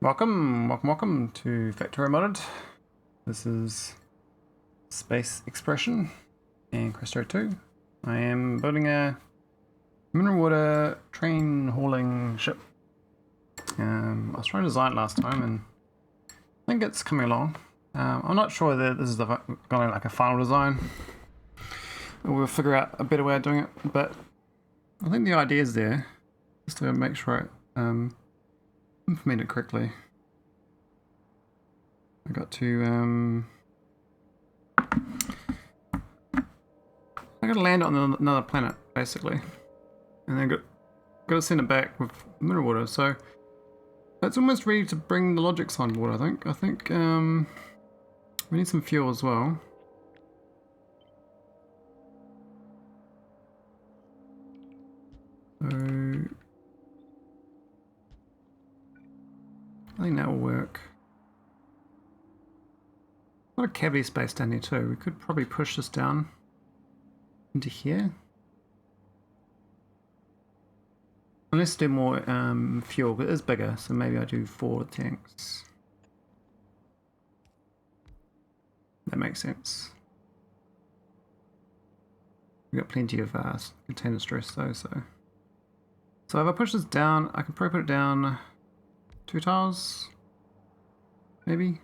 Welcome to Factorio Modded. This is Space Expression and Krastorio 2. I am building a mineral water train hauling ship. I was trying to design it last time and I think it's coming along. I'm not sure that this is going to be like a final design. We'll figure out a better way of doing it, but I think the idea is there, just to make sure I implement it correctly. I got to I got to land on another planet basically, and then got to send it back with mineral water. So it's almost ready to bring the logics on board. I think we need some fuel as well. So I think that will work. A lot of cavity space down here too. We could probably push this down into here. And let's do more fuel, but it is bigger, so maybe I do 4 tanks. That makes sense. We've got plenty of container stress though, so if I push this down, I can probably put it down 2 tiles, maybe.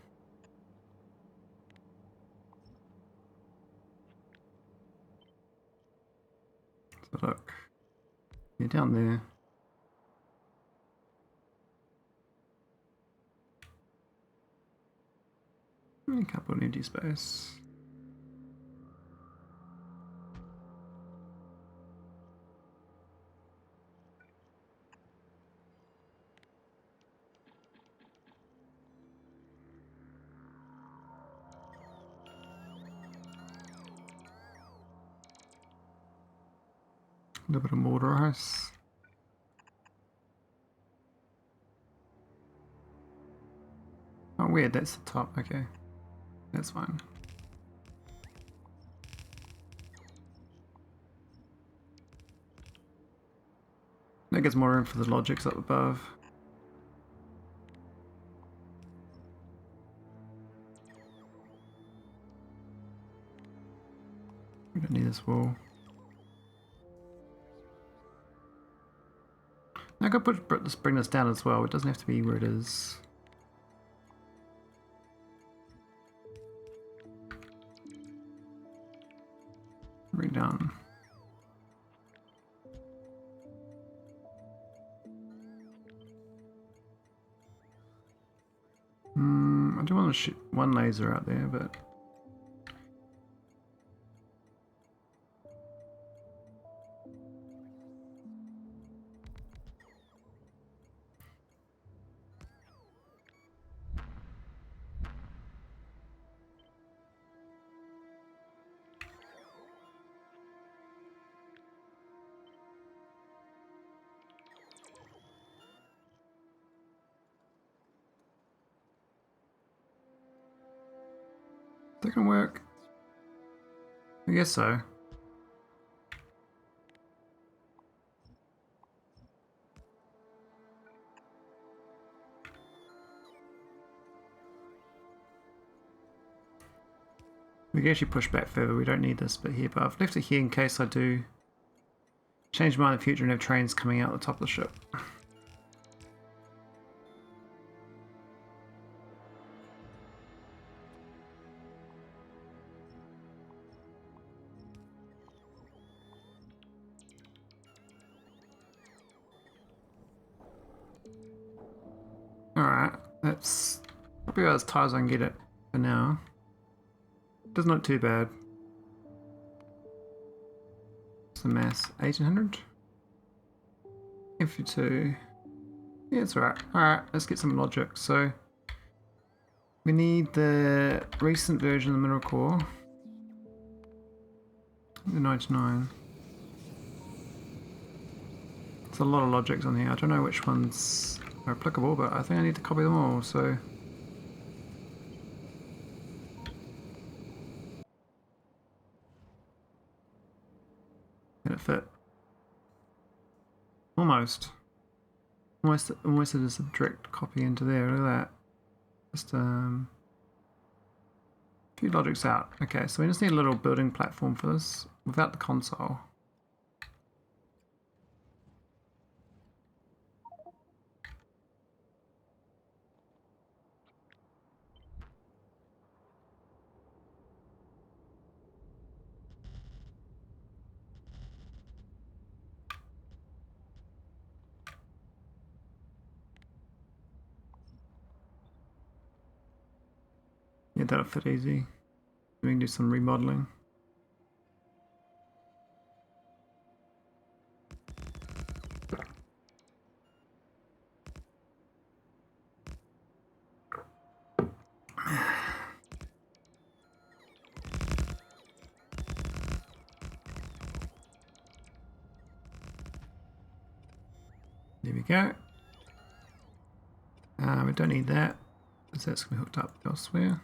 So look, yeah, down there. A couple of empty space. A little bit of mortar ice. Oh weird, that's the top, okay. That's fine. That gives more room for the logics up above. We don't need this wall. I could bring this down as well. It doesn't have to be where it is. Bring down. I do want to shoot one laser out there, but is that gonna work? I guess so. We can actually push back further. We don't need this bit here, but I've left it here in case I do change my mind in the future and have trains coming out the top of the ship. Alright, that's probably about as tight as I can get it for now. Doesn't look too bad. What's the mass? 1800? F2. Yeah, it's alright. Alright, let's get some logic. So, we need the recent version of the mineral core. The 99. There's a lot of logics on here. I don't know which ones are applicable, but I think I need to copy them all, so. Can it fit? Almost. Almost just a direct copy into there. Look at that. Just a few logics out. Okay, so we just need a little building platform for this without the console. Yeah, that'll fit easy. We can do some remodeling. There we go. We don't need that, because that's going to be hooked up elsewhere.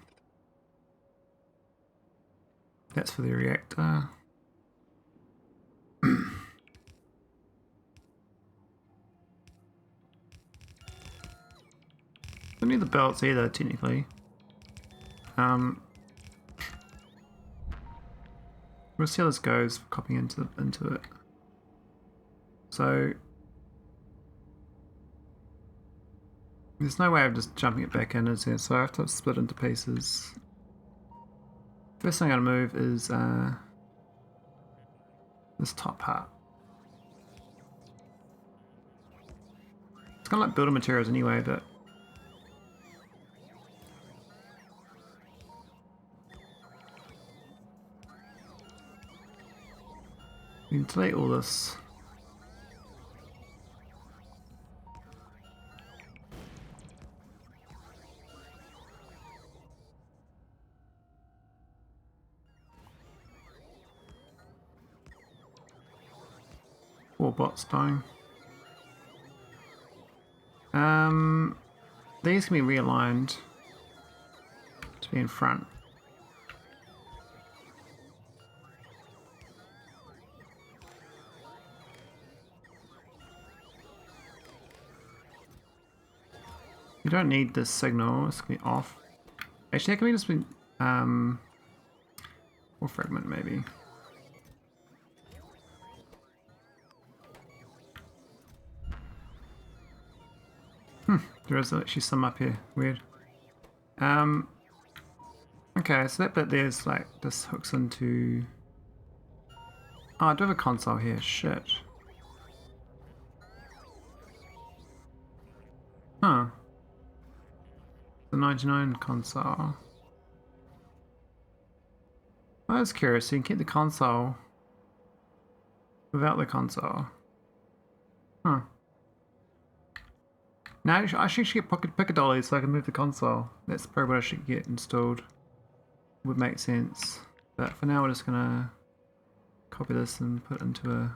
That's for the reactor. Don't need the belts either, technically. We'll see how this goes for copying into it. So there's no way of just jumping it back in, is there? So I have to split into pieces. First thing I'm going to move is this top part. It's kind of like building materials anyway, but we can delete all this. Four bots dying. These can be realigned to be in front. You don't need this signal, it's going to be off. Actually, can we just be, or fragment maybe. There is actually some up here, weird. Okay, so that bit there's like, this hooks into... Oh, I do have a console here, shit. Huh. The 99 console. I was curious, so you can keep the console without the console. Huh. Now I should get Piccadilly so I can move the console. That's probably what I should get installed. Would make sense. But for now we're just gonna copy this and put it into a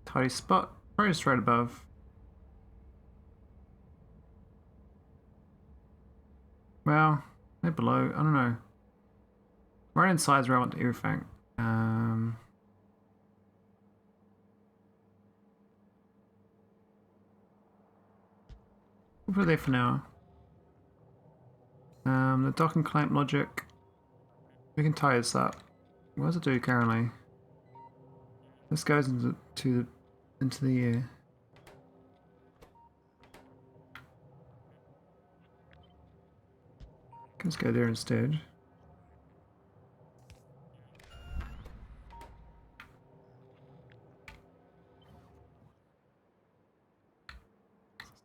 tidy spot. Probably just right above. Well, maybe below, I don't know. Right inside is where I want everything. We'll put it there for now. The dock and clamp logic. We can tie this up. What does it do currently? This goes into the air. Let's go there instead.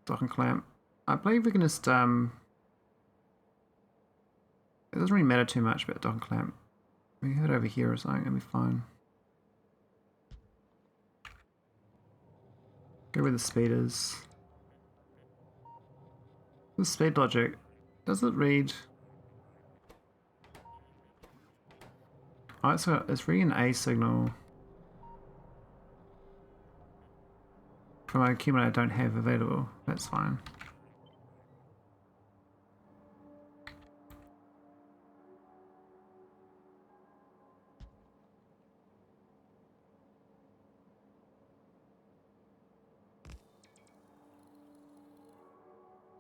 Dock and clamp. I believe we can just it doesn't really matter too much about dock and clamp. We can have it over here or something, it'll be fine. Go where the speed is. The speed logic. Does it read? Oh, it's reading an A signal from my accumulator I don't have available. That's fine.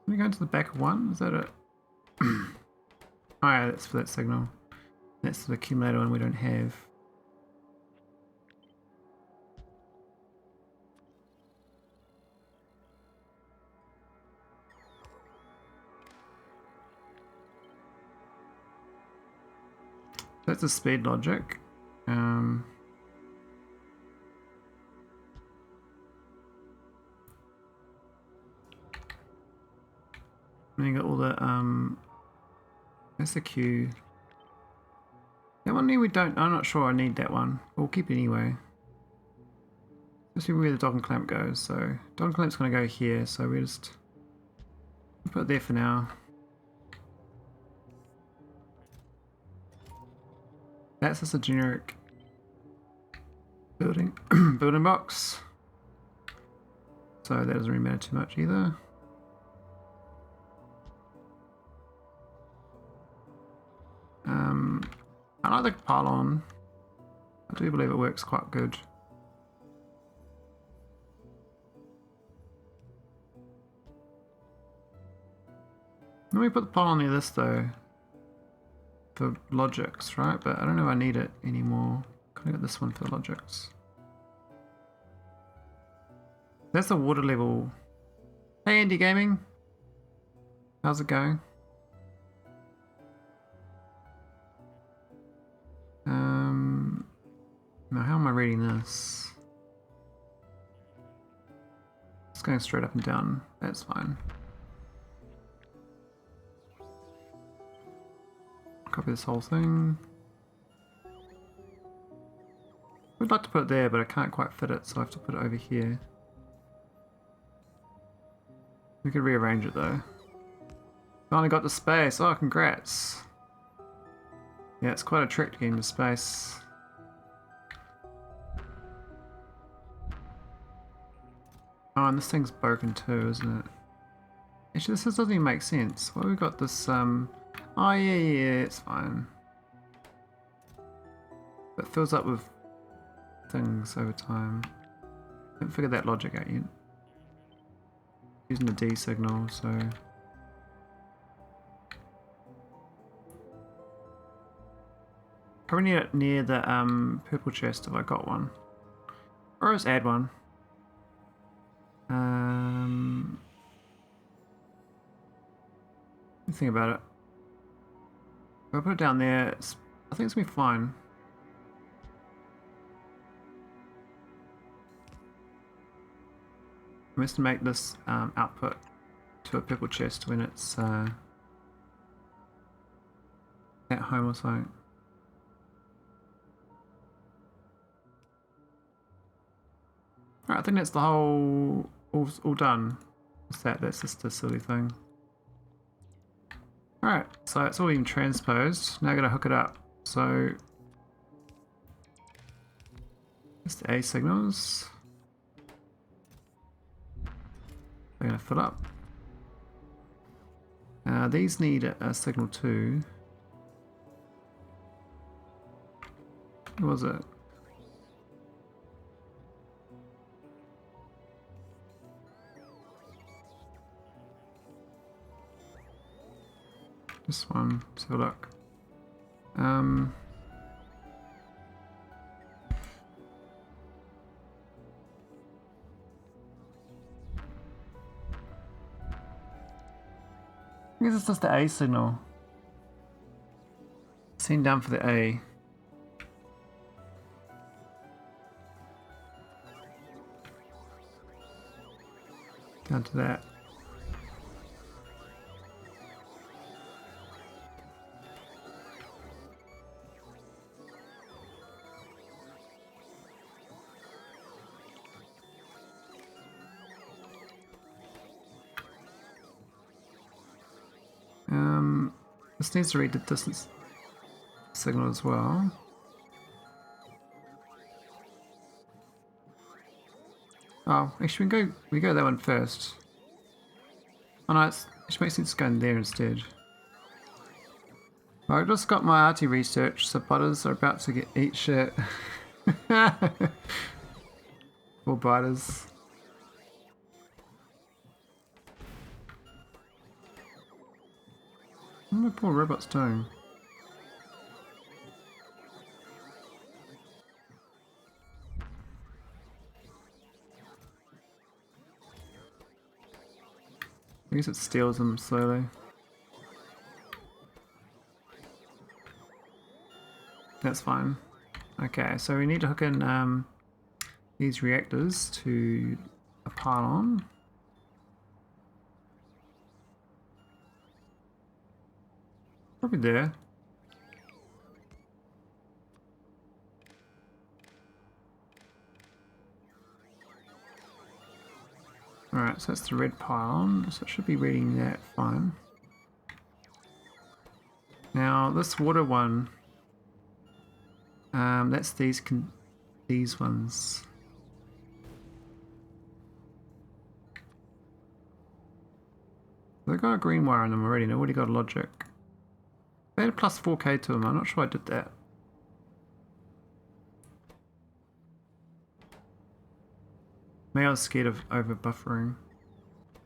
Let me go into the back of one. Is that it? Oh yeah, that's for that signal. That's the accumulator one we don't have. That's a speed logic. Then you got all the that's the Q. That one here we don't. I'm not sure I need that one. We'll keep it anyway. Let's see where the docking clamp goes. So docking clamp's gonna go here. So we just put it there for now. That's just a generic building building box. So that doesn't really matter too much either. I like the pylon. I do believe it works quite good. Let me put the pylon near this though. For logics, right? But I don't know if I need it anymore. Can I get this one for logics? That's the water level. Hey Indie Gaming. How's it going? Now how am I reading this? It's going straight up and down. That's fine. Copy this whole thing. I'd like to put it there, but I can't quite fit it, so I have to put it over here. We could rearrange it though. Finally got to space. Oh, congrats. Yeah, it's quite a trick to get into space. Oh, and this thing's broken too, isn't it? Actually, this doesn't even make sense. Why have we got this, oh yeah, it's fine. It fills up with things over time. Haven't figured that logic out yet. Using the D signal, so... Probably need it near the purple chest if I got one. Or just add one. Think about it. If I put it down there, I think it's gonna be fine. I'm just to make this output to a purple chest when it's at home or something. Alright, I think that's the whole all done. What's that? That's just a silly thing. Alright, so it's all even transposed. Now I gotta hook it up. So just the A signals. They're gonna fill up. These need a signal too. What was it? This one, let's have a look. I guess it's just the A signal. Send down for the A. Down to that. This needs to read the distance signal as well. Oh, actually we go that one first. Oh no, it makes sense to go in there instead. I just got my RT research, so butters are about to eat shit. Poor butters. my poor robots doing? I guess it steals them slowly. That's fine. Okay, so we need to hook in these reactors to a pylon. Probably there. Alright, so that's the red pylon, so it should be reading that fine. Now this water one, that's these ones. They've got a green wire on them already, and they've already got a logic. They had a plus 4k to them, I'm not sure I did that. Maybe I was scared of over buffering. I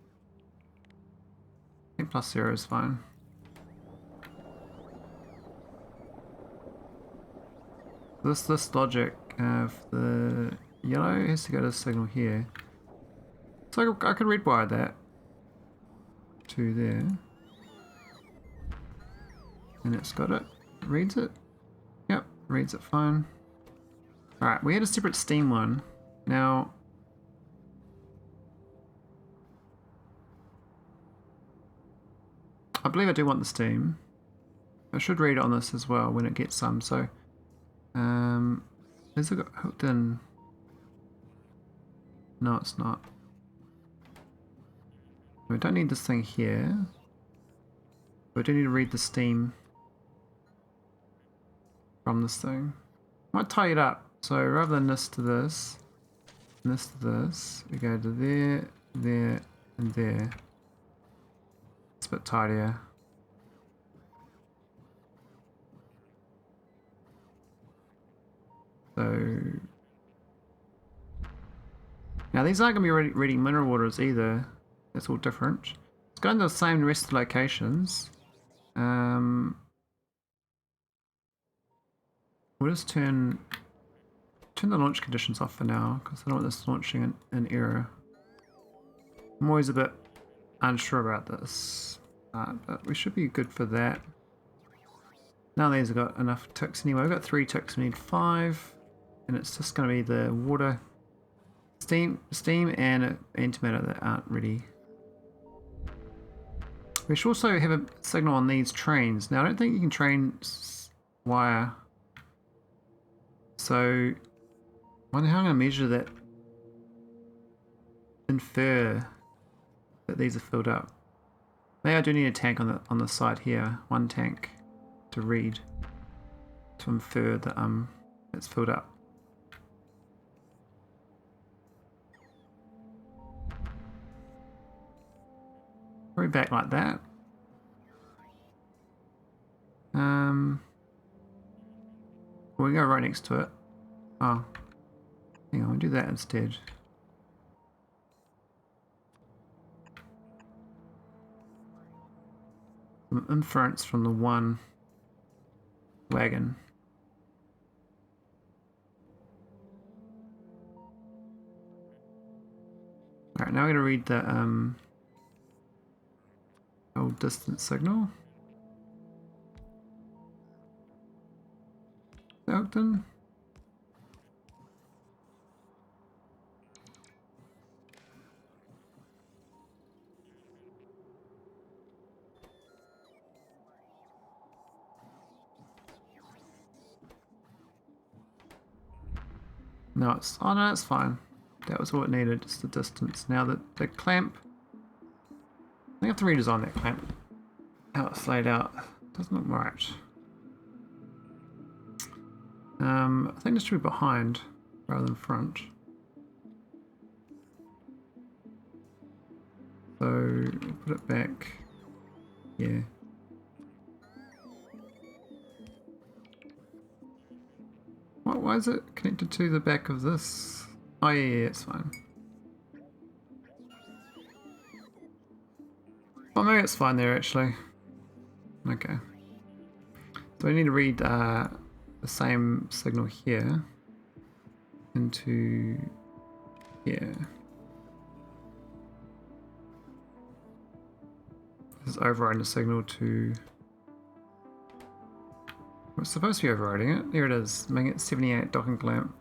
think plus 0 is fine. This logic of the yellow has to go to the signal here. So I could redwire that to there. And it's got it. Reads it. Yep, reads it fine. Alright, we had a separate steam one. Now I believe I do want the steam. I should read on this as well when it gets some, so is it got hooked in? No, it's not. We don't need this thing here. We do need to read the steam from this thing. I might tie it up. So rather than this to this, and this to this, we go to there, there, and there. It's a bit tidier. So now these aren't going to be reading mineral waters either. That's all different. It's going to the same rest of the locations. We'll just turn the launch conditions off for now because I don't want this launching in error. I'm always a bit unsure about this, but we should be good for that. Now these have got enough ticks anyway. We've got 3 ticks, we need 5, and it's just going to be the water, steam and antimatter that aren't ready. We should also have a signal on these trains. Now I don't think you can train wire, so I wonder how I'm going to measure that, infer that these are filled up. Maybe I do need a tank on the side here, 1 tank to read, to infer that it's filled up. Probably back like that. We can go right next to it. Oh, hang on, we'll do that instead. Some inference from the one wagon. Alright, now we're going to read the old distance signal. Ogden. No, it's, oh no, it's fine. That was all it needed, just the distance. Now the clamp, I think I have to redesign that clamp. How it's laid out doesn't look right. I think this should be behind rather than front. So we'll put it back here. Why is it connected to the back of this? Oh yeah, it's fine. Well, maybe it's fine there actually. Okay. So we need to read the same signal here into here. This is overriding the signal to... We're supposed to be overriding it. Here it is. Making it 78 docking clamp.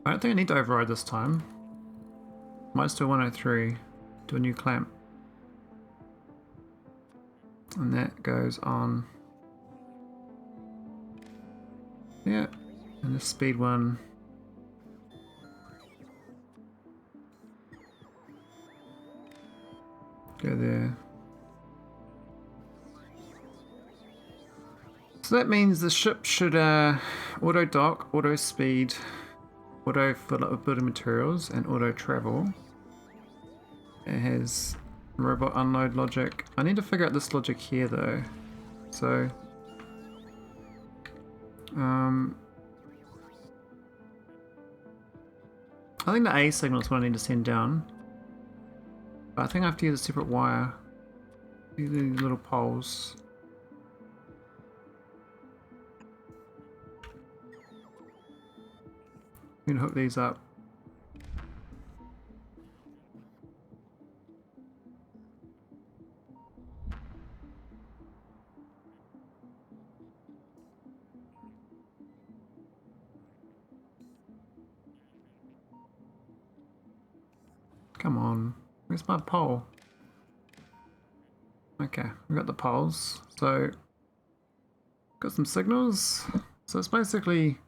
I don't think I need to override this time. Might just do 103. Do a new clamp. And that goes on. Yeah. And the speed one. Go there. So that means the ship should auto dock, auto speed, auto fill up with building materials, and auto travel. It has robot unload logic. I need to figure out this logic here though. So I think the A signal is what I need to send down. But I think I have to use a separate wire. These little poles. I'm gonna hook these up. Come on, where's my pole? Okay, we got the poles. So, got some signals. So it's basically,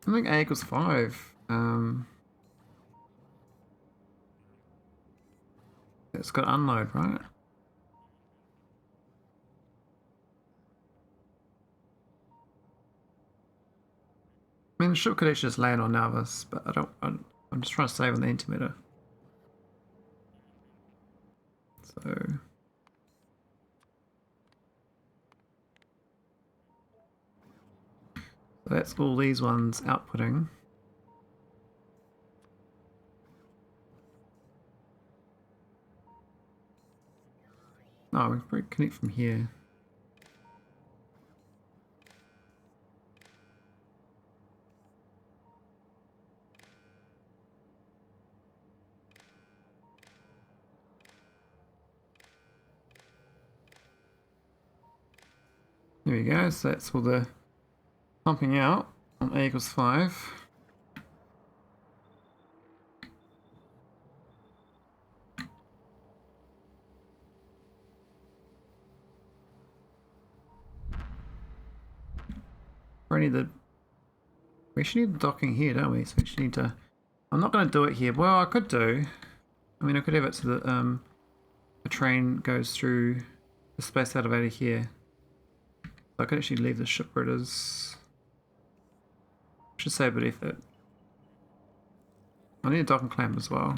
I think A equals 5. It's got unload, right? I mean, the ship could actually just land on nauvis, but I'm just trying to save on the antimatter. So that's all these ones outputting. Oh, we can probably connect from here. There we go, so that's all the pumping out on A equals 5. We actually need the docking here, don't we? So we actually need to... I'm not going to do it here. Well, I could do. I mean, I could have it so that the train goes through the space elevator here. So I could actually leave the ship where it is. Should save a bit of effort. I need a docking clamp as well.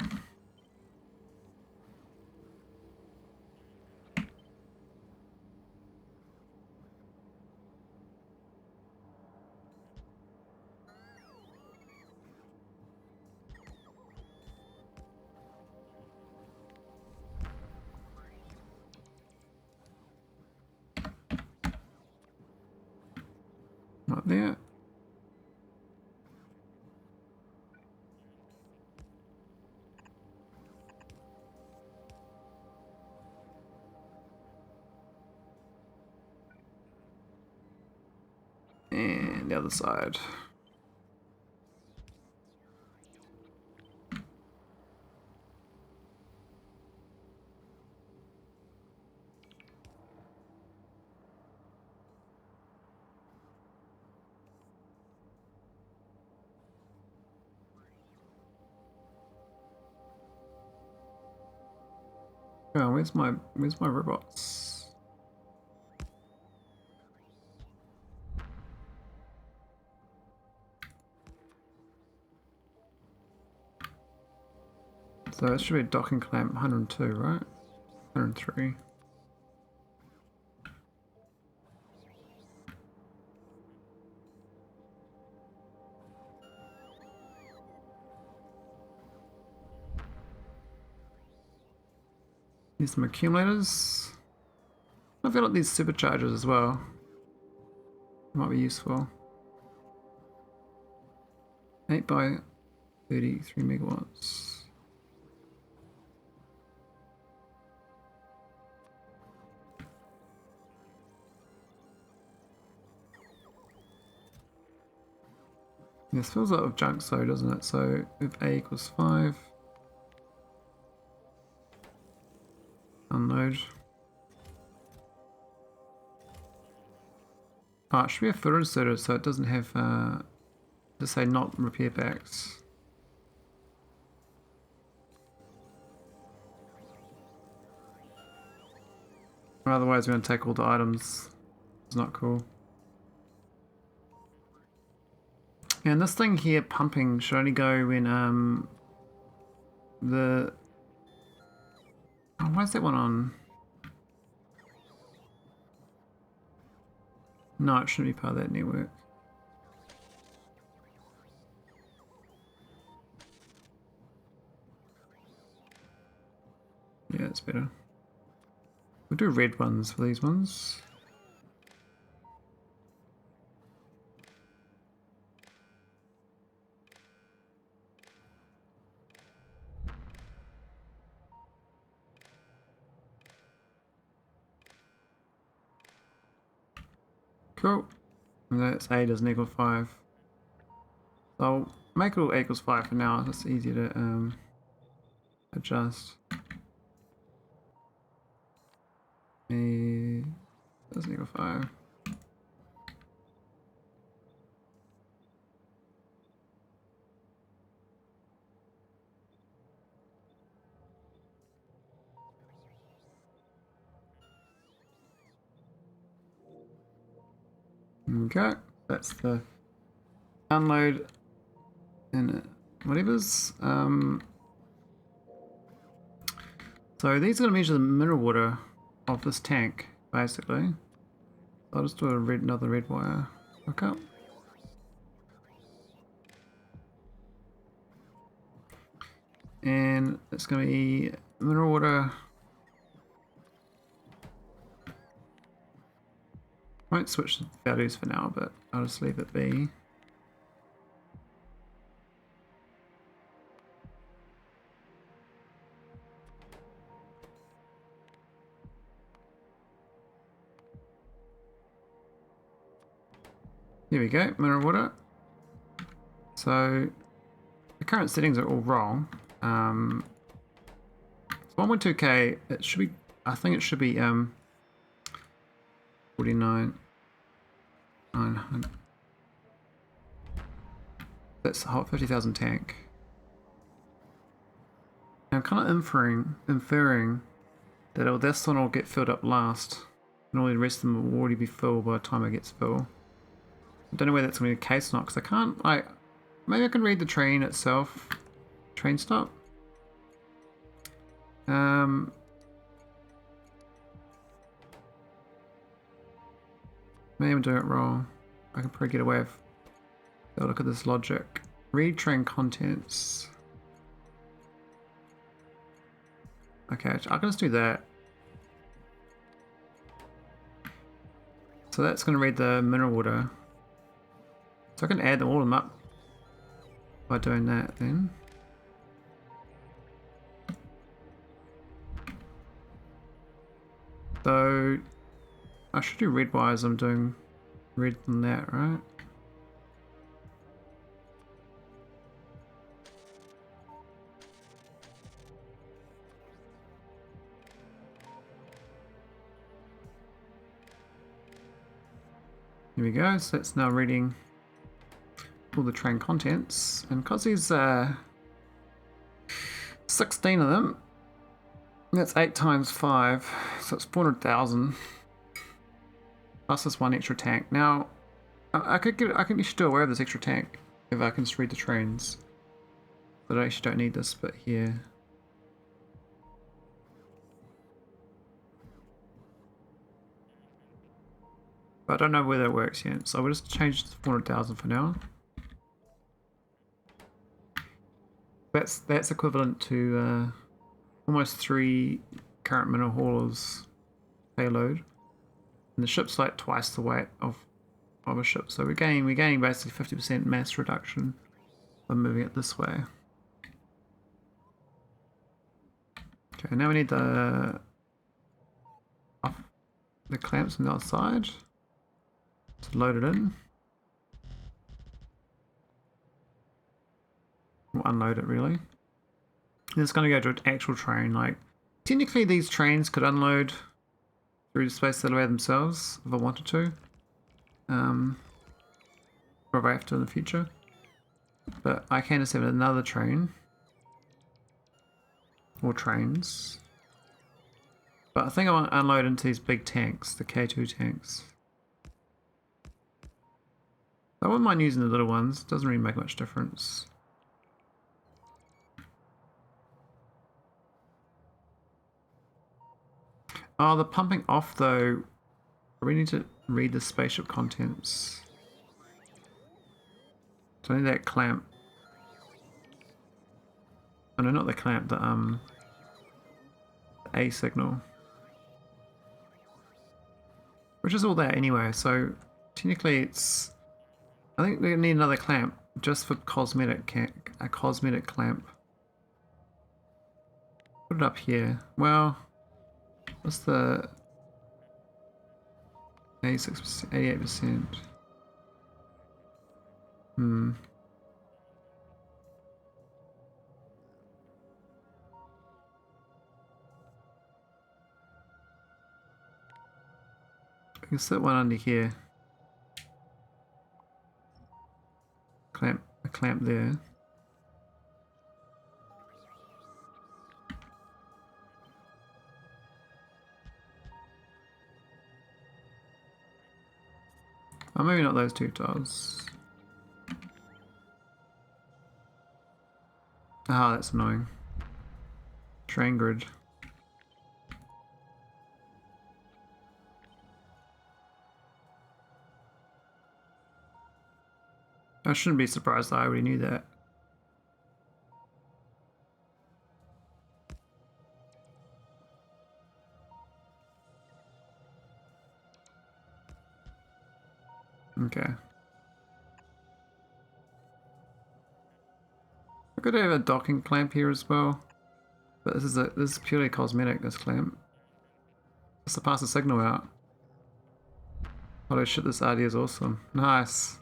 Not there. And the other side. Oh, where's my robots? So it should be a docking clamp 102, right? 103. Here's some accumulators. I feel like these superchargers as well might be useful. 8 by 33 megawatts. Yeah, this fills up with junk though, doesn't it? So if A equals 5, unload. Oh, it should be a footer inserter so it doesn't have, just say not repair packs. Otherwise we're going to take all the items. It's not cool. And this thing here, pumping, should only go when the... Oh, why is that one on? No, it shouldn't be part of that network. Yeah, it's better. We'll do red ones for these ones. Cool. And that's A doesn't equal 5. So I'll make it all A equals 5 for now. It's easier to adjust. A doesn't equal 5. Okay, that's the unload and whatever's. So these are going to measure the mineral water of this tank, basically. I'll just do another red wire. Okay. And it's going to be mineral water. Won't switch the values for now, but I'll just leave it be. Here we go, mineral water. So the current settings are all wrong. It's 1.2K. It should be. I think it should be 49. 900. That's a hot 50,000 tank. I'm kind of inferring that this one will get filled up last, and all the rest of them will already be full by the time it gets full. I don't know whether that's going to be the case or not, because I can't, like, maybe I can read the train itself. Train stop. Maybe I'm doing it wrong. I can probably get away with. So look at this logic. Read train contents. Okay, I can just do that. So that's going to read the mineral water. So I can add all of them up by doing that then. So I should do red wires. I'm doing red than that, right? Here we go. So it's now reading all the train contents, and because there's 16 of them, that's 8 times 5, so it's 400,000 plus this one extra tank. Now I can actually do away with this extra tank if I can just read the trains, but I actually don't need this bit here. But I don't know whether it works yet, so we'll just change to 400,000 for now. That's equivalent to almost 3k current mineral haulers payload. And the ship's like twice the weight of a ship, so we're gaining basically 50% mass reduction by moving it this way. Okay, now we need the clamps on the outside to load it in. Or unload it really. And it's going to go to an actual train. Like technically these trains could unload through the space elevator themselves if I wanted to. Or if I have to in the future. But I can just have another train. Or trains. But I think I want to unload into these big tanks, the K2 tanks. I wouldn't mind using the little ones, doesn't really make much difference. Oh, the pumping off though. We need to read the spaceship contents. So I need that clamp. Oh no, not the clamp, the A signal. Which is all there anyway, so technically it's... I think we need another clamp just for cosmetic, a cosmetic clamp. Put it up here. Well, what's the 86%, 88%? I can sit one under here. A clamp there. Oh, maybe not those two tiles. Ah, that's annoying. Train grid. I shouldn't be surprised that I already knew that. Okay. I could have a docking clamp here as well, but this is purely cosmetic. This clamp, just to pass the signal out. Holy shit! This idea is awesome. Nice.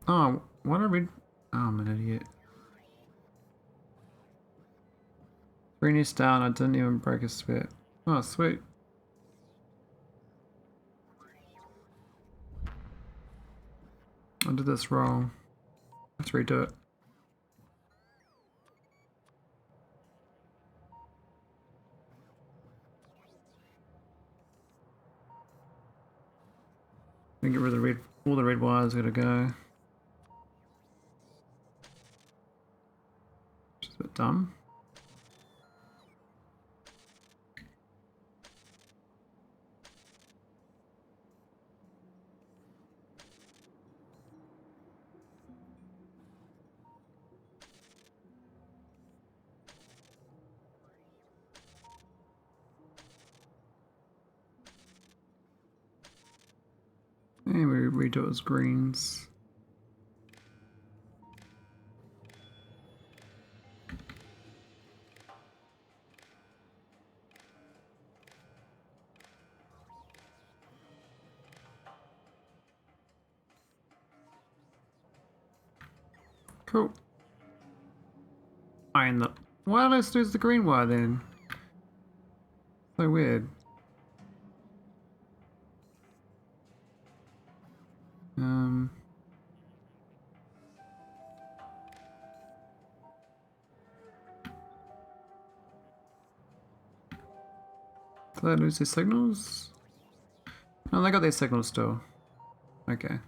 Oh, what did I read? Oh, I'm an idiot. 3 news down, I didn't even break a sweat. Oh, sweet. I did this wrong. Let's redo it. Get rid of the red, all the red wires gotta go. Which is a bit dumb. And we redo it as greens. Cool. Why let's lose the green wire then? So weird. Did I lose the signals? Oh, they got their signals still. Okay.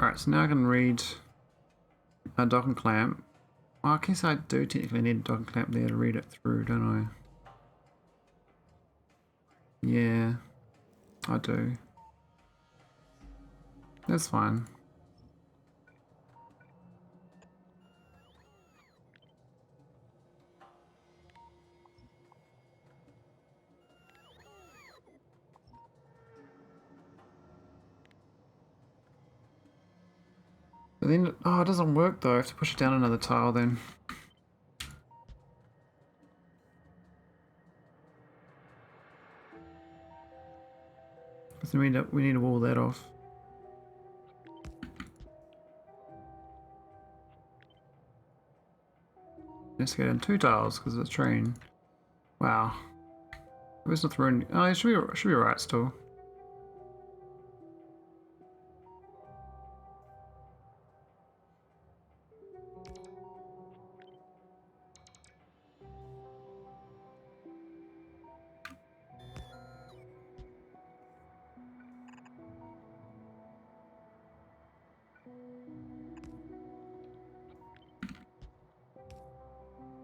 Alright, so now I can read a dock and clamp. Well, I guess I do technically need a dock and clamp there to read it through, don't I? Yeah, I do. That's fine. But then, oh, it doesn't work though. I have to push it down another tile then. Because we need to wall that off. Let's go down 2 tiles because of the train. Wow. Where's the throne? Oh, it should be alright still.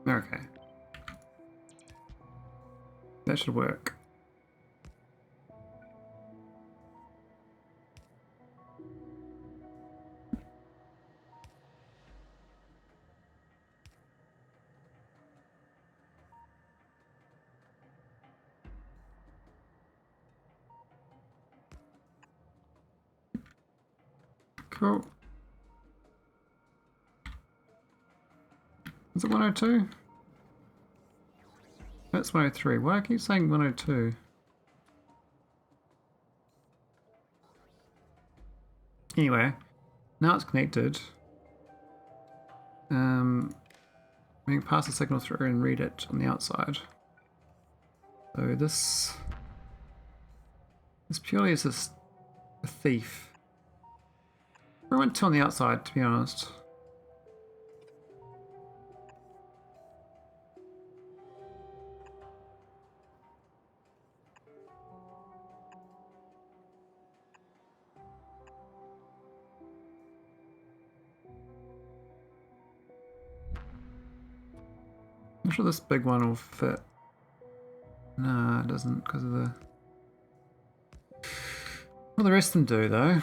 Okay. That should work. Cool. Is it 102? That's 103. Why do I keep saying 102? Anyway, now it's connected. We can pass the signal through and read it on the outside. So this purely is a thief. I went 2 on the outside, to be honest. I'm sure this big one will fit. Nah, it doesn't because of the... Well, the rest of them do, though.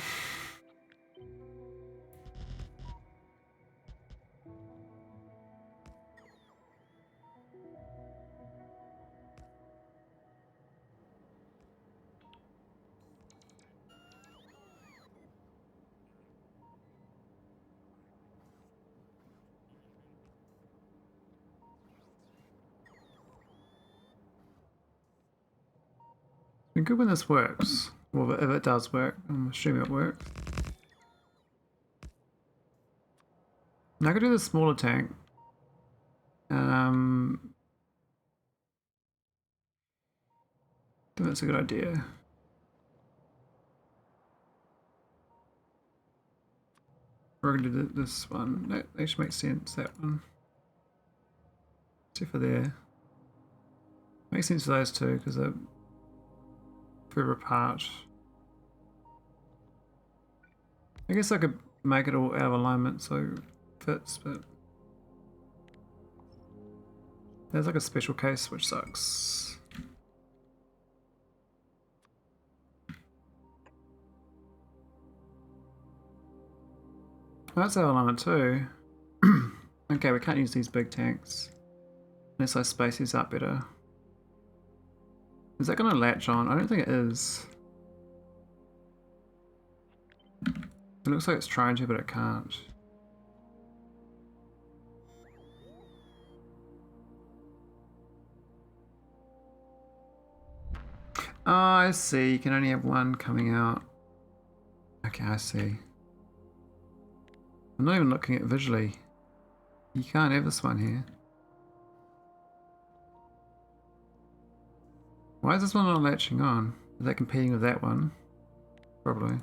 It's been good when this works. Well, if it does work, I'm assuming it works. Now I can do the smaller tank. I think that's a good idea. We're going to do this one. That actually makes sense, that one. Except for there. Makes sense for those two because they're further apart. I guess I could make it all out of alignment so it fits, but there's like a special case which sucks. Oh, that's out of alignment too. Okay, we can't use these big tanks unless I space these up better. Is that going to latch on? I don't think it is. It looks like it's trying to, but it can't. Oh, I see. You can only have one coming out. Okay, I see. I'm not even looking at it visually. You can't have this one here. Why is this one not latching on? Is that competing with that one? Probably.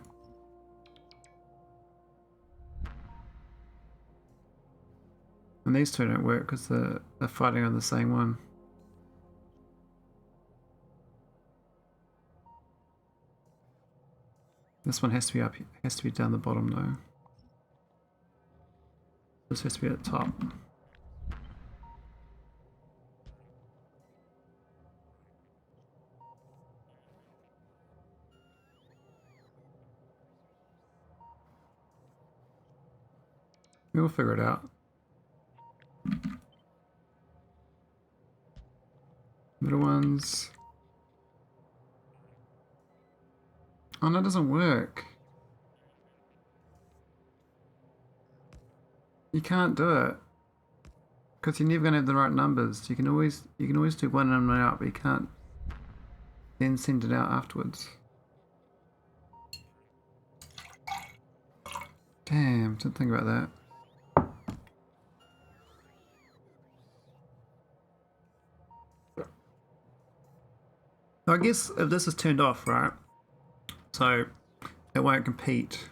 And these two don't work because they're fighting on the same one. This one has to be up, has to be down the bottom though. This has to be at the top. We'll figure it out. Middle ones. Oh no, it doesn't work. You can't do it. Because you're never gonna have the right numbers. You can always do one in and one out, but you can't then send it out afterwards. Damn, didn't think about that. I guess if this is turned off, right? So it won't compete.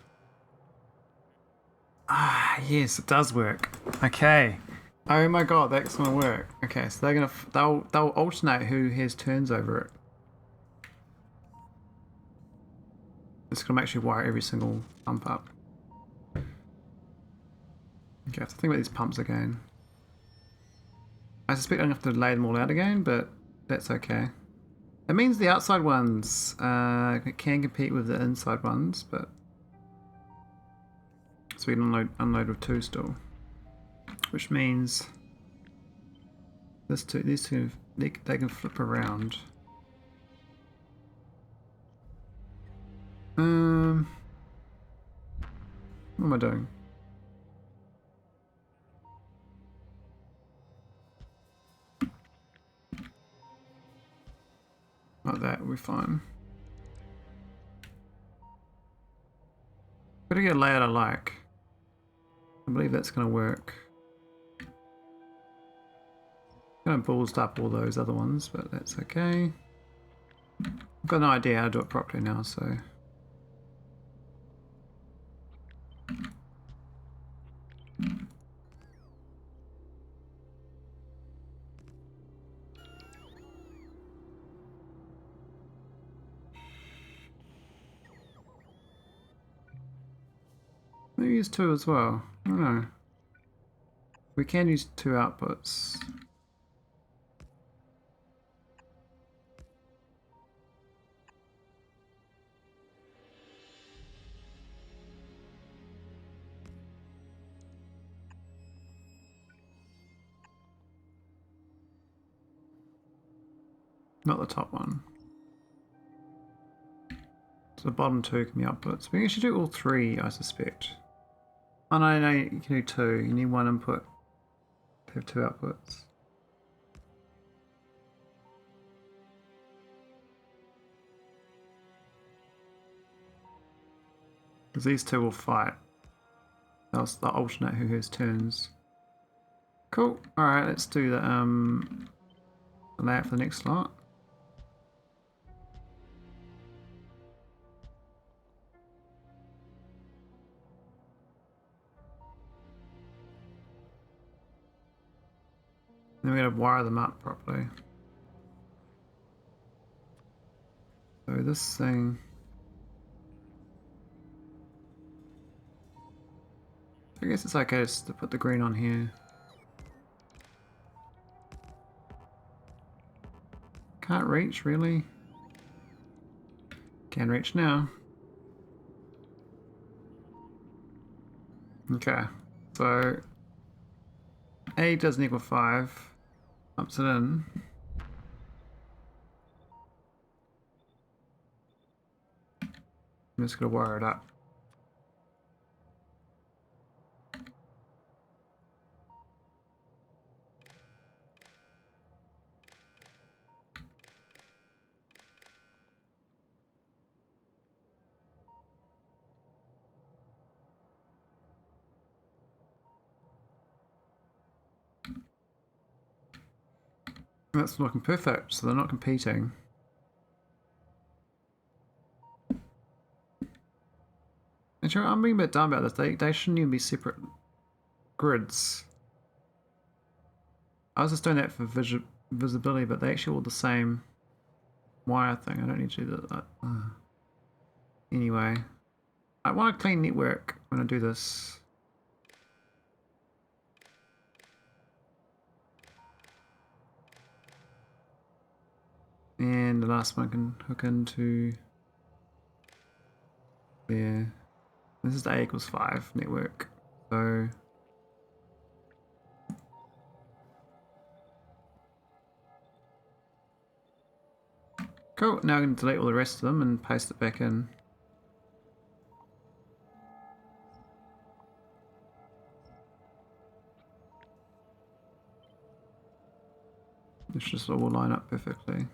Ah, yes, it does work. Okay. Oh my god, that's gonna work. Okay, so they'll alternate who has turns over it. It's gonna actually wire every single pump up. Okay, I have to think about these pumps again. I suspect I'm gonna have to lay them all out again, but that's okay. It means the outside ones can compete with the inside ones, but so we can unload with two still, which means these two they can flip around. What am I doing? Like that, we're fine. Gotta get a layout I like. I believe that's gonna work. Kind of ballsed up all those other ones, but that's okay. I've got an idea how to do it properly now, so. Maybe use two as well. I don't know. We can use two outputs. Not the top one. So the bottom two can be outputs. We should do all three, I suspect. Oh no, you can do two. You need one input to have two outputs. Because these two will fight. They'll alternate who has turns. Cool. Alright, let's do the layout for the next slot. Then we're going to wire them up properly. So this thing... I guess it's okay just to put the green on here. Can't reach, really? Can reach now. Okay, so A doesn't equal 5. Pumps it in. I'm just going to wire it up. That's looking perfect, so they're not competing. Actually, I'm being a bit dumb about this. They shouldn't even be separate grids. I was just doing that for visibility, but they actually all the same wire thing. I don't need to do that. Anyway, I want a clean network when I do this. And the last one can hook into there. This is the A=5 network. So cool. Now I'm going to delete all the rest of them and paste it back in. This should all line up perfectly.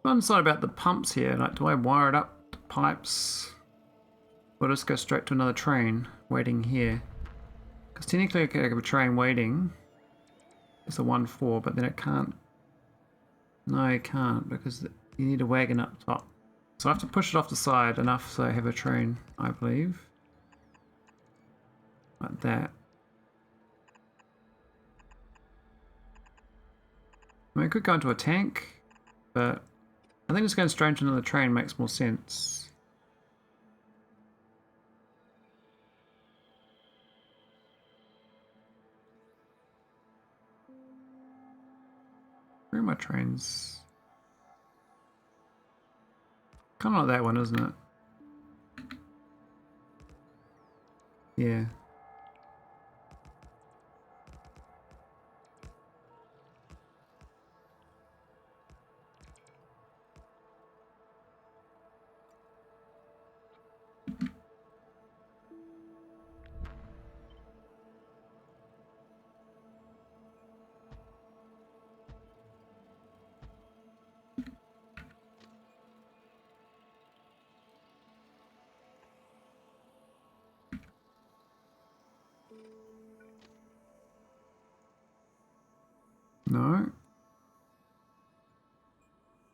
Fun side about the pumps here, like, do I wire it up to pipes or just go straight to another train waiting here? Because technically I could have a train waiting. It's a 1-4, but then it can't. No, it can't because you need a wagon up top. So I have to push it off the side enough so I have a train, I believe. Like that. I mean, I could go into a tank, but I think just going straight into another train makes more sense. Where are my trains? Kind of like that one, isn't it? Yeah. No.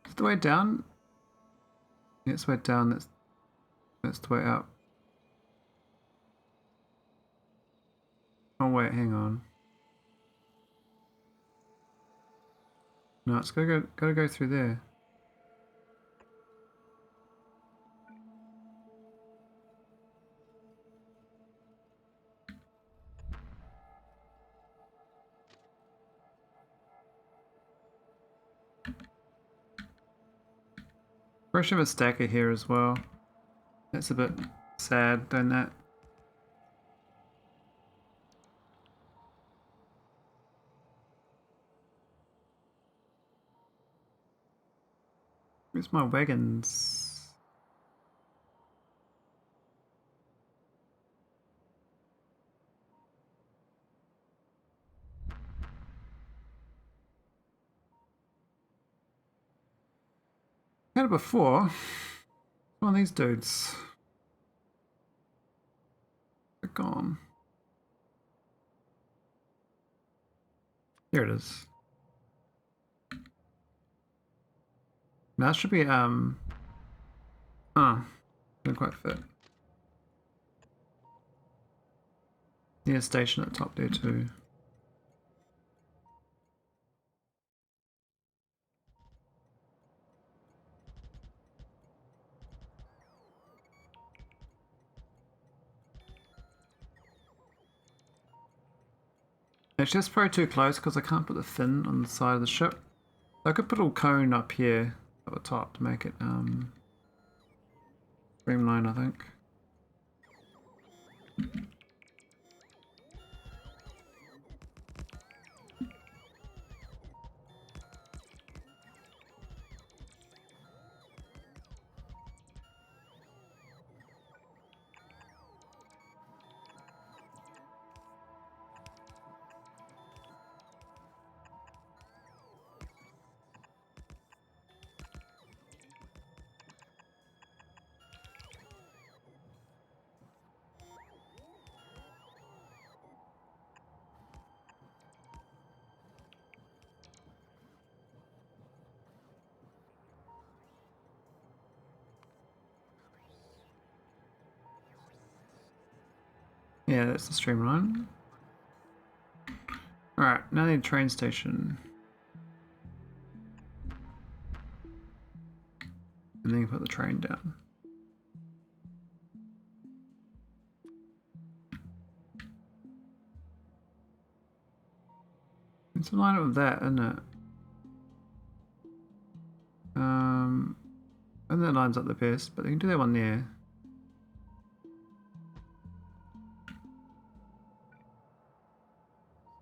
Is the way down? Yeah, it's the way down. That's the way up. Oh wait, hang on. No, it's gotta go through there. I should have a stacker here as well. That's a bit sad, doing that. Where's my wagons? Had it before. One of these dudes. They're gone. Here it is. Now that should be didn't quite fit. Yeah, station at the top there too. It's just probably too close because I can't put the fin on the side of the ship. I could put a little cone up here at the top to make it streamline, I think. Yeah, that's the streamline. Alright, now I need a train station. And then you put the train down. It's in line with that, isn't it? And that lines up the best, but they can do that one there.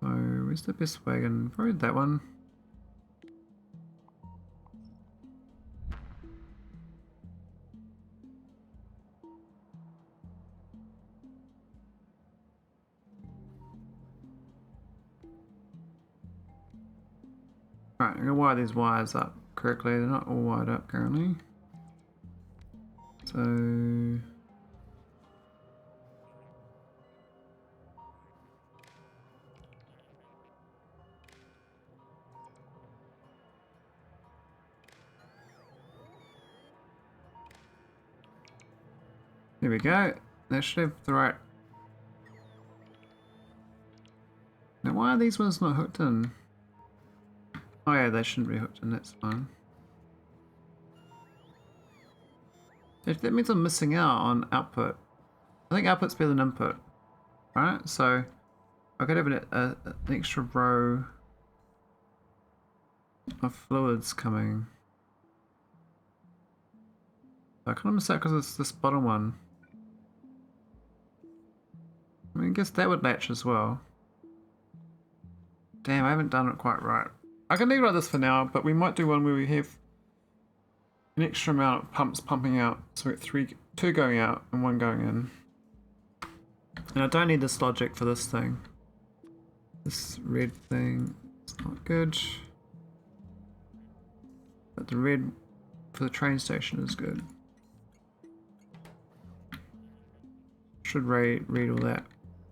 So, where's the best wagon? Probably that one. Alright, I'm gonna wire these wires up correctly. They're not all wired up currently. So... There we go. That should have the right... Now why are these ones not hooked in? Oh yeah, they shouldn't be hooked in, that's fine. That means I'm missing out on output. I think output's better than input, right? So I could have an extra row of fluids coming. I kind of miss out because it's this bottom one. I mean, I guess that would latch as well. Damn, I haven't done it quite right. I can leave it like this for now, but we might do one where we have an extra amount of pumps pumping out. So we get two going out and one going in. And I don't need this logic for this thing. This red thing is not good. But the red for the train station is good. Should read all that.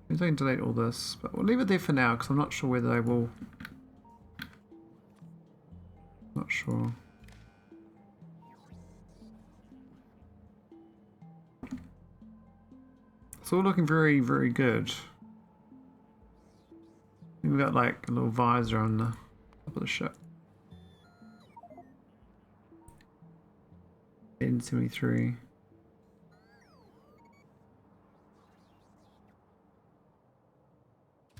Maybe I can delete all this, but we'll leave it there for now because I'm not sure whether they will. Not sure. It's all looking very, very good. We've got like a little visor on the top of the ship. N73.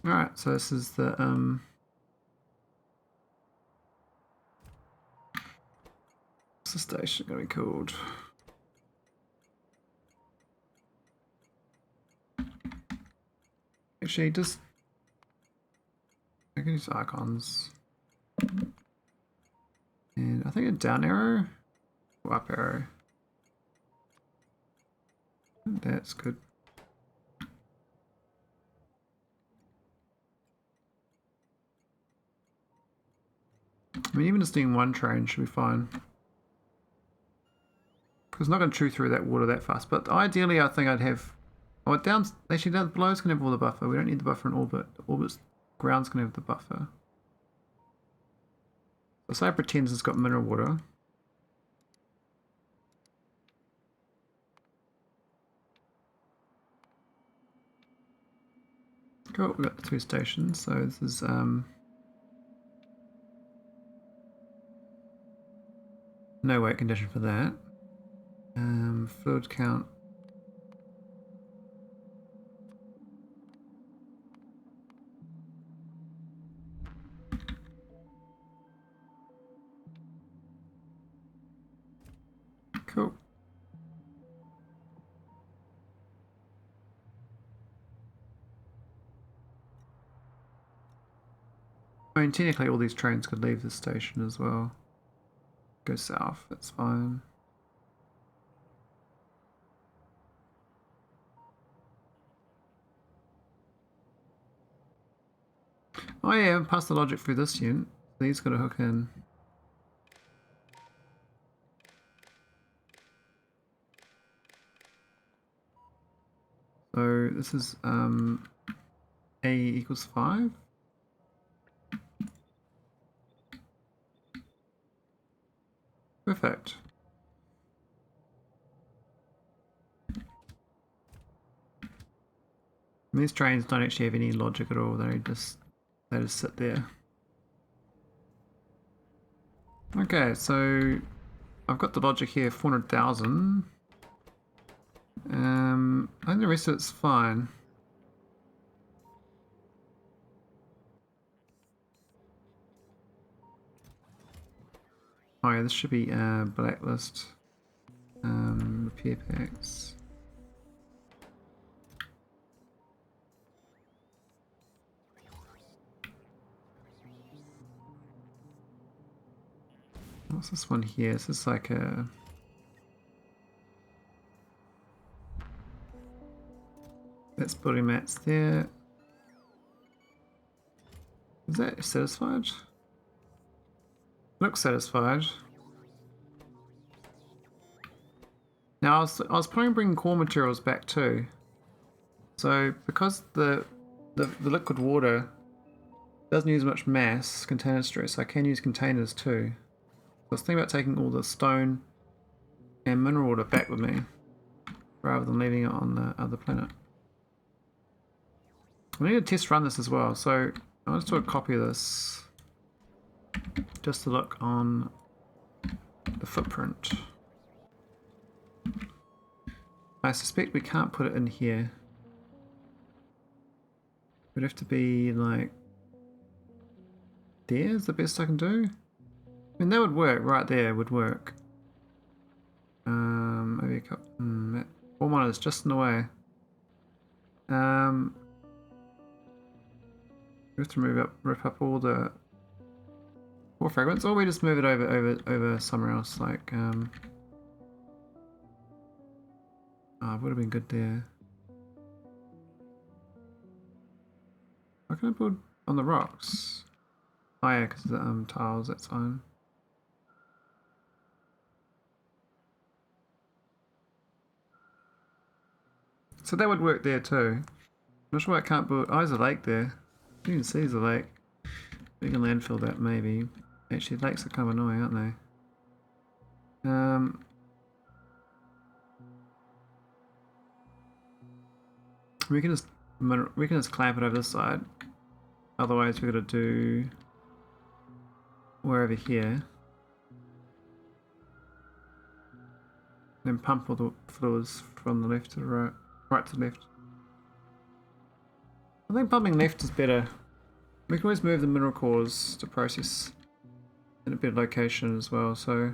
Alright, so this is the what's the station gonna be called? Actually, just I can use icons. And I think a down arrow or up arrow. That's good. I mean, even just doing one train should be fine. Because it's not going to chew through that water that fast. But ideally, I think I'd have... Oh, actually, down below's going to have all the buffer. We don't need the buffer in orbit. The orbit's ground's going to have the buffer. So say I pretend it's got mineral water. Cool, we've got the two stations. So this is... no weight condition for that. Fluid count. Cool. I mean, technically all these trains could leave this station as well. Go south, that's fine. Oh yeah, I haven't passed the logic through this yet. These got to hook in. So this is A equals 5. Perfect. And these trains don't actually have any logic at all, they just sit there. Okay, so I've got the logic here, 400,000. I think the rest of it's fine. Oh yeah, this should be blacklist. Repair packs. What's this one here? This is like a... That's building mats there. Is that satisfied? Looks satisfied. Now I was planning to bring core materials back too. So because the liquid water doesn't use much mass container stress, I can use containers too. So I was thinking about taking all the stone and mineral water back with me rather than leaving it on the other planet. I need to test run this as well, so I'll just do a copy of this just to look on the footprint. I suspect we can't put it in here. It would have to be like there is the best I can do. I mean that would work, right there would work. Maybe a couple. Ore miner is just in the way. We have to rip up all the ore fragments, or we just move it over somewhere else. Like oh, it would have been good there. Why can I build on the rocks? Oh yeah, because the tiles. That's fine. So that would work there too. I'm not sure why I can't build. Oh, there's a lake there. You can see there's a lake. We can landfill that maybe. Actually, lakes are kind of annoying, aren't they? We can just clamp it over this side. Otherwise, we're gonna do we're over here. Then pump all the fluids from the left to the right, right to left. I think pumping left is better. We can always move the mineral cores to process in a better location as well, so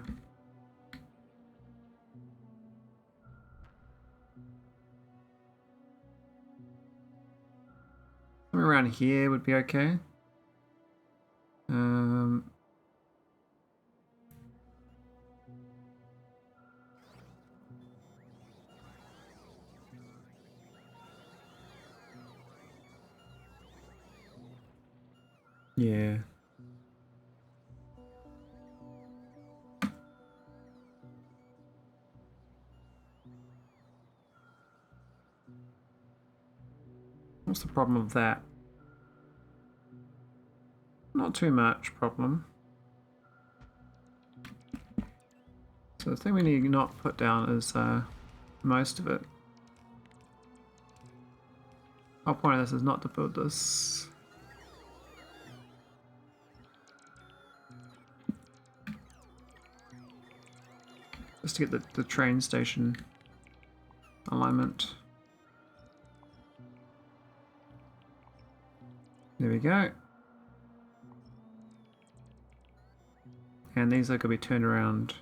something around here would be okay. Yeah. What's the problem with that? Not too much problem. So the thing we need to not put down is most of it. Whole point of this is not to build this. Just to get the train station alignment. There we go. And these are going to be turned around.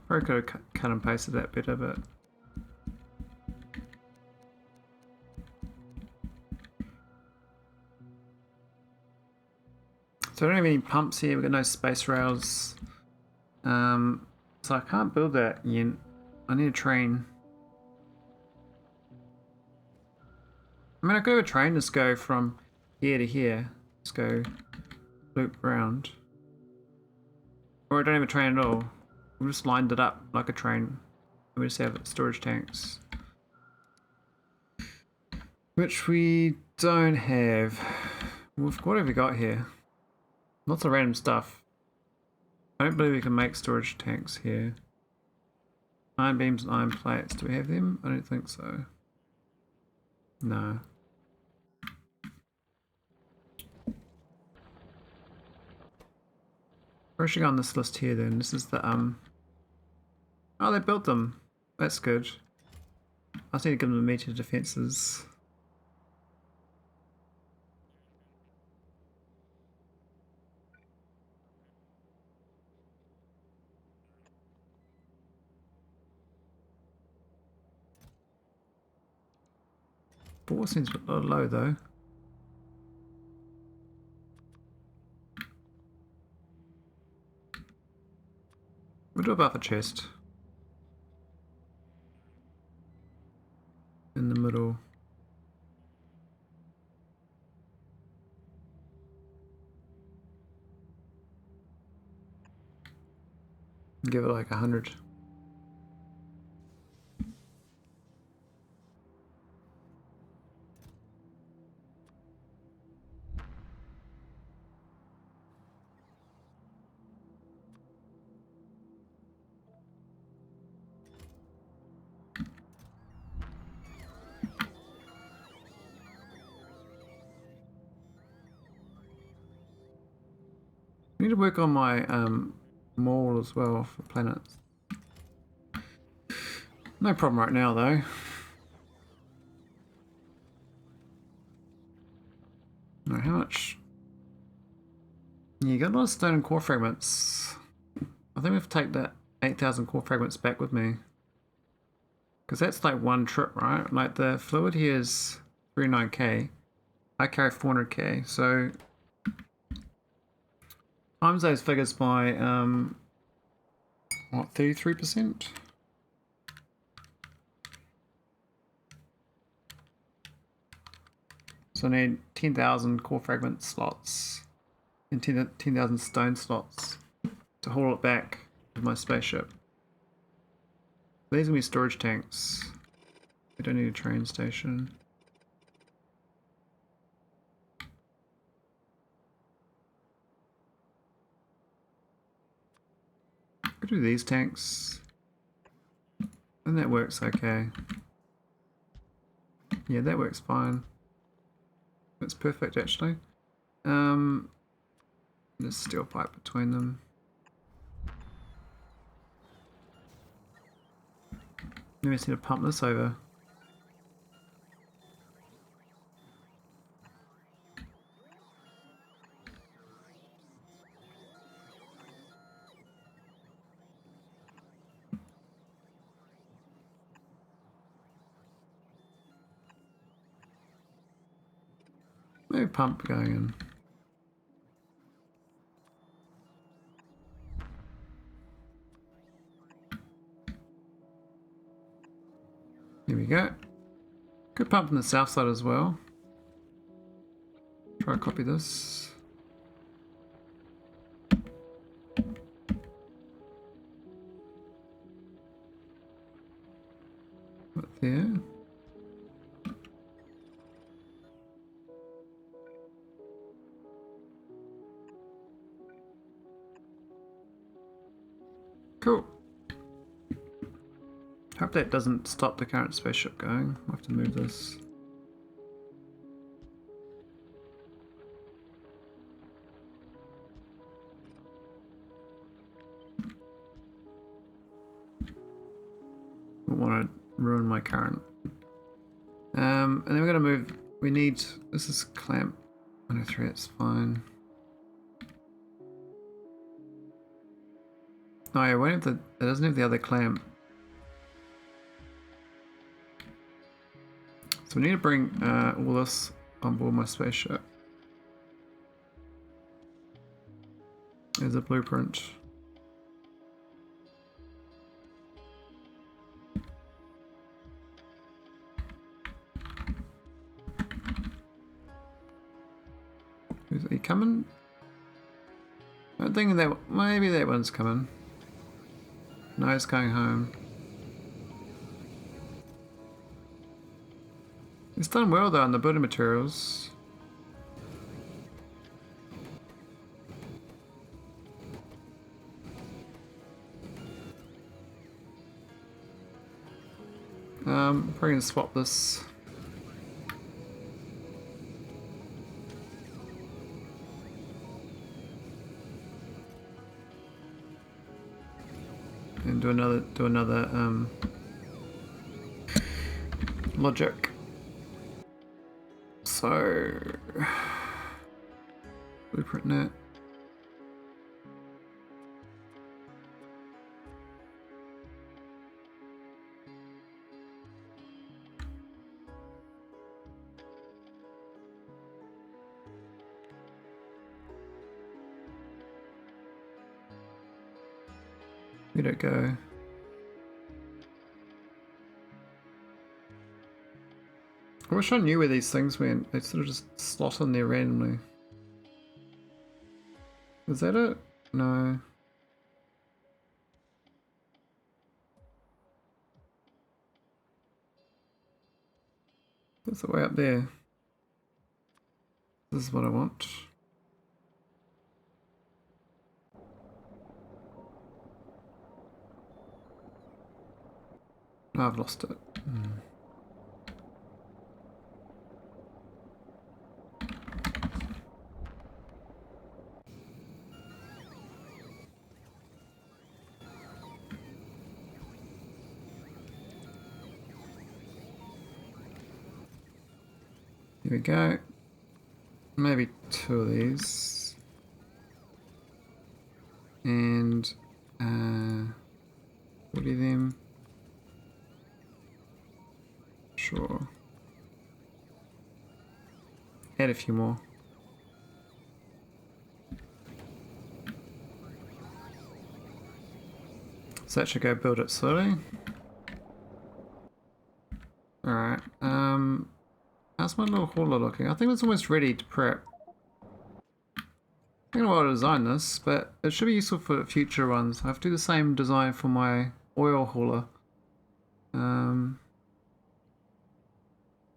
Probably could have cut and pasted that better, but so I don't have any pumps here. We've got no space rails, so I can't build that yet. I need a train. I mean, I could have a train just go from here to here. Just go loop around. Or I don't have a train at all. We just lined it up like a train. And we just have storage tanks. Which we don't have. What have we got here? Lots of random stuff. I don't believe we can make storage tanks here. Iron beams and iron plates. Do we have them? I don't think so. No. Where should I go on this list here then? This is the oh, they built them. That's good. I just need to give them immediate defenses. Ball seems a little low though. We'll do a buffer chest. In the middle. Give it like 100. I need to work on my mall as well for planets. No problem right now though. Now how much? Yeah, you got a lot of stone and core fragments. I think we have to take that 8,000 core fragments back with me. Because that's like one trip, right? Like the fluid here is 39k. I carry 400k, so times those figures by what, 33%? So I need 10,000 core fragment slots and 10,000 stone slots to haul it back with my spaceship. These are going to be storage tanks. We don't need a train station. Could do these tanks. And that works okay. Yeah, that works fine. That's perfect actually. There's steel pipe between them. Maybe I just need to pump this over. Maybe pump going in. Here we go. Good pump on the south side as well. Try to copy this. Right there. Cool. Hope that doesn't stop the current spaceship going. I'll have to move this. Don't want to ruin my current. And then we're going to move. We need. This is clamp 103. It's fine. Oh yeah, wait, it doesn't have the other clamp. So we need to bring all this on board my spaceship. There's a blueprint. Is he coming? I don't think that, maybe that one's coming. No, it's going home. It's done well though on the building materials. Probably gonna swap this. And do another logic. So blueprint net. Where'd it go? I wish I knew where these things went. They sort of just slot in there randomly. Is that it? No. That's the way up there. This is what I want. No, I've lost it. Here we go. Maybe 2 of these. And 40 of them. Sure. Add a few more. So that should go build it slowly. Alright, how's my little hauler looking? I think it's almost ready to prep. I don't know how to design this, but it should be useful for future ones. I have to do the same design for my oil hauler.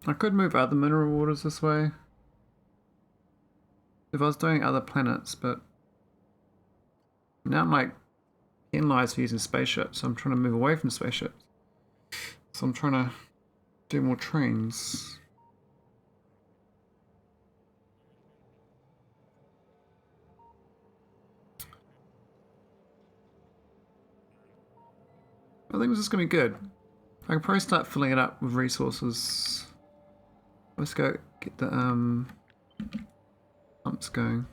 I could move other mineral waters this way if I was doing other planets, but now I'm like penalized for using spaceships, so I'm trying to move away from spaceships. So I'm trying to do more trains. I think this is going to be good. I can probably start filling it up with resources. Let's go get the pumps going.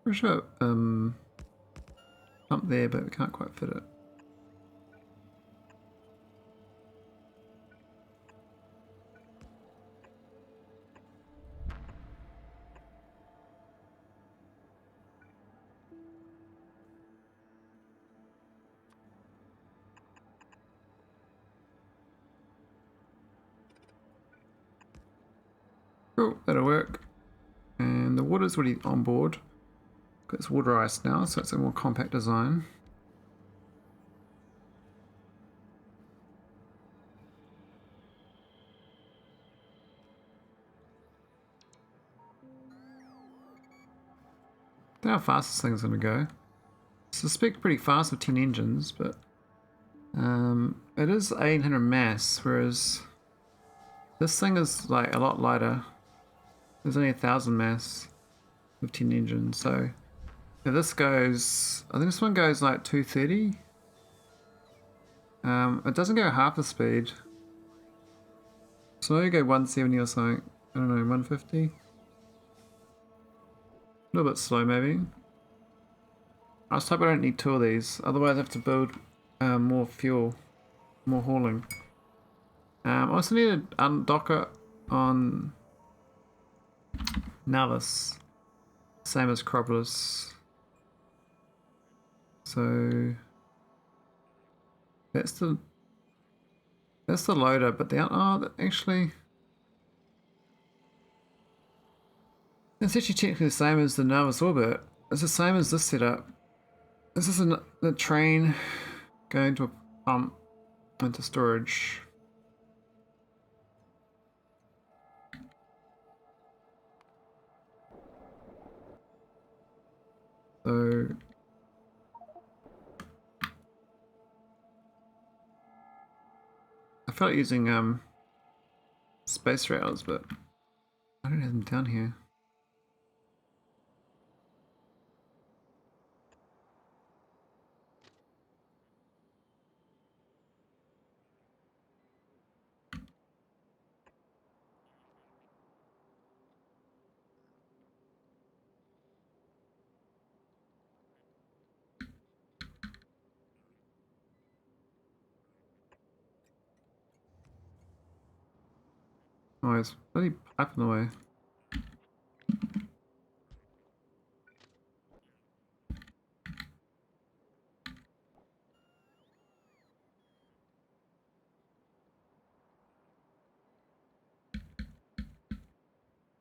Pretty sure pump there, but we can't quite fit it. Cool, that'll work. And the water's already on board. It's water ice now, so it's a more compact design. I don't know how fast this thing's going to go. I suspect pretty fast with 10 engines, but it is 800 mass, whereas this thing is like a lot lighter. There's only 1000 mass with 10 engines, so if this goes, I think this one goes like 230. It doesn't go half the speed, so maybe go 170 or something. I don't know, 150. A little bit slow maybe. I just hope I don't need 2 of these, otherwise I have to build more fuel, more hauling. I also need to undock it on nauvis, same as krobelus. So that's the loader, but actually it's actually technically the same as the nauvis orbit. It's the same as this setup. This is the train going to a pump into storage. So I felt like using space rails, but I don't have them down here. Oh, it's bloody pipe in the way.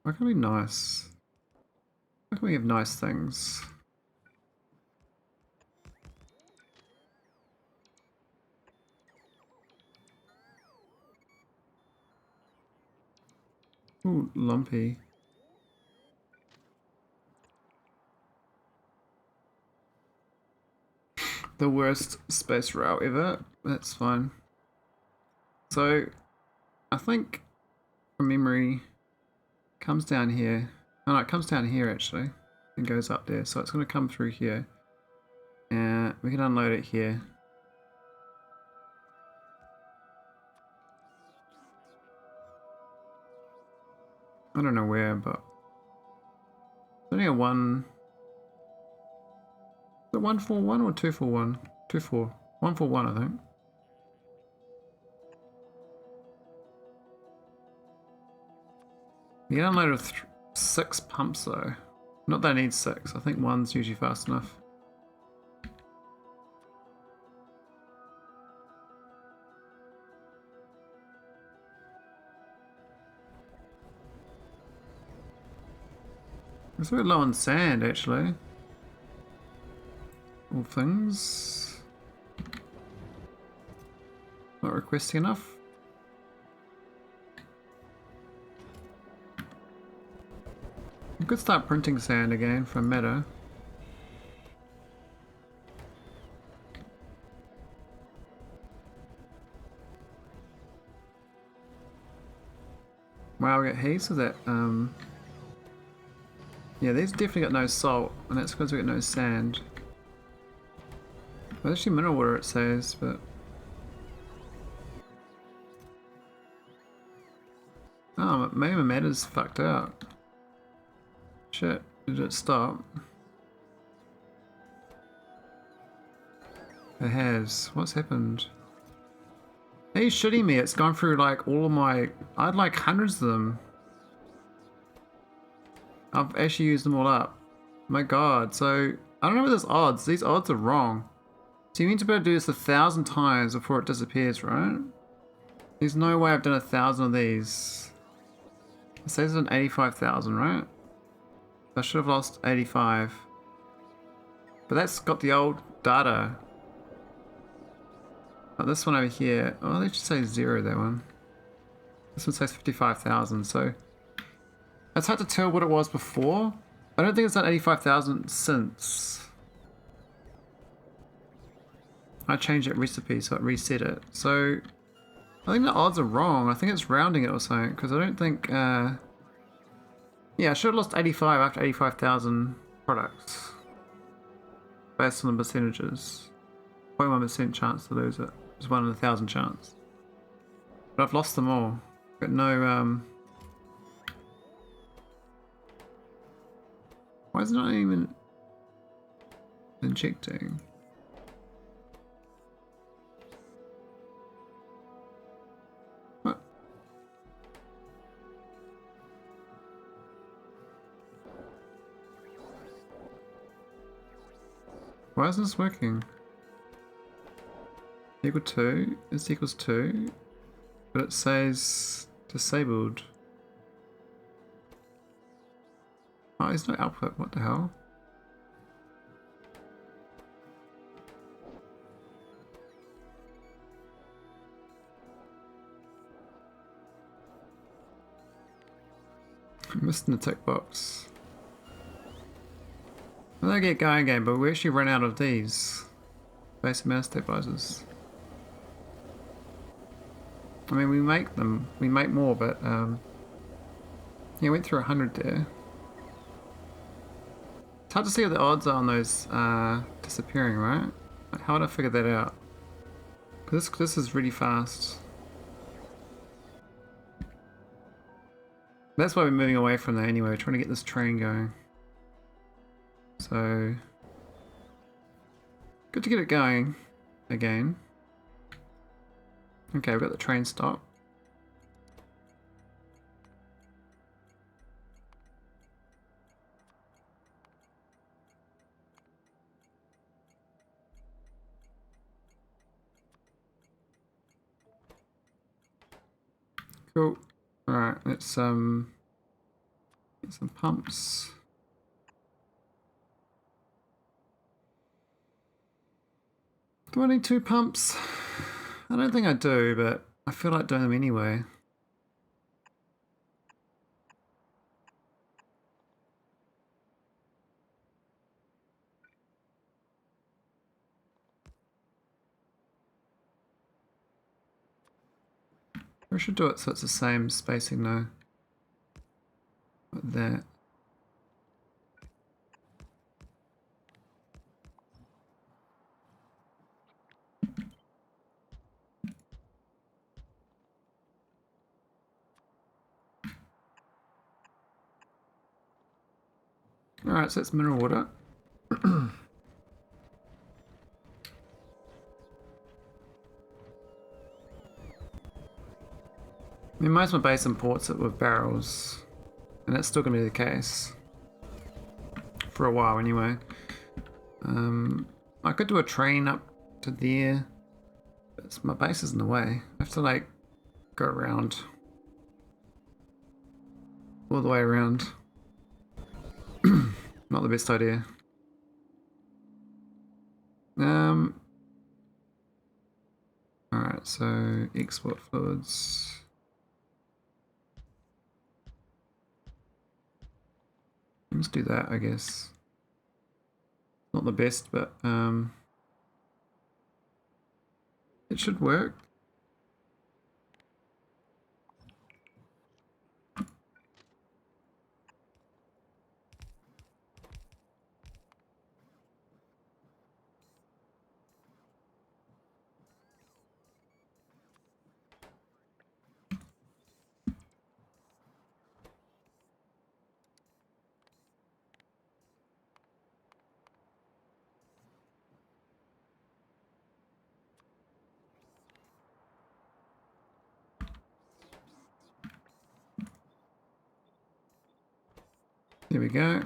Why can't we be nice? Why can we have nice things? Ooh, lumpy. The worst space route ever. That's fine. So, I think from memory, comes down here. Oh no, it comes down here actually, and goes up there. So it's going to come through here, and we can unload it here. I don't know where, but it's only a one. Is it 141 or 241? 24. 141, I think. You can unload with 6 pumps though. Not that I need 6. I think 1's usually fast enough. It's a bit low on sand actually. All things. Not requesting enough. We could start printing sand again from matter. Wow, we got heaps of that. Yeah, these definitely got no salt, and that's because we got no sand. Well, actually mineral water it says, but... Oh, maybe my matter's fucked out. Shit, did it stop? It has. What's happened? Are you shitting me? It's gone through like all of my... I had like hundreds of them. I've actually used them all up. My god, so... I don't know what this odds. These odds are wrong. So you need to be able to do this 1,000 times before it disappears, right? There's no way I've done 1,000 of these. It says it's an 85,000, right? I should have lost 85. But that's got the old data. But this one over here, oh, they should say 0, that one. This one says 55,000, so... It's hard to tell what it was before. I don't think it's done 85,000 since. I changed that recipe, so it reset it. So, I think the odds are wrong. I think it's rounding it or something, because I don't think... Yeah, I should have lost 85 after 85,000 products. Based on the percentages. 0.1% chance to lose it. It's 1 in 1,000 chance. But I've lost them all. Got no, Why is it not even injecting? What? Why is this working? Equal 2, this equals 2, but it says disabled. Oh, there's no output, what the hell? Missed the tick box. Well, they get going again, but we actually run out of these basic mass stabilizers. I mean, we make them. We make more, but yeah, went through 100 there. It's hard to see what the odds are on those disappearing, right? Like, how would I figure that out? Because this is really fast. That's why we're moving away from that anyway. We're trying to get this train going. So good to get it going again. Okay, we've got the train stop. Cool. Alright, let's get some pumps. Do I need 2 pumps? I don't think I do, but I feel like doing them anyway. I should do it so it's the same spacing though. Like that. Alright, so it's mineral water. I mean, most of my base imports it with barrels, and that's still going to be the case. For a while anyway. I could do a train up to there, but my base is in the way. I have to like go around. All the way around. Not the best idea. Alright, so export fluids. Let's do that, I guess. Not the best, but it should work. There we go.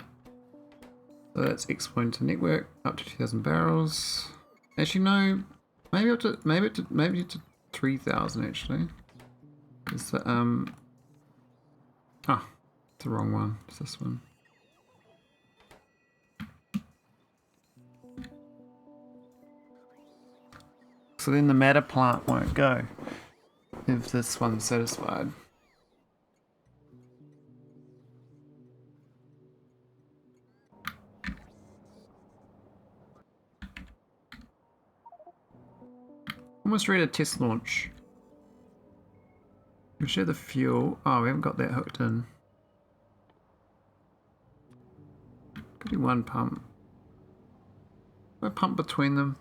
So that's export to network up to 2,000 barrels. Actually, no, maybe up to maybe to 3,000 actually. Is that oh, it's the wrong one. It's this one. So then the matter plant won't go if this one's satisfied. Almost ready to test launch. We share the fuel. Oh, we haven't got that hooked in. Could do one pump. I pump between them.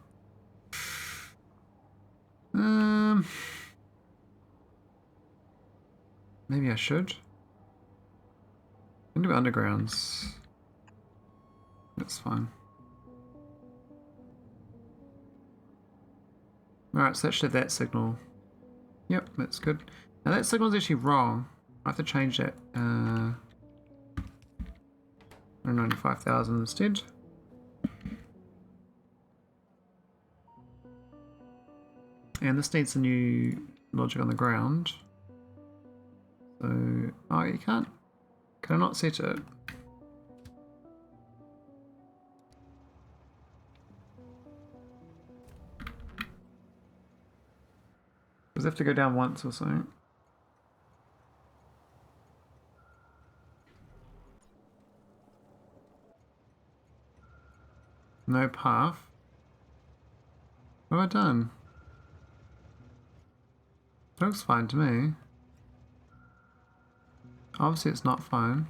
Maybe I should. I can do undergrounds. That's fine. Alright, so that should have that signal. Yep, that's good. Now that signal is actually wrong. I have to change that. 195,000 instead. And this needs a new logic on the ground. So, oh, you can't. Can I not set it? Does it have to go down once or something? No path. What have I done? It looks fine to me. Obviously it's not fine.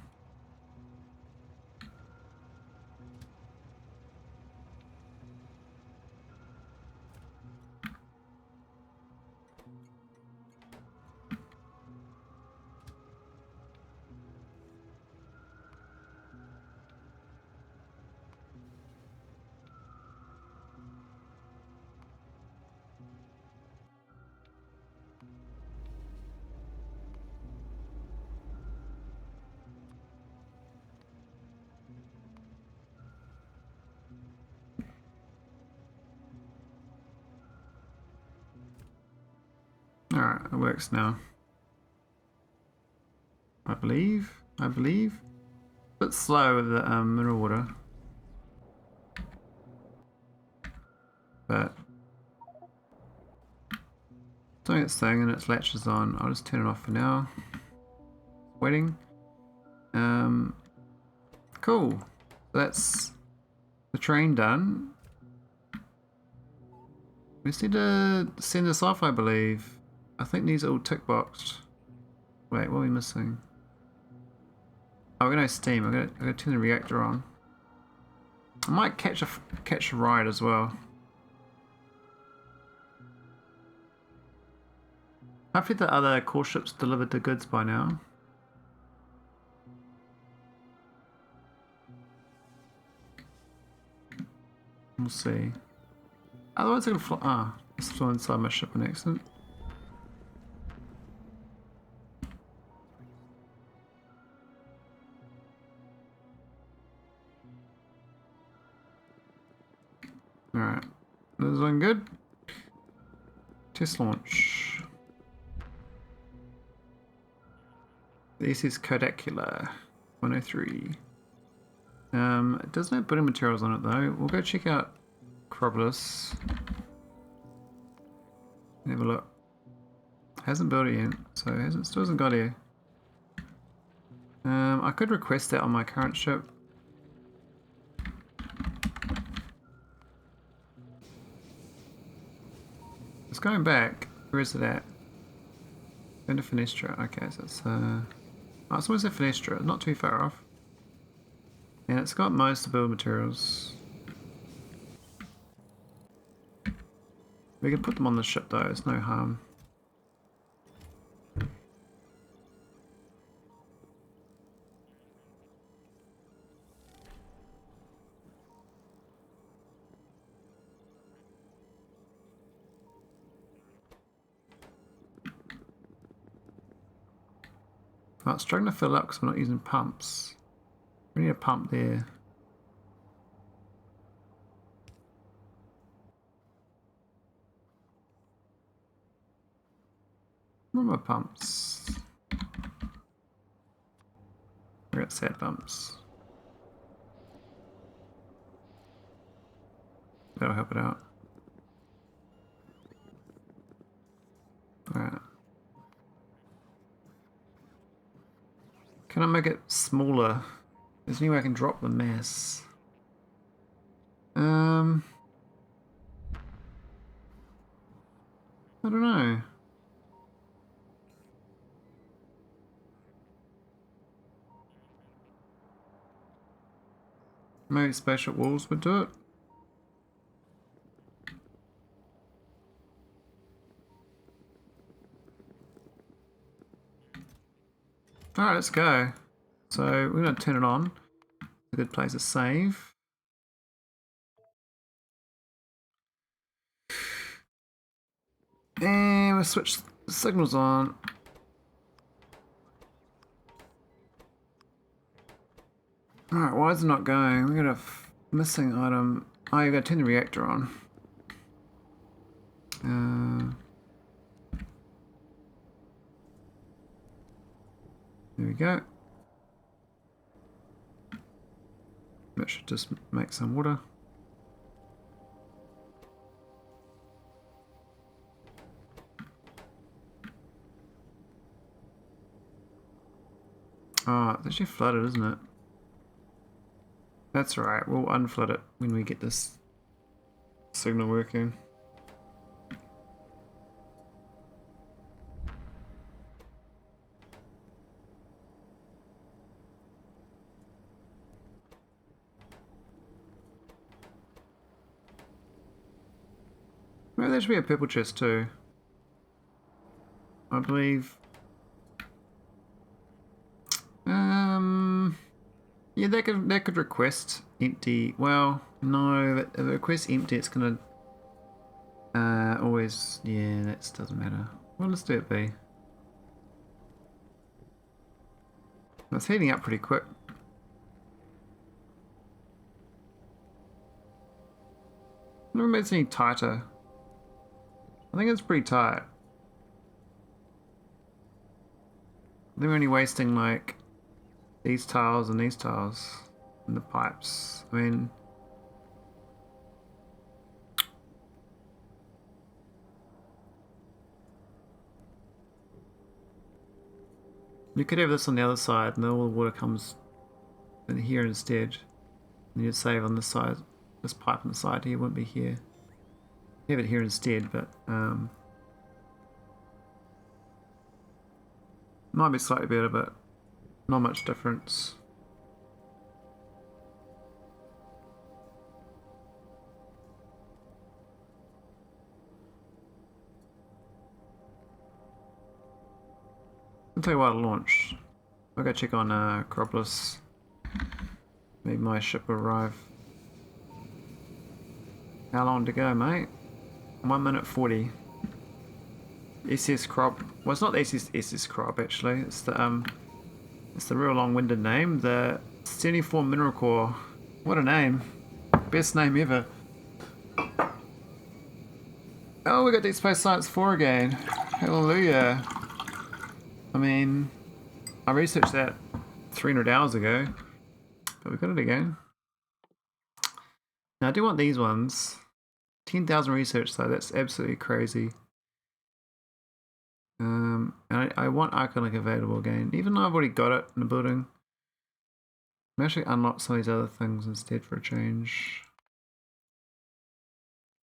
Alright, it works now. I believe. A bit slow with the mineral water. But it's doing its thing and its latches on. I'll just turn it off for now. Waiting. Cool. So that's the train done. We just need to send this off, I believe. I think these are all tick boxed. Wait, what are we missing? Oh, we're gonna have steam. I'm gonna turn the reactor on. I might catch a ride as well. Hopefully the other core ships delivered the goods by now. We'll see. Otherwise I'm gonna fly. Ah, it's flew inside my ship on accident. Alright. This is looking good. Test launch. This is Codacula 103. It doesn't have building materials on it though. We'll go check out krobelus. Have a look. Hasn't built it yet, so it still hasn't got here. I could request that on my current ship. It's going back. Where is it at? Into Fenestra. Okay, so it's oh, it's always a Fenestra. Not too far off. And it's got most of the build materials. We can put them on the ship though, it's no harm. Oh, it's struggling to fill up because we're not using pumps. We need a pump there. Where are my pumps? We got sad pumps. That'll help it out. Alright. Can I make it smaller? There's any way I can drop the mass. I don't know. Maybe spaceship walls would do it. Alright, let's go. So we're going to turn it on. It's a good place to save. And we'll switch the signals on. Alright, why is it not going? We got a missing item. Oh, you got to turn the reactor on. There we go. That should just make some water. Oh, it's actually flooded, isn't it? That's right, we'll unflood it when we get this signal working. Maybe there should be a purple chest too. I believe. Yeah, that could request empty. Well, no, if it requests empty, it's gonna always. Yeah, that doesn't matter. Well, let's do it B. It's heating up pretty quick. I don't remember it's any tighter. I think it's pretty tight. They're only wasting like these tiles and these tiles and the pipes. I mean, you could have this on the other side and all the water comes in here instead. And you'd save on this side, this pipe on the side here wouldn't be here. You have it here instead, but might be slightly better, but not much difference. I'll tell you what, I'll launch. I'll go check on krobelus. Maybe my ship will arrive. How long to go, mate? 1 minute 40. SS Krob. Well, it's not the SS Krob actually. It's the real long-winded name. The 74 Mineral Core. What a name! Best name ever. Oh, we got Deep Space Science 4 again. Hallelujah. I mean, I researched that 300 hours ago, but we got it again. Now I do want these ones. 10,000 research though, that's absolutely crazy. And I want Archonic available again, even though I've already got it in the building. I'm actually unlock some of these other things instead for a change.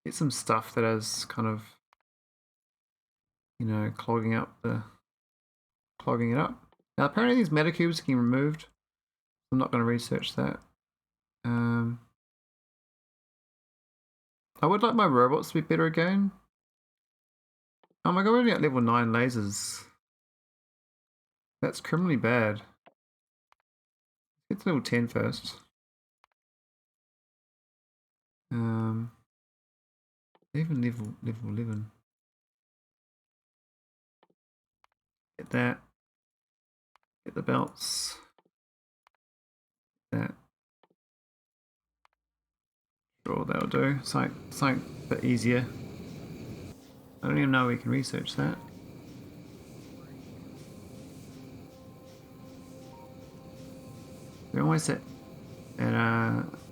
Get some stuff that is kind of, you know, clogging it up. Now apparently these meta cubes can be removed. I'm not going to research that. I would like my robots to be better again. Oh my god, we're only at level 9 lasers. That's criminally bad. Get to level 10 first. Even level 11. Get that. Get the belts. That. Sure, that'll do. Something a bit easier. I don't even know we can research that. We're almost at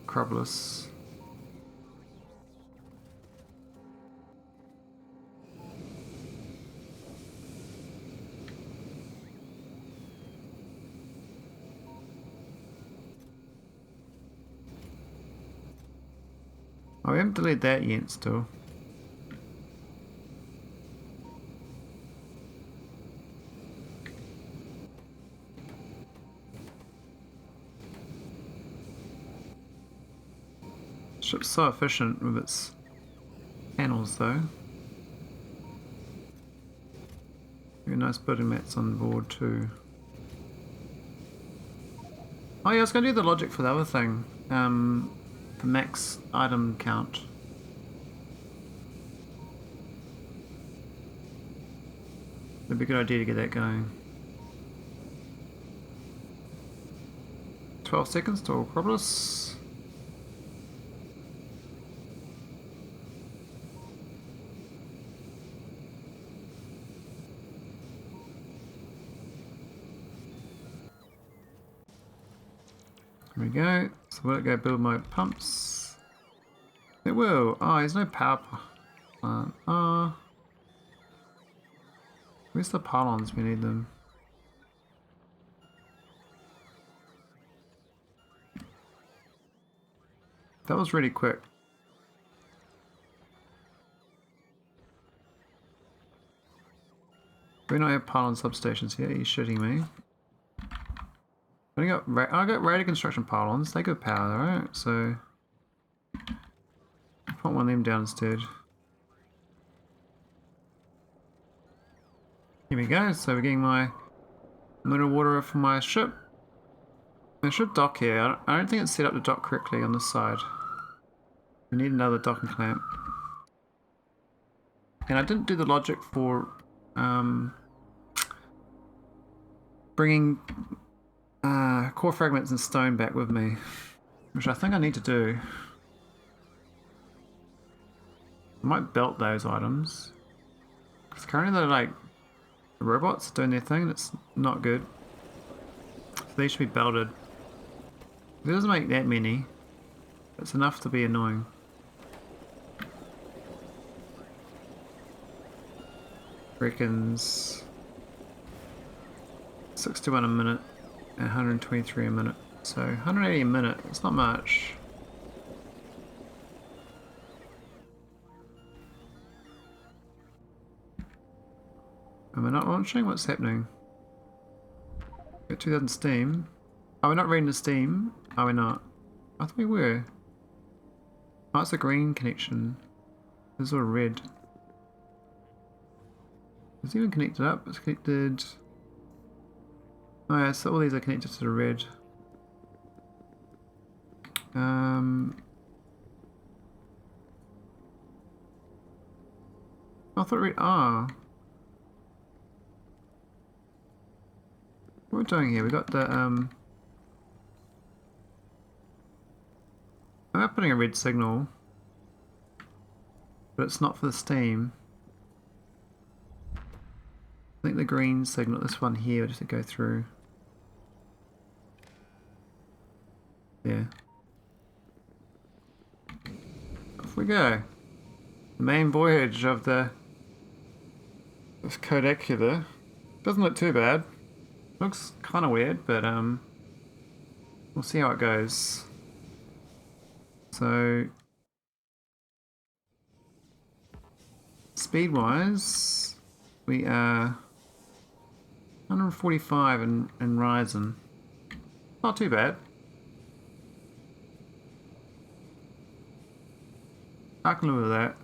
krobelus. Oh, we haven't deleted that yet still. Ship's so efficient with its panels though. Very nice building mats on board too. Oh yeah, I was going to do the logic for the other thing. The max item count. It'd be a good idea to get that going. 12 seconds to krobelus. There we go. So will it go build my pumps? It will. Oh, there's no power plant. Oh. Where's the pylons? We need them. That was really quick. Do we not have pylon substations here? Are you shitting me? I got radar construction pylons. They go power, right? So put one of them down instead. Here we go. So we're getting my mineral water from my ship. I should dock here. I don't think it's set up to dock correctly on this side. We need another docking clamp. And I didn't do the logic for bringing core fragments and stone back with me, which I think I need to do. I might belt those items, because currently they're like robots doing their thing. That's not good. So they should be belted. It doesn't make that many. It's enough to be annoying. Reckons 61 a minute and 123 a minute. So 180 a minute, it's not much. Am I not launching? What's happening? Got 2000 steam. Oh, we're not reading the steam. Are we not? I thought we were. Oh, it's a green connection. This is all red. It's even connected up. It's connected. Oh yeah, so all these are connected to the red. I thought red. Ah. What are we doing here? We got the I'm putting a red signal, but it's not for the steam. I think the green signal, this one here, just to go through. Yeah. Off we go. The main voyage of this Codacula. Doesn't look too bad. Looks kind of weird, but we'll see how it goes. So speed-wise, we are 145 and rising. Not too bad. I can live with that. I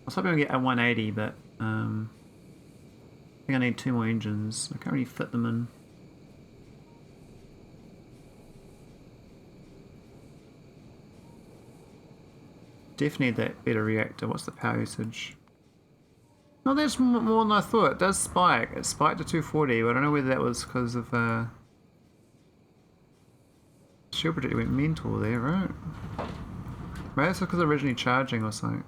was hoping to get a 180, but I think I need 2 more engines. I can't really fit them in. Definitely need that better reactor. What's the power usage? No, that's more than I thought. It does spike. It spiked to 240, but I don't know whether that was because of shield projector went mental there, right? Maybe it's because of originally charging or something.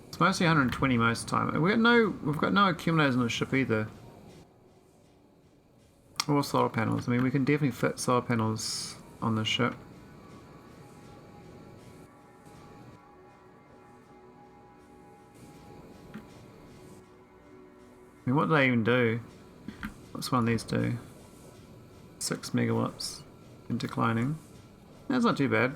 It's mostly 120 most of the time. We've got no accumulators on the ship either. Or solar panels. I mean, we can definitely fit solar panels on the ship. I mean, what do they even do? What's one of these do? 6 megawatts and declining. That's not too bad.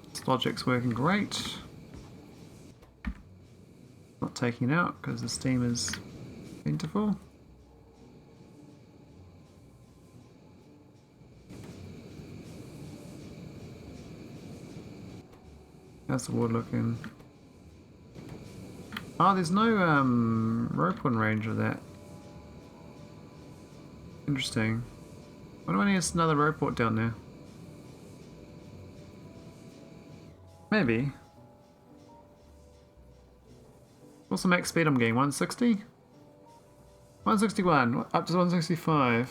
This logic's working great. Not taking it out because the steam is plentiful. How's the water looking? Oh, there's no rope on range of that. Interesting. Why do I need another rope port down there? Maybe. What's the max speed I'm getting? 160? 161, up to 165.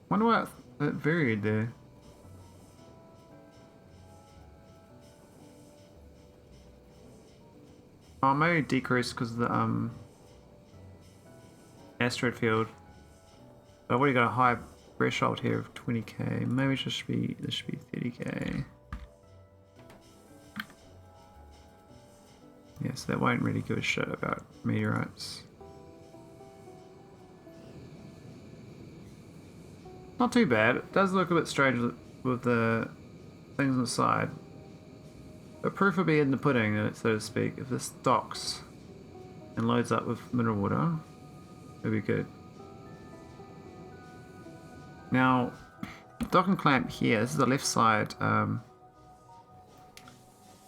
Wonder why it varied there. Oh, maybe decreased because of the asteroid field. But I've already got a high threshold here of 20k. Maybe it should be, this should be 30k. Yeah, so that won't really give a shit about meteorites. Not too bad. It does look a bit strange with the things on the side. But proof will be in the pudding, so to speak. If this docks and loads up with mineral water, it'll be good. Now, dock and clamp here, this is the left side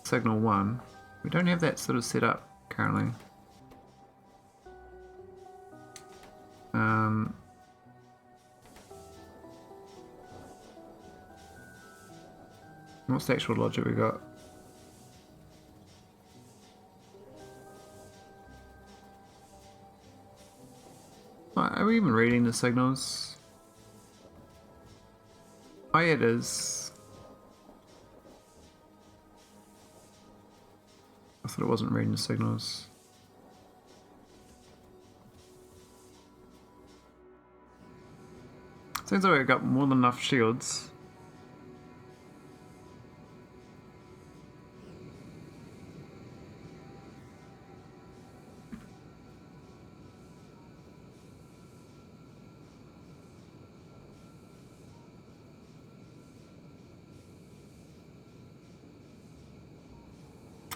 signal 1. We don't have that sort of set up currently. What's the actual logic we got? Are we even reading the signals? Oh yeah, it is. I thought it wasn't reading the signals. Seems like we've got more than enough shields.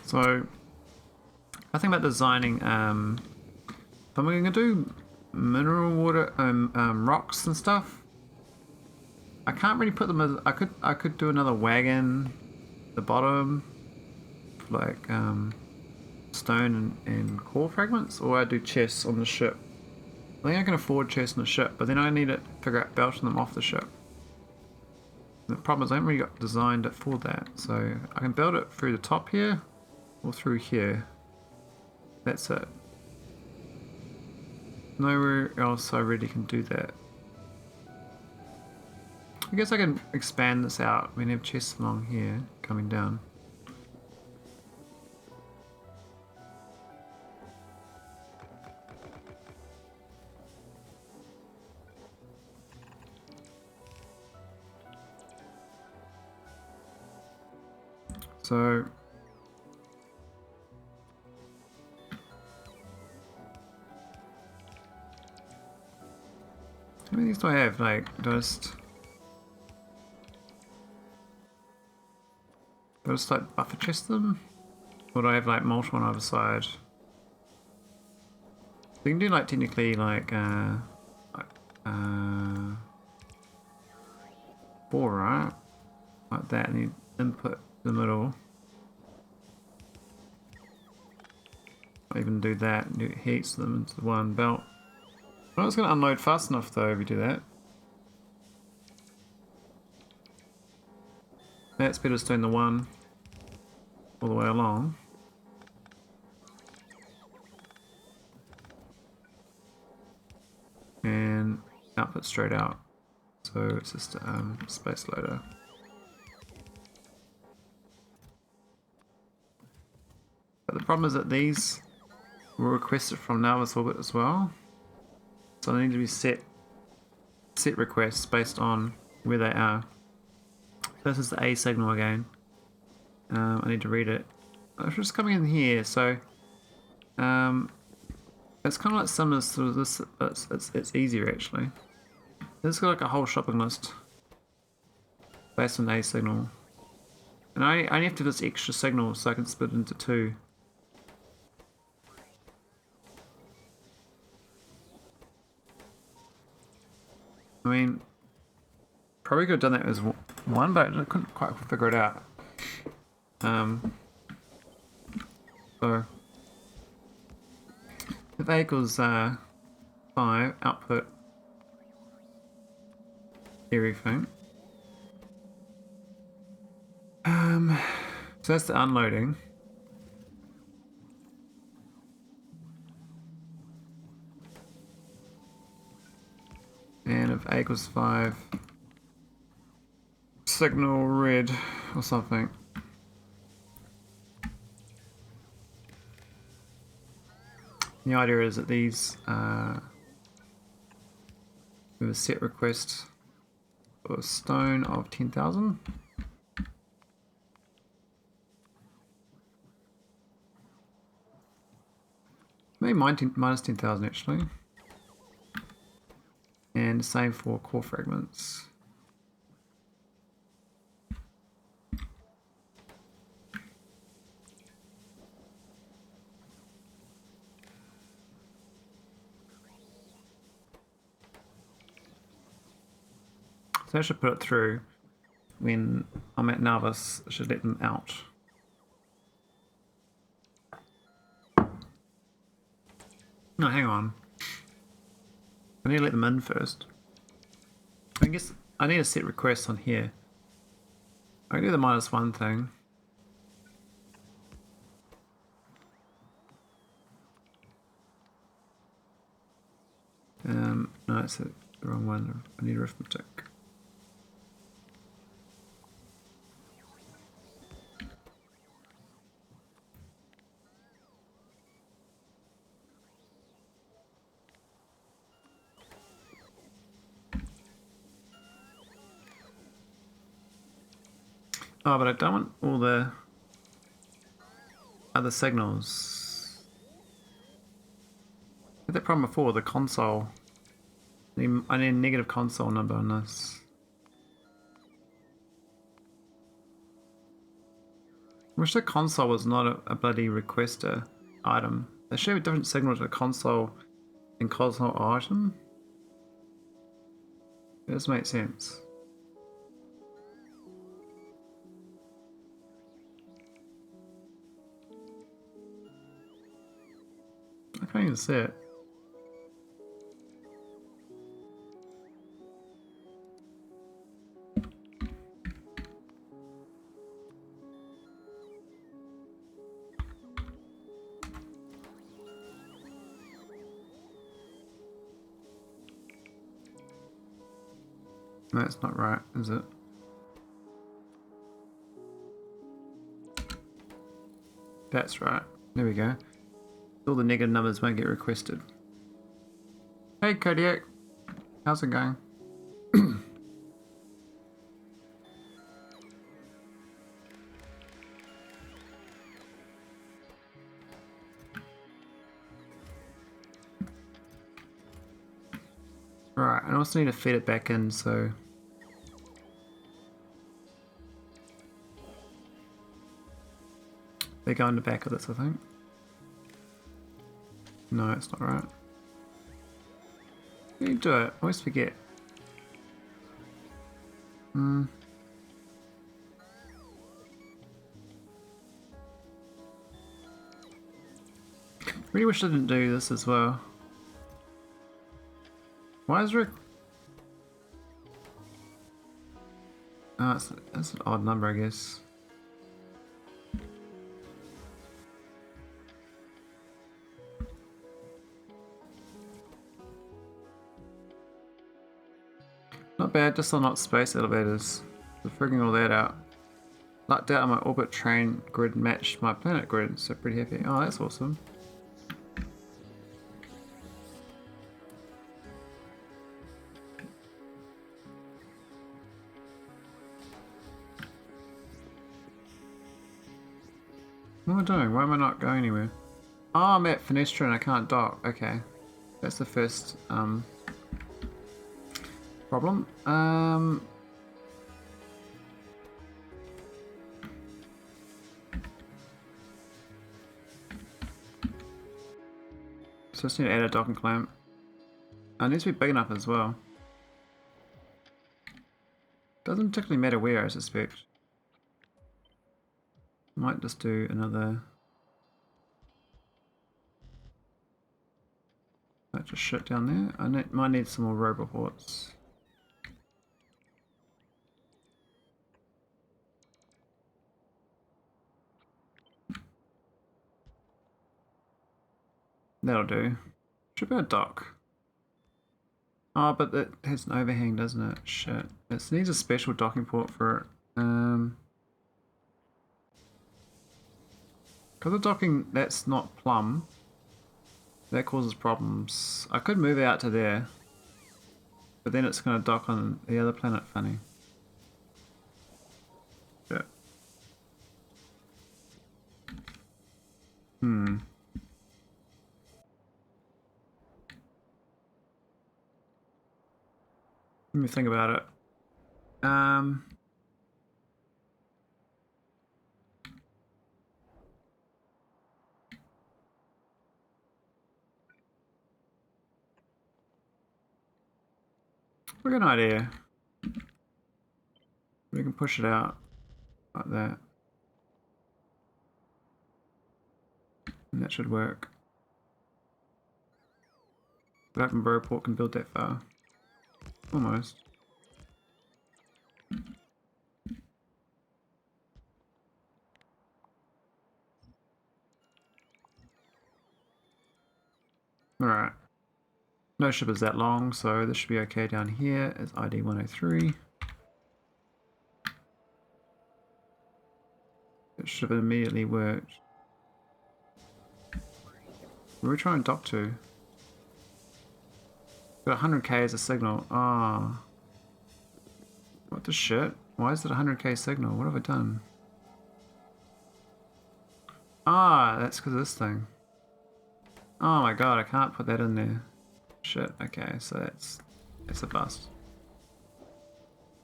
So, I think about designing, I'm going to do mineral water, rocks and stuff. I can't really put them as, I could do another wagon at the bottom, like, stone and core fragments, or I do chests on the ship. I think I can afford chests on the ship, but then I need to figure out belting them off the ship. The problem is I haven't really got designed it for that, so I can build it through the top here, or through here. That's it. Nowhere else I really can do that. I guess I can expand this out. We have chests along here, coming down. So how many of these do I have? Like, do I just like buffer chest them? Or do I have like multiple on either side? We can do like technically like 4, right? Like that, and you input the middle. I'll even do that and it heats them into one belt. I'm not just going to unload fast enough though if you do that. That's better just doing the one all the way along. And output straight out. So it's just space loader. But the problem is that these were requested from nauvis orbit as well. So they need to be set requests based on where they are. This is the A signal again. I need to read it. It's just coming in here, so it's kind of like similar to this, but it's easier actually. This has got like a whole shopping list based on A signal, and I only have to do this extra signal so I can split it into 2. I mean, probably could have done that as one, but I couldn't quite figure it out. So if A equals 5, output everything. So that's the unloading. And if A equals 5, signal red or something. The idea is that these with a set request for a stone of 10,000. Maybe minus 10,000 actually. And the same for core fragments. So I should put it through when I'm at nauvis. I should let them out. No, hang on. I need to let them in first. I guess I need to set requests on here. I can do the -1 thing. No, it's the wrong one. I need arithmetic. Oh, but I don't want all the other signals. I had that problem before, the console. I need a negative console number on this. I wish the console was not a bloody requester item. They should have a different signal to the console and console item. It does make sense. I can't even see it. No, that's not right, is it? That's right. There we go. All the negative numbers won't get requested. Hey Kodiak, how's it going? Right, I also need to feed it back in, so they go in the back of this, I think. No, it's not right. You do it. I always forget. Really wish I didn't do this as well. Why is there? Oh, that's an odd number, I guess. Not bad, just on not space elevators. So figuring all that out. Lucked out on my orbit train grid matched my planet grid, so pretty happy. Oh, that's awesome. What am I doing? Why am I not going anywhere? Oh, I'm at Fenestra and I can't dock. Okay. That's the first problem. So I just need to add a docking clamp. It needs to be big enough as well. Doesn't particularly matter where, I suspect. Might just do another... That just shit down there. I might need some more roboports. That'll do. Should be a dock. Oh, but it has an overhang, doesn't it? Shit. It needs a special docking port for it. Because the docking, that's not plumb. That causes problems. I could move it out to there. But then it's going to dock on the other planet funny. Yeah. Let me think about it. We've got an idea. We can push it out like that. And that should work. Open Port can build that far. Almost. Alright. No ship is that long, so this should be okay down here as ID 103. It should have immediately worked. Where are we trying to dock to? Got 100k as a signal. Ah. What the shit? Why is it 100k signal? What have I done? Ah, that's because of this thing. Oh my god, I can't put that in there. Shit, okay, so that's a bust.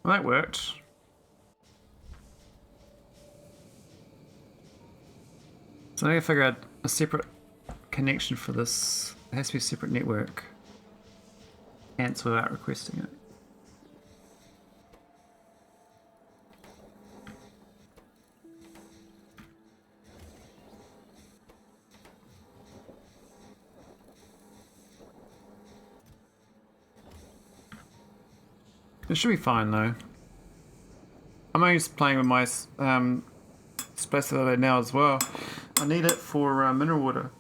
Well, that worked. So I need to figure out a separate connection for this. It has to be a separate network. Cancel without requesting it. It should be fine though. I'm only playing with my space elevator now as well. I need it for mineral water.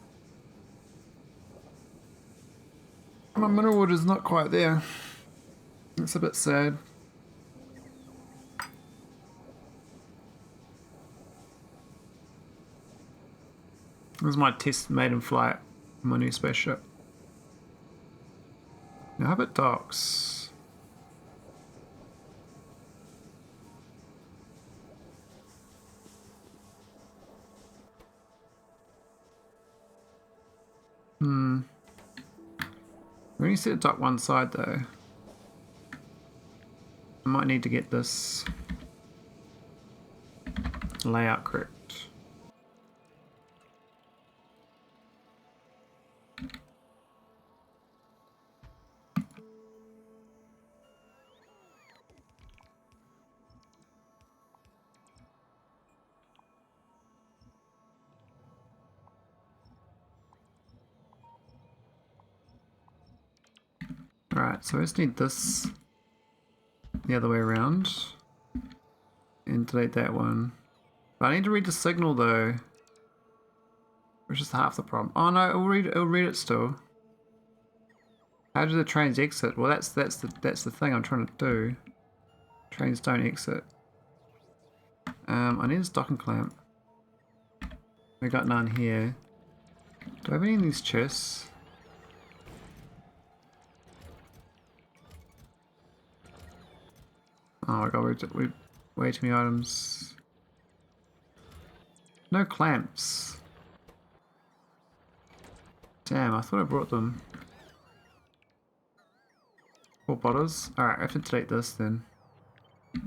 My mineral water is not quite there. It's a bit sad. This is my test maiden flight on my new spaceship. Now how about docks? We only set a dock one side though. I might need to get this layout correct. Alright, so I just need this the other way around and delete that one. But I need to read the signal though, which is half the problem. Oh no, it'll read it still. How do the trains exit? Well, that's the thing I'm trying to do. Trains don't exit. I need a stocking clamp. We got none here. Do I have any in these chests? Oh my god, we way too many items. No clamps. Damn, I thought I brought them. 4 bottles. Alright, I have to delete this then. So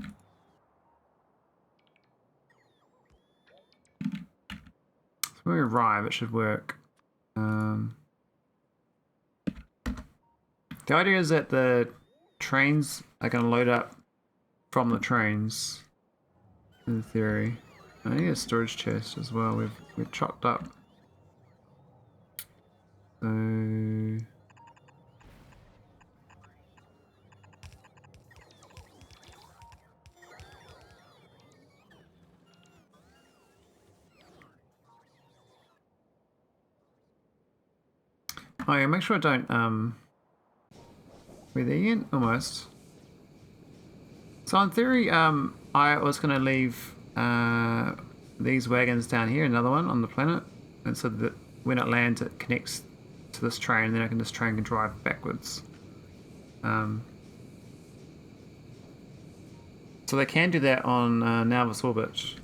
when we arrive, it should work. The idea is that the trains are going to load up from the trains, in theory. I need a storage chest as well. We've chopped up. So oh yeah, make sure I don't we're there yet? Almost. So in theory, I was going to leave these wagons down here, another one on the planet, and so that when it lands it connects to this train, then this train can drive backwards. So they can do that on Nauvis orbit.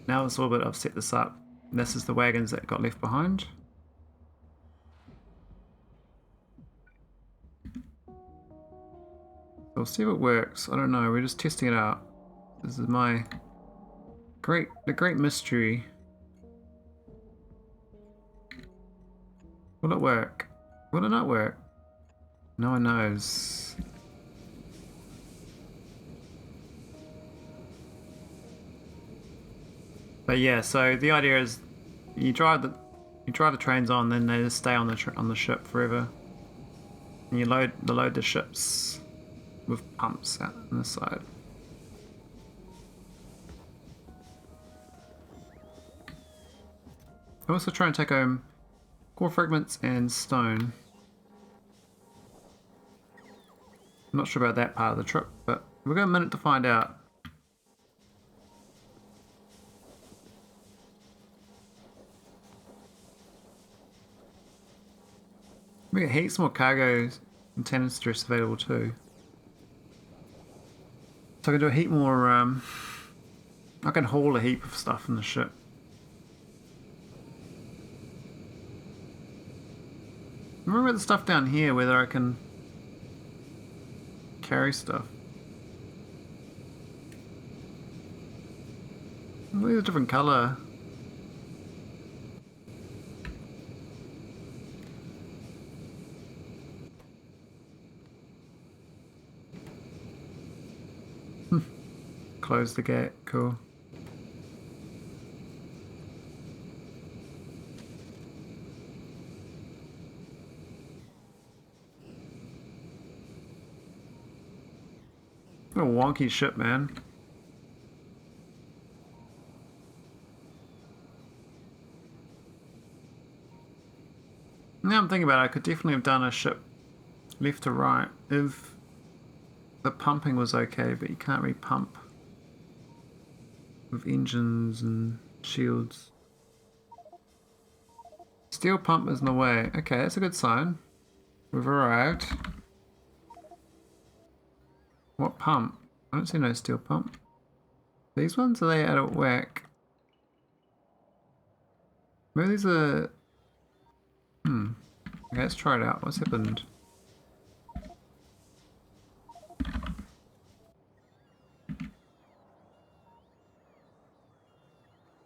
Nauvis orbit, I've set this up. This is the wagons that got left behind. So We'll see if it works. I don't know. We're just testing it out. This is the great mystery. Will it work? Will it not work? No one knows. But yeah, so the idea is you drive the trains on, then they just stay on the ship forever. And you load the ships with pumps out on the side. I also try and take home core fragments and stone. I'm not sure about that part of the trip, but we've got a minute to find out. We got heaps more cargo and tenant stress available too. So I can do a heap more, I can haul a heap of stuff in the ship. Remember the stuff down here, whether I can carry stuff. Look at a different colour. Close the gate, cool. What a wonky ship, man. Now I'm thinking about it, I could definitely have done a ship left to right if the pumping was okay, but you can't really pump with engines and shields. Steel pump is in the way. Okay, that's a good sign. We've arrived. What pump? I don't see no steel pump. These ones, are they out of whack? Maybe these are... Okay, let's try it out. What's happened?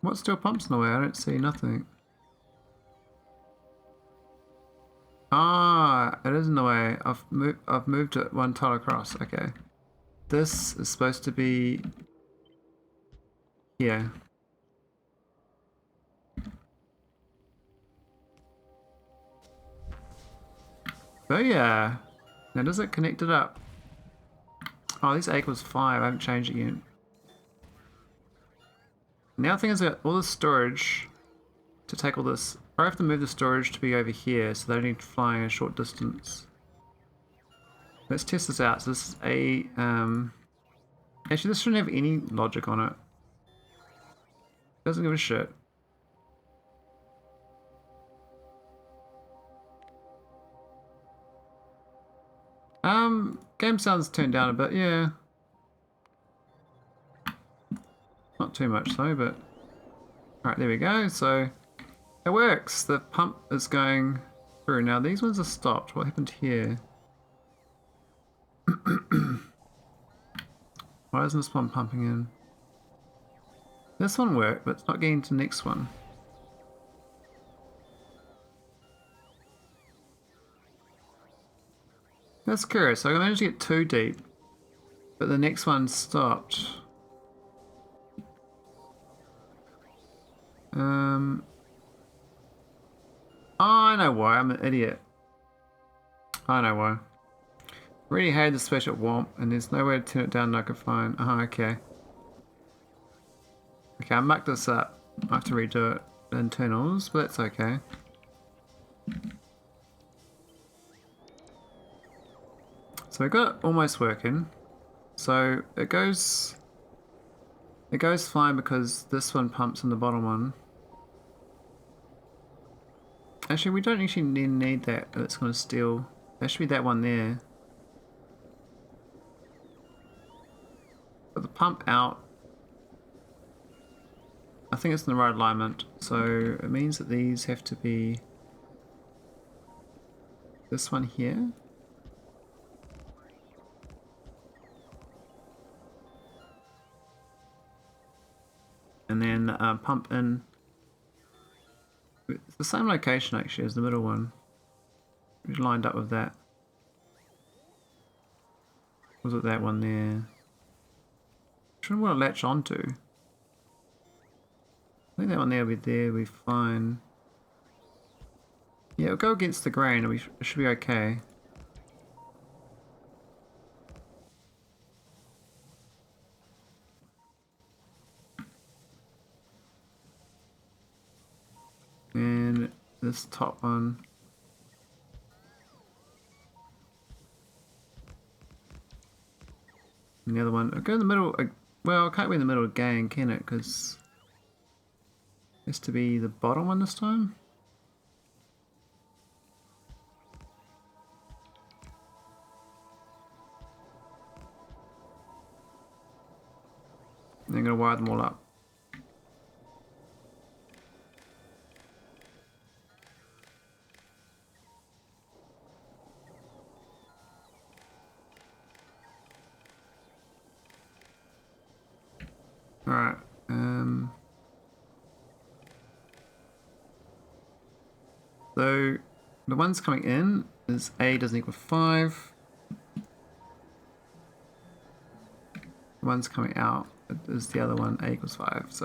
What steel pump's in the way? I don't see nothing. Ah, it is in the way. I've moved it one tile across. Okay. This is supposed to be here. Oh yeah. Now does it connect it up? Oh, this 8 was 5. I haven't changed it yet. Now the thing is, I got all this storage to take all this. I have to move the storage to be over here, so they don't need flying a short distance. Let's test this out. So this is a actually, this shouldn't have any logic on it. Doesn't give a shit. Game sounds turned down a bit, yeah. Not too much though, but... Alright, there we go, so... It works! The pump is going through. Now these ones are stopped. What happened here? Why isn't this one pumping in? This one worked, but it's not getting to the next one. That's curious. I managed to get 2 deep, but the next one stopped. Oh, I know why. I'm an idiot. I know why. Really hated the spaceship warp, and there's no way to turn it down that I could find. Okay. Okay, I mucked this up. I have to redo it. The internals, but that's okay. So we got it almost working. So it goes fine because this one pumps in the bottom one. Actually, we don't actually need that. It's going to steal. There should be that one there. But the pump out, I think it's in the right alignment. So it means that these have to be this one here. and then pump in. It's the same location actually as the middle one. We've lined up with that. Was it that one there? Which one will it latch onto? I think that one there will be there, we'll be fine. Yeah, it'll go against the grain, it should be okay. And this top one. And the other one. I'll go in the middle. Well, it can't be in the middle again, can it? Because it has to be the bottom one this time. And I'm going to wire them all up. Alright, so the ones coming in is A doesn't equal 5. The ones coming out is the other one, A equals 5, so...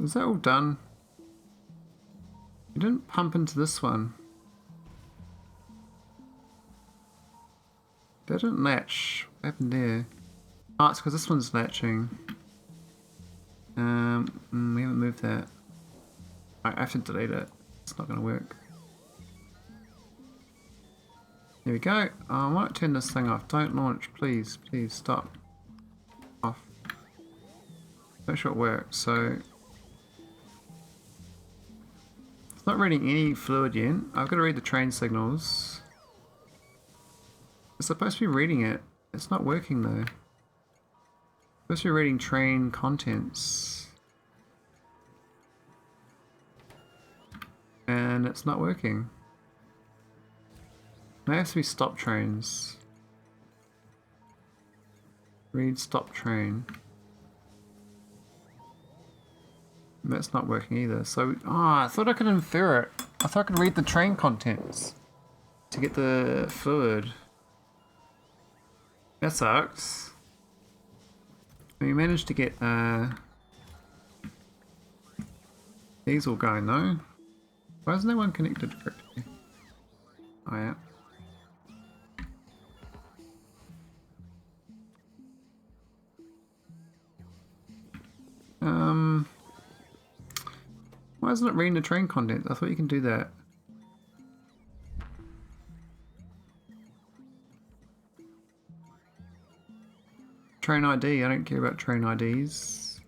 is that all done? You didn't pump into this one. That didn't latch. What happened there? Oh, it's because this one's latching. We haven't moved that. I have to delete it. It's not going to work. There we go. I might turn this thing off. Don't launch, please. Please stop. Off. Make sure it works. So it's not reading any fluid yet. I've got to read the train signals. It's supposed to be reading it. It's not working though. It's supposed to be reading train contents. And it's not working. It has to be stop trains. Read stop train. That's not working either. So, I thought I could infer it. I thought I could read the train contents to get the fluid. That sucks. We managed to get these all going though. Why isn't that one connected correctly? Oh yeah. Why isn't it reading the train content? I thought you can do that. Train ID, I don't care about train IDs.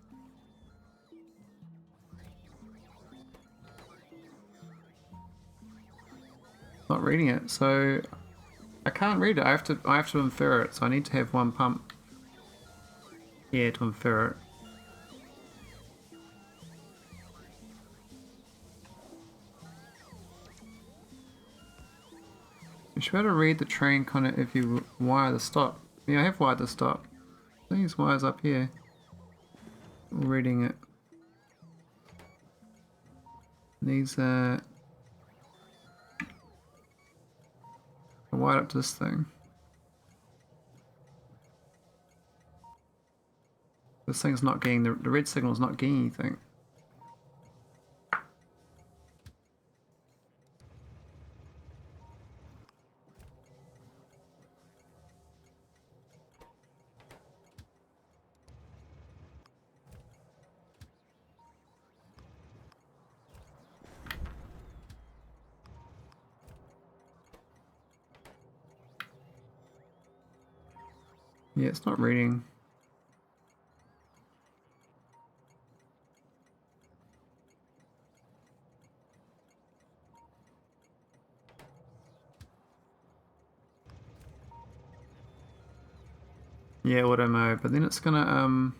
Not reading it, so I can't read it. I have to infer it, so I need to have one pump here to infer it. You should be able to read the train content if you wire the stop. Yeah, I have wired the stop. These wires up here. All reading it. These are wired up to this thing. This thing's not getting, the red signal's not getting anything. Yeah, it's not reading. Yeah, auto mode, but then it's gonna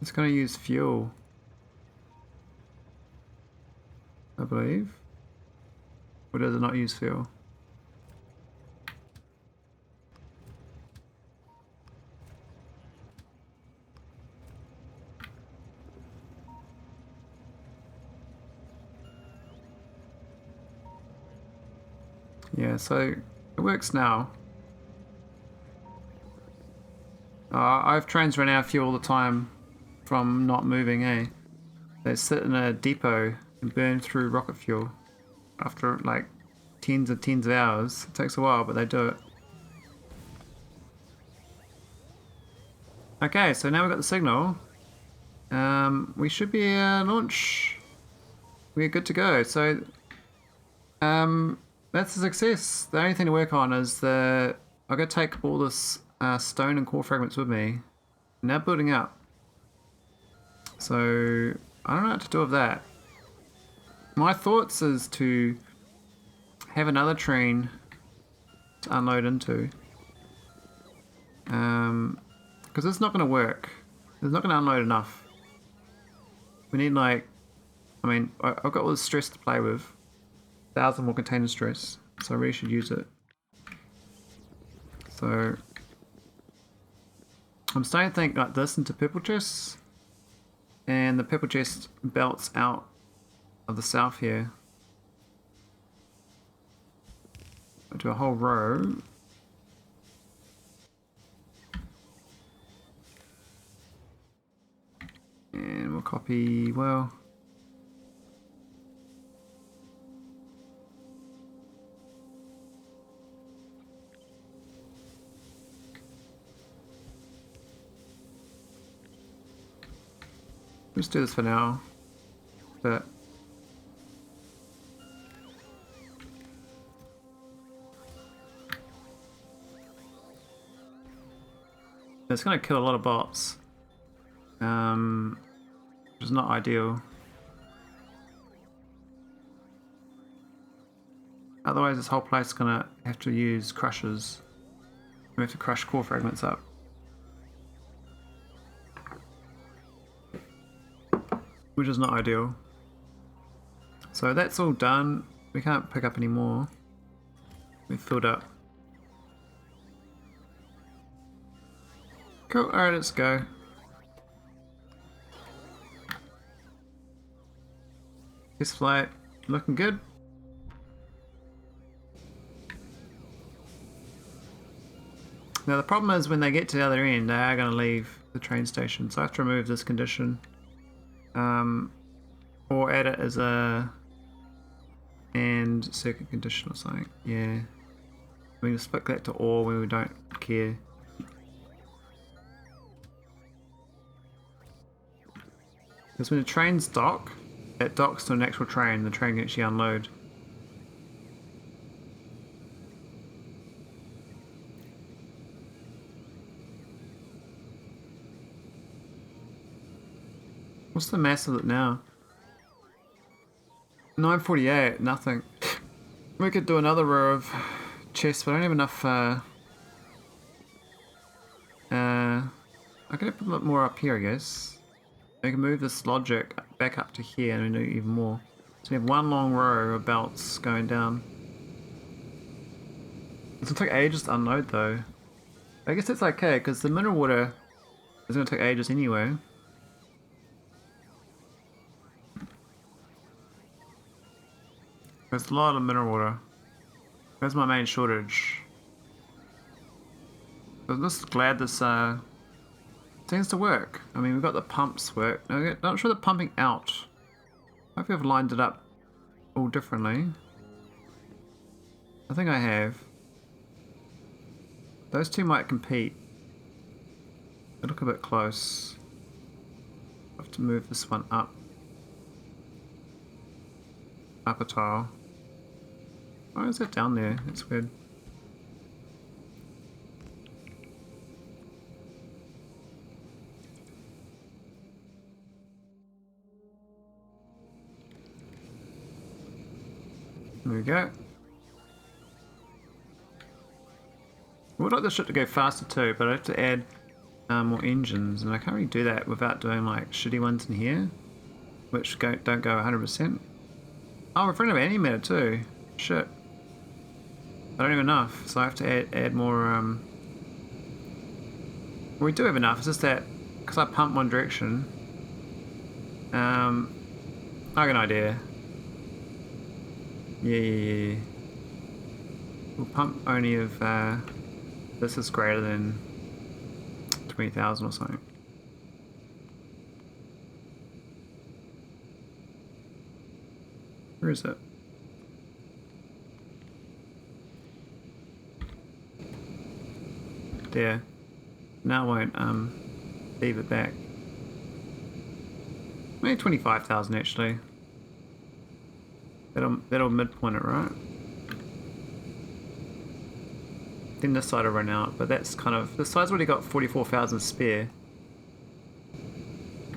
It's going to use fuel, I believe. Or does it not use fuel? Yeah, so it works now. I've trains run out of fuel all the time from not moving, eh? They sit in a depot and burn through rocket fuel after like tens of hours. It takes a while, but they do it. Okay, so now we've got the signal. We should be launch. We're good to go. So that's a success. The only thing to work on is I've got to take all this stone and core fragments with me. Now building up. So I don't know what to do with that. My thoughts is to have another train to unload into. Because it's not going to work. It's not going to unload enough. We need like, I mean, I've got all this stress to play with. 1,000 more container stress, so I really should use it. So I'm starting to think like this into purple chests, and the purple chest belts out of the south here. I'll do a whole row. And we'll copy, well, let's do this for now. But it's going to kill a lot of bots. Which is not ideal. Otherwise this whole place is going to have to use crushers. We have to crush core fragments up. Which is not ideal. So that's all done. We can't pick up any more. We've filled up. Cool, alright, let's go. Test flight, looking good. Now the problem is when they get to the other end, they are going to leave the train station. So I have to remove this condition. Or add it as a and circuit condition or something. Yeah. We can split that to all when we don't care. Because when the trains dock, it docks to an actual train, the train can actually unload. What's the mass of it now? 948, nothing. We could do another row of chests, but I don't have enough. I could put a bit more up here, I guess. We can move this logic back up to here and we do even more. So we have one long row of belts going down. It's gonna take ages to unload though. I guess it's okay because the mineral water is gonna take ages anyway. There's a lot of mineral water. That's my main shortage. I'm just glad this seems to work. I mean, we've got the pumps work. I'm not sure the pumping out. I hope I've lined it up all differently. I think I have. Those two might compete. They look a bit close. I have to move this one up. Up a tile. Why is that down there? That's weird. There we go. I would like this ship to go faster too, but I have to add more engines, and I can't really do that without doing like shitty ones in here, which don't go 100%. Oh, we're in front of antimatter too. Shit. I don't have enough, so I have to add more. Well, we do have enough. It's just that because I pump one direction. I got an idea. Yeah. We'll pump only if this is greater than 20,000 or something. Where is it? There. Now I won't leave it back. Maybe 25,000 actually. That'll midpoint it, right? Then this side will run out, but that's kind of, this side's already got 44,000 spare.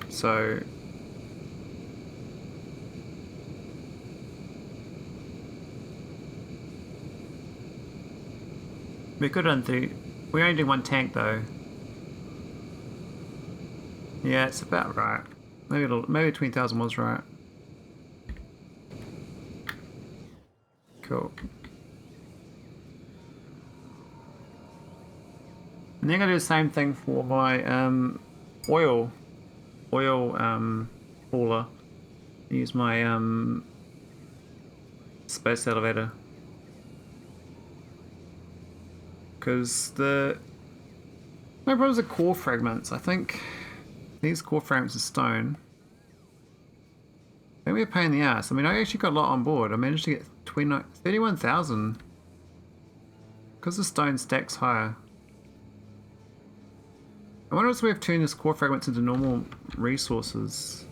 So we could run through. We only do one tank though. Yeah, it's about right. Maybe 20,000 was right. Cool. And then I'm gonna do the same thing for my oil hauler. Use my space elevator. Because my problems are core fragments. I think these core fragments are stone. Maybe a pain in the ass. I mean, I actually got a lot on board. I managed to get 31,000 because the stone stacks higher. I wonder if we have turned this core fragments into normal resources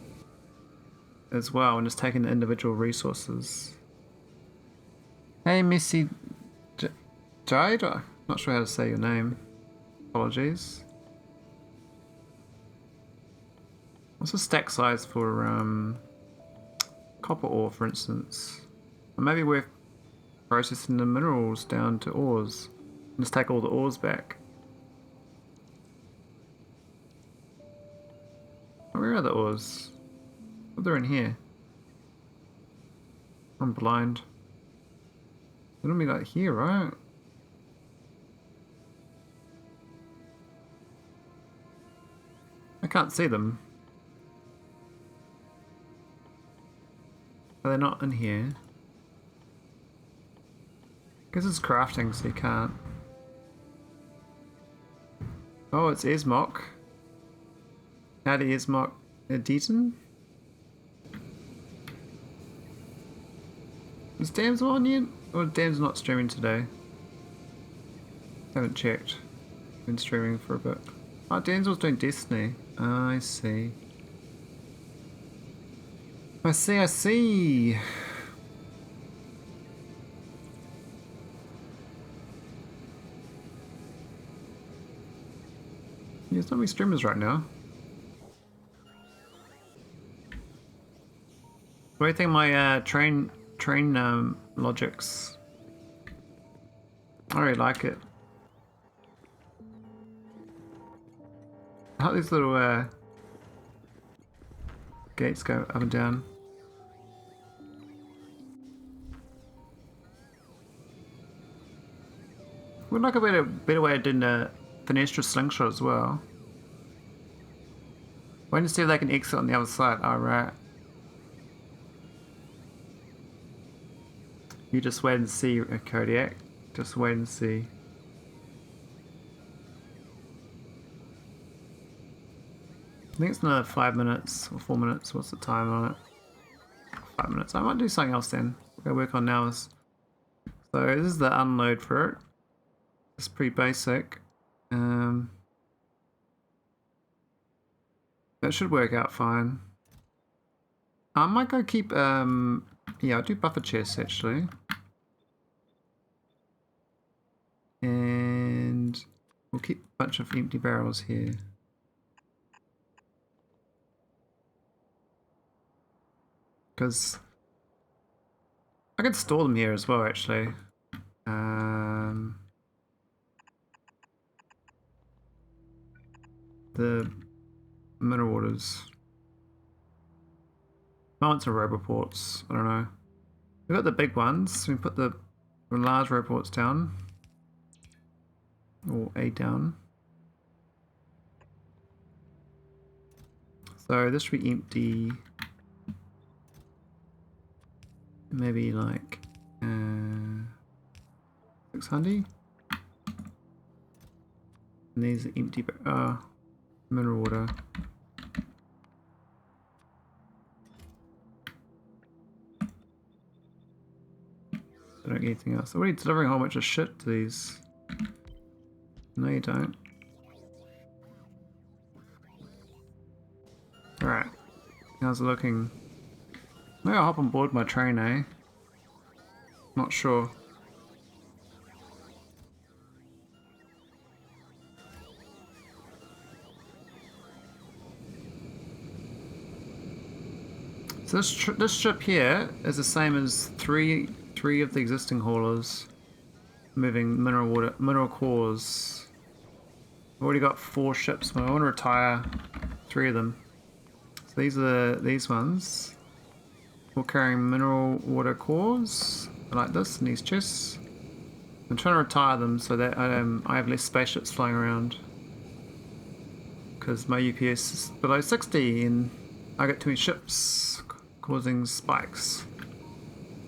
as well, and just taking the individual resources. Hey, Missy Jade? I'm not sure how to say your name. Apologies. What's the stack size for copper ore, for instance? Or maybe we're processing the minerals down to ores. Let's take all the ores back. Where are the ores? Oh, they're in here. I'm blind. They're gonna be like here, right? I can't see them. Are they not in here? Guess it's crafting, so you can't. Oh, it's Esmok. Howdy, Esmok Deaton? Is Damsel on yet? Or Dam's not streaming today? Haven't checked. Been streaming for a bit. Oh, Damsel's doing Destiny. Oh, I see. I see. Yeah, there's not many streamers right now. What do you think of my train logics? I really like it. How these little gates go up and down. Would like a better way of doing the Fenestra slingshot as well. Wait to see if they can exit on the other side. Alright. You just wait and see, Kodiak. Just wait and see. I think it's another 5 minutes or 4 minutes. What's the time on it? 5 minutes. I might do something else then. We'll go work on nauvis. So this is the unload for it. It's pretty basic. That should work out fine. I might go keep, yeah, I'll do buffer chests actually. And we'll keep a bunch of empty barrels here. Because I could store them here as well actually. the mineral waters. Balance of roboports, I don't know. We've got the big ones, we put the large roboports down. Or A down. So this should be empty. Maybe like 600. And these are empty, mineral water. I don't get anything else. What are you delivering a whole bunch of shit to these? No, you don't. Alright. How's it looking? Maybe I'll hop on board my train, eh? Not sure. So this ship here is the same as three of the existing haulers moving mineral cores. I've already got 4 ships, but I want to retire 3 of them. So these ones, all carrying mineral water cores like this in these chests. I'm trying to retire them so that I have less spaceships flying around, because my UPS is below 60 and I get too many ships causing spikes.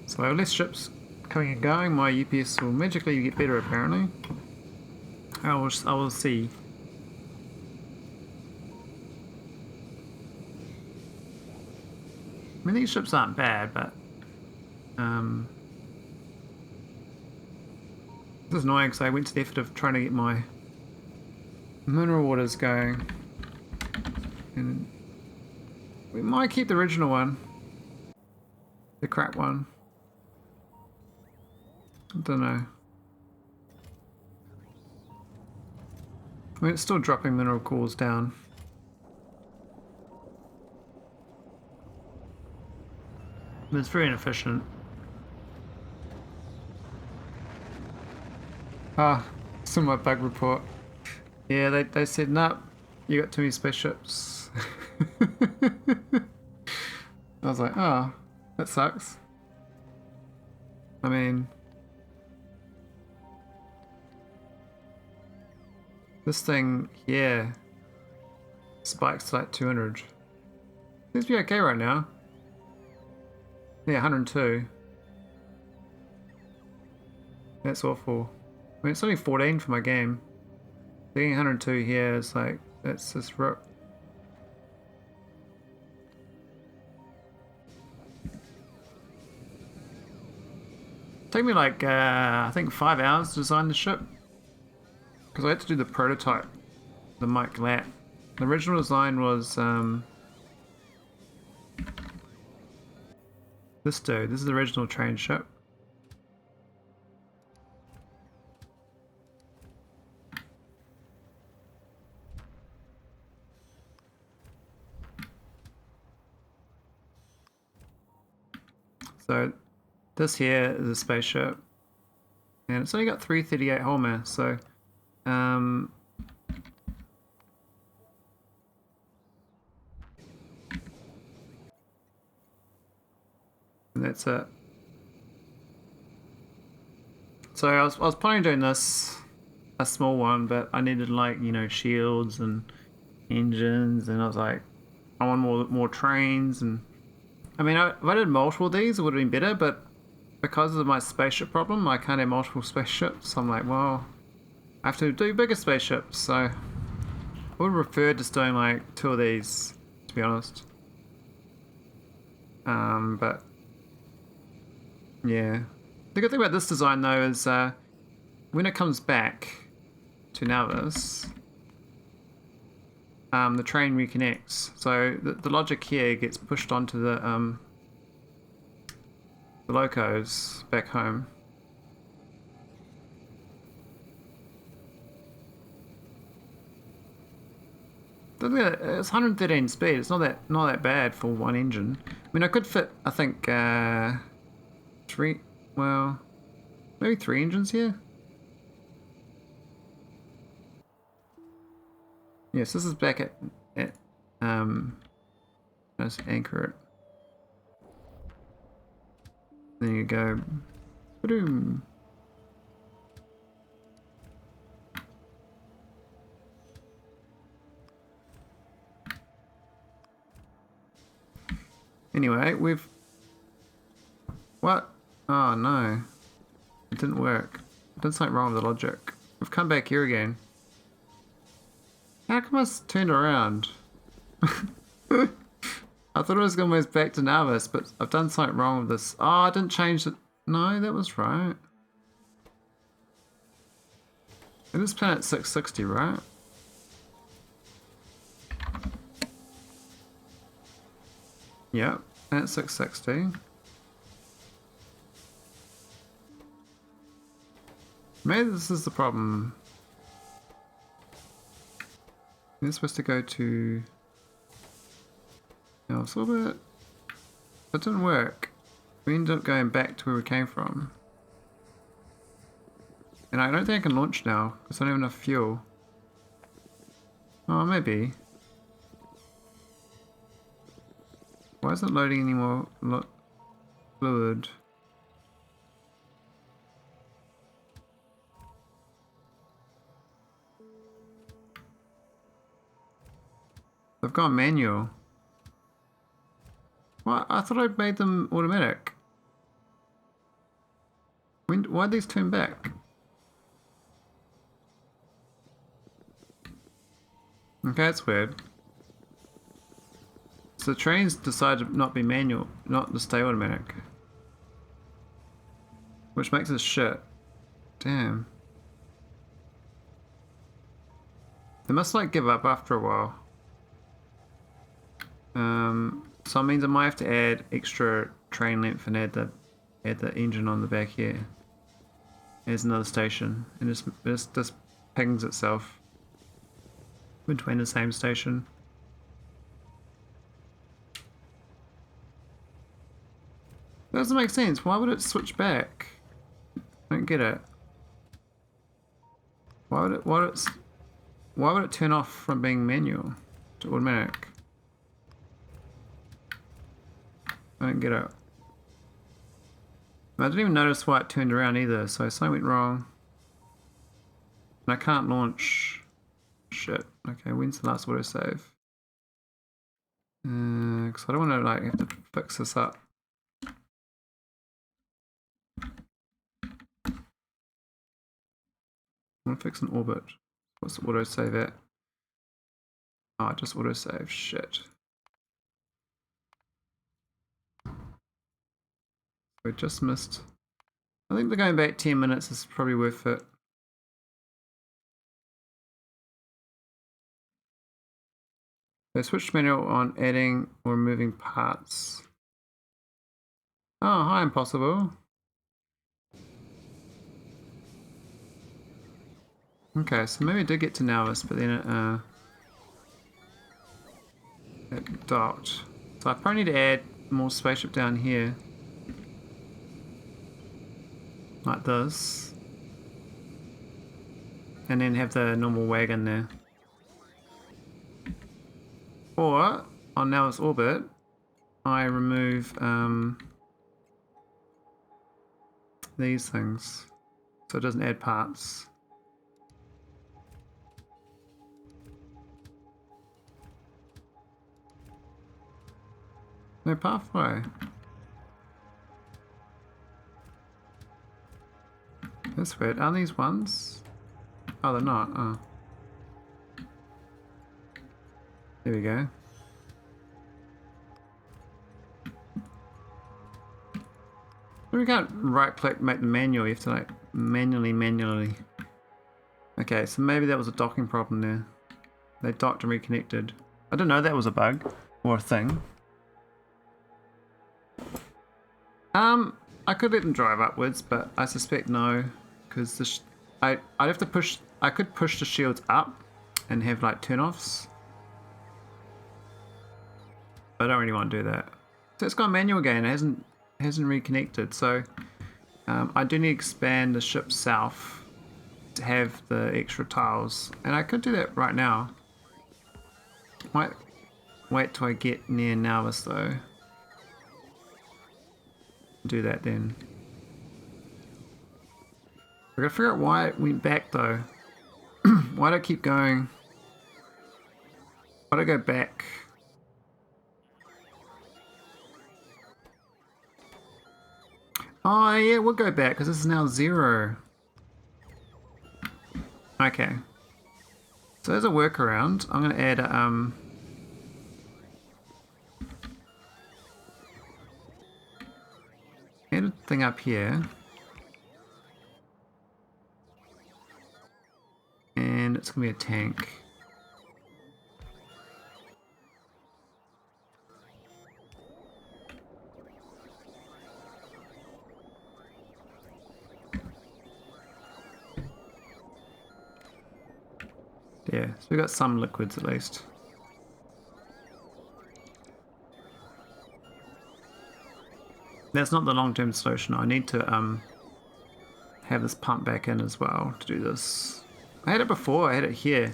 So I have less ships coming and going, my UPS will magically get better apparently. I will see. I mean, these ships aren't bad, but this is annoying because I went to the effort of trying to get my mineral waters going. And we might keep the original one. The crap one. I don't know. I mean, it's still dropping mineral cores down. But it's very inefficient. Ah, still my bug report. Yeah, they said, nope, you got too many spaceships. I was like, oh, that sucks. I mean, this thing here spikes to like 200. Seems to be okay right now. Yeah, 102. That's awful. I mean, it's only 14 for my game. Getting 102 here is like, that's just rip. Took me like, I think 5 hours to design the ship. Because I had to do the prototype, the Mike Lat. The original design was this dude. This is the original train ship. So this here is a spaceship, and it's only got 338 hull mass. So and that's it. So I was planning on doing this, a small one, but I needed, like, you know, shields and engines, and I was like, I want more trains. And I mean, if I did multiple of these, it would have been better, but because of my spaceship problem, I can't have multiple spaceships. So I'm like, well, I have to do bigger spaceships. So I would prefer just doing like 2 of these, to be honest. But yeah, the good thing about this design though is when it comes back to nauvis, the train reconnects. So the logic here gets pushed onto the locos back home. It's 113 speed. It's not that bad for one engine. I mean, I could fit, I think, 3. Well, maybe 3 engines here. Yes, this is back at let's anchor it. There you go. Boom. Anyway, we've... What? Oh no. It didn't work. Did something wrong with the logic. We've come back here again. How come I turned around? I thought it was going to move back to nauvis, but I've done something wrong with this. Oh, I didn't change it. No, that was right. It is planet 660, right? Yep, planet 660. Maybe this is the problem. We're supposed to go to... No, it's a little bit... It didn't work. We ended up going back to where we came from. And I don't think I can launch now, because I don't have enough fuel. Oh, maybe. Why isn't it loading any more fluid? I've gone manual. What? I thought I'd made them automatic. Why'd these turn back? Okay, that's weird. So the trains decided to not be manual, not to stay automatic. Which makes it shit. Damn. They must like give up after a while. So it means I might have to add extra train length and add the engine on the back here. There's another station, and it just pings itself between the same station. That doesn't make sense. Why would it switch back? I don't get it. Why would it turn off from being manual to automatic? I don't get it. I didn't even notice why it turned around either, so something went wrong. And I can't launch. Shit. Okay, when's the last autosave? Because I don't want to like have to fix this up. I want to fix an orbit. What's the autosave at? Oh, just autosave. Shit. We just missed. I think they're going back 10 minutes is probably worth it. They switched manual on adding or removing parts. Oh, hi, Impossible. Okay, so maybe I did get to nauvis, but then it docked. So I probably need to add more spaceship down here. Like this. And then have the normal wagon there. Or, on nauvis orbit, I remove these things. So it doesn't add parts. No pathway. That's weird. Are these ones? Oh, they're not. Oh. There we go. We can't right click make them manual, you have to like manually. Okay, so maybe that was a docking problem there. They docked and reconnected. I didn't know that was a bug or a thing. I could let them drive upwards, but I suspect no, because I'd have to push. I could push the shields up and have like turn-offs. I don't really want to do that. So it's gone manual again. It hasn't reconnected. So I do need to expand the ship south to have the extra tiles, and I could do that right now. Might wait till I get near Nauvis though. Do that then. I gotta figure out why it went back though. Why do I keep going? Why do I go back? Oh yeah, we'll go back because this is now 0. Okay. So there's a workaround. I'm gonna add add a thing up here. And it's gonna be a tank. Yeah, so we got some liquids at least. That's not the long-term solution. I need to have this pump back in as well to do this. I had it before, I had it here.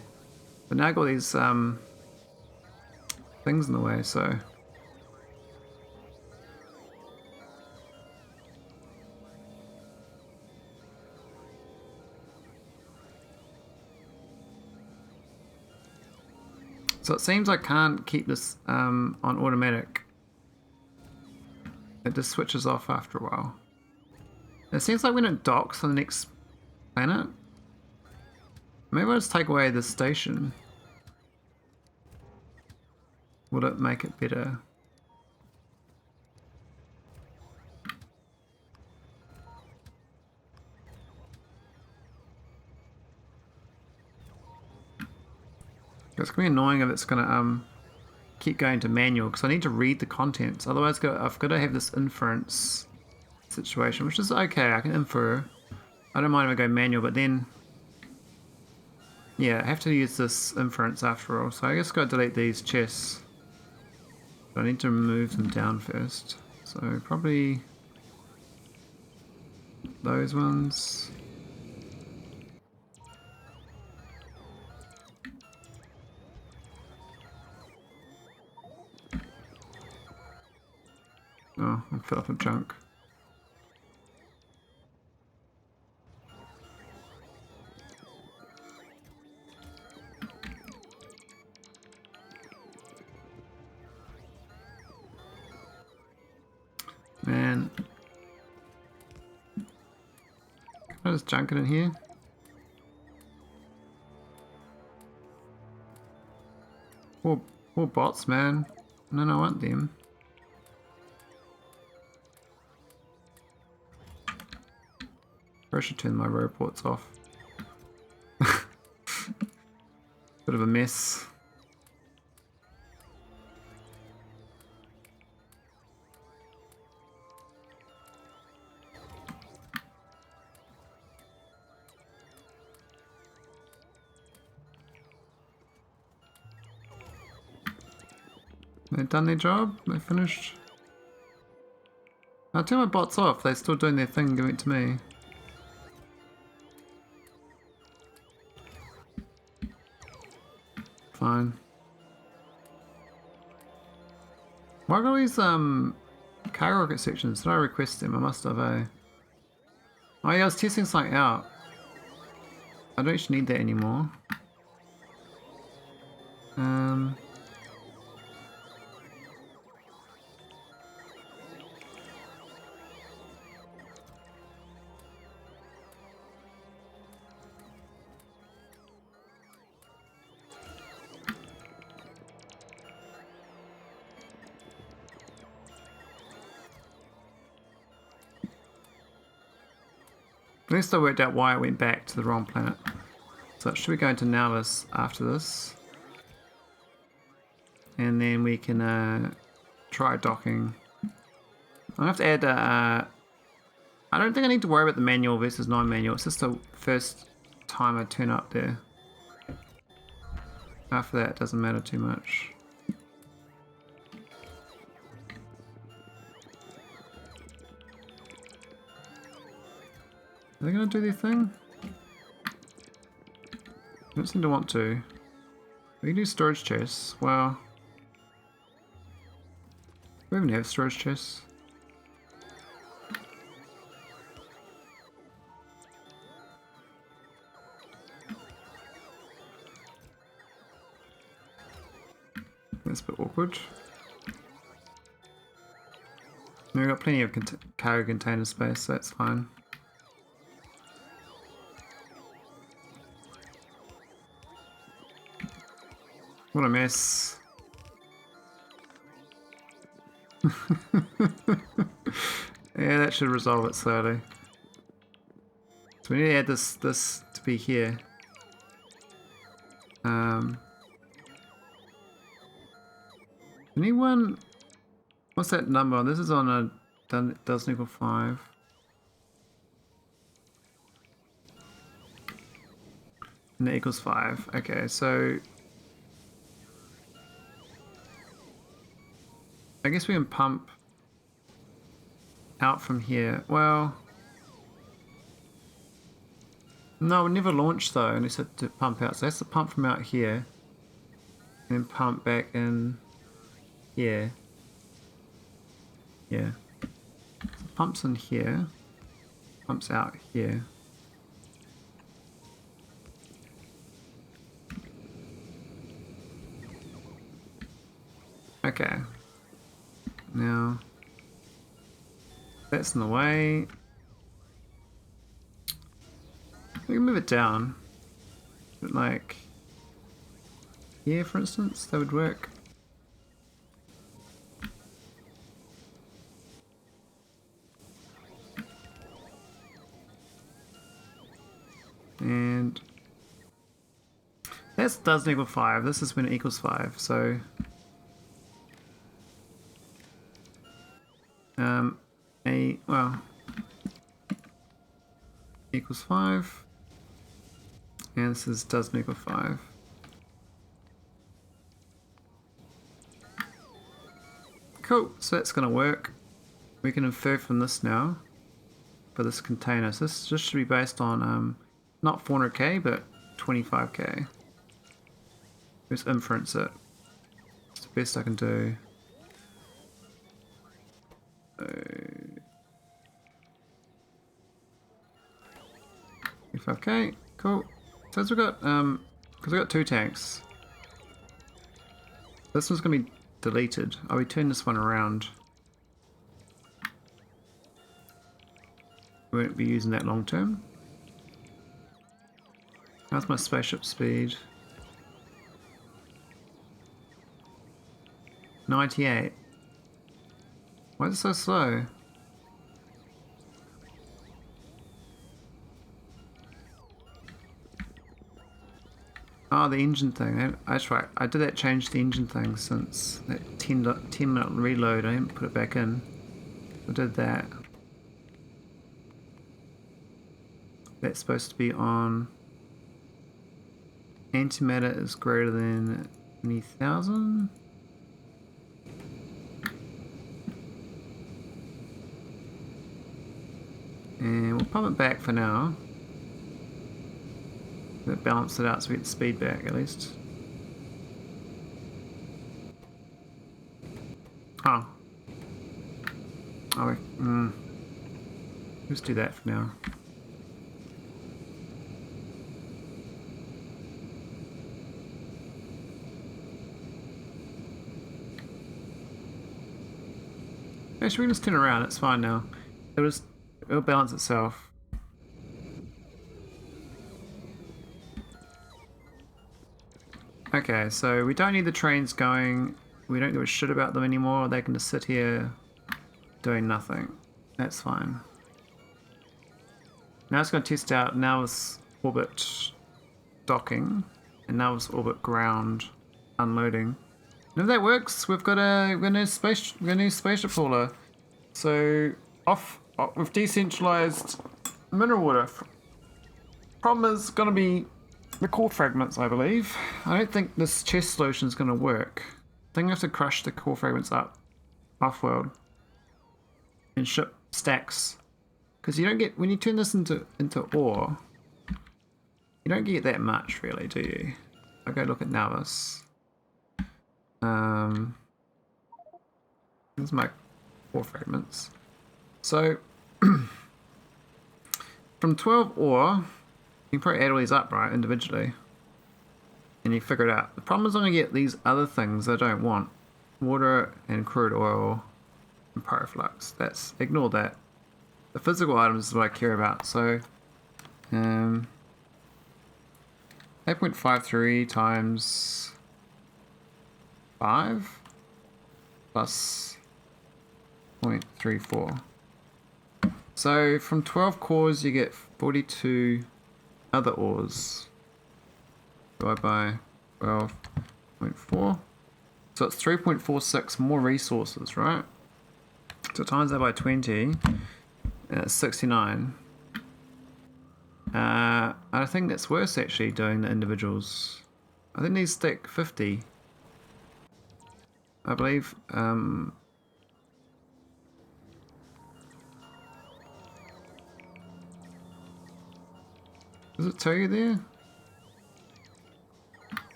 But now I've got these things in the way, so... So it seems I can't keep this on automatic. It just switches off after a while. It seems like when it docks on the next planet, maybe I'll just take away the station. Would it make it better? It's gonna be annoying if it's gonna keep going to manual because I need to read the contents. Otherwise, I've got to have this inference situation, which is okay. I can infer. I don't mind if I go manual, but then yeah, I have to use this inference after all. So I guess I've got to delete these chests. But I need to move them down first. So probably those ones. Oh, I filled up with junk. Man. Can I just junk it in here? Poor bots, man. No, I want them. I should turn my robots off. Bit of a mess. They've done their job? They finished? I'll turn my bots off. They're still doing their thing, giving it to me. Fine. Why are all these cargo rocket sections? Did I request them? I must have. Oh yeah, I was testing something out. I don't actually need that anymore. At least I worked out why I went back to the wrong planet. So should we go into Nauvis after this? And then we can try docking. I have to add I don't think I need to worry about the manual versus non-manual. It's just the first time I turn up there. After that it doesn't matter too much. Are they going to do their thing? They don't seem to want to. We can do storage chests. Wow. We even have storage chests. That's a bit awkward. We've got plenty of cargo container space, so that's fine. What a mess. Yeah, that should resolve it slowly. So we need to add this to be here. Anyone? What's that number? This is on a doesn't equal 5. And it equals 5. Okay, so I guess we can pump out from here. Well, no, we never launched though, unless it to pump out. So that's the pump from out here, and then pump back in here. Yeah. So pumps in here, pumps out here. Okay. Now, that's in the way. We can move it down. But like here, for instance, that would work. And that doesn't equal 5. This is when it equals 5. So well, equals 5, and this is doesn't equal 5. Cool, so that's going to work. We can infer from this now for this container. So this just should be based on not 400k but 25k. Let's inference it. It's the best I can do. 25k, cool. So as we got because we got 2 tanks. This one's gonna be deleted. Oh, we turn this one around. We won't be using that long term. How's my spaceship speed? 98. Why is it so slow? Oh, the engine thing. That's right. I did that change the engine thing since that 10-minute reload. I didn't put it back in. I did that. That's supposed to be on. Antimatter is greater than 20,000. And we'll pump it back for now. That balance it out so we get the speed back at least. Oh. Oh, let's do that for now. Actually, we can just turn around. It's fine now. It'll balance itself. Okay, so we don't need the trains going. We don't give a shit about them anymore. They can just sit here doing nothing. That's fine. Now it's going to test out Nauvis orbit docking and Nauvis orbit ground unloading. And if that works, we've got a new spaceship hauler. So we've decentralized mineral water. Problem is going to be the core fragments, I believe. I don't think this chest solution is going to work. I think I have to crush the core fragments up off-world and ship stacks. Because you don't get, when you turn this into ore, you don't get that much really, do you? I'll go look at nauvis. Here's my ore fragments. So from 12 ore, you can probably add all these up, right, individually. And you figure it out. The problem is I'm going to get these other things I don't want. Water and crude oil and pyroflux. Ignore that. The physical items is what I care about. So 8.53 times 5 plus 0.34. So from 12 cores you get 42 other ores. Divided by 12.4. So it's 3.46 more resources, right? So times that by 20, 69. I think that's worse actually doing the individuals. I think these stack 50. I believe. Does it tell you there?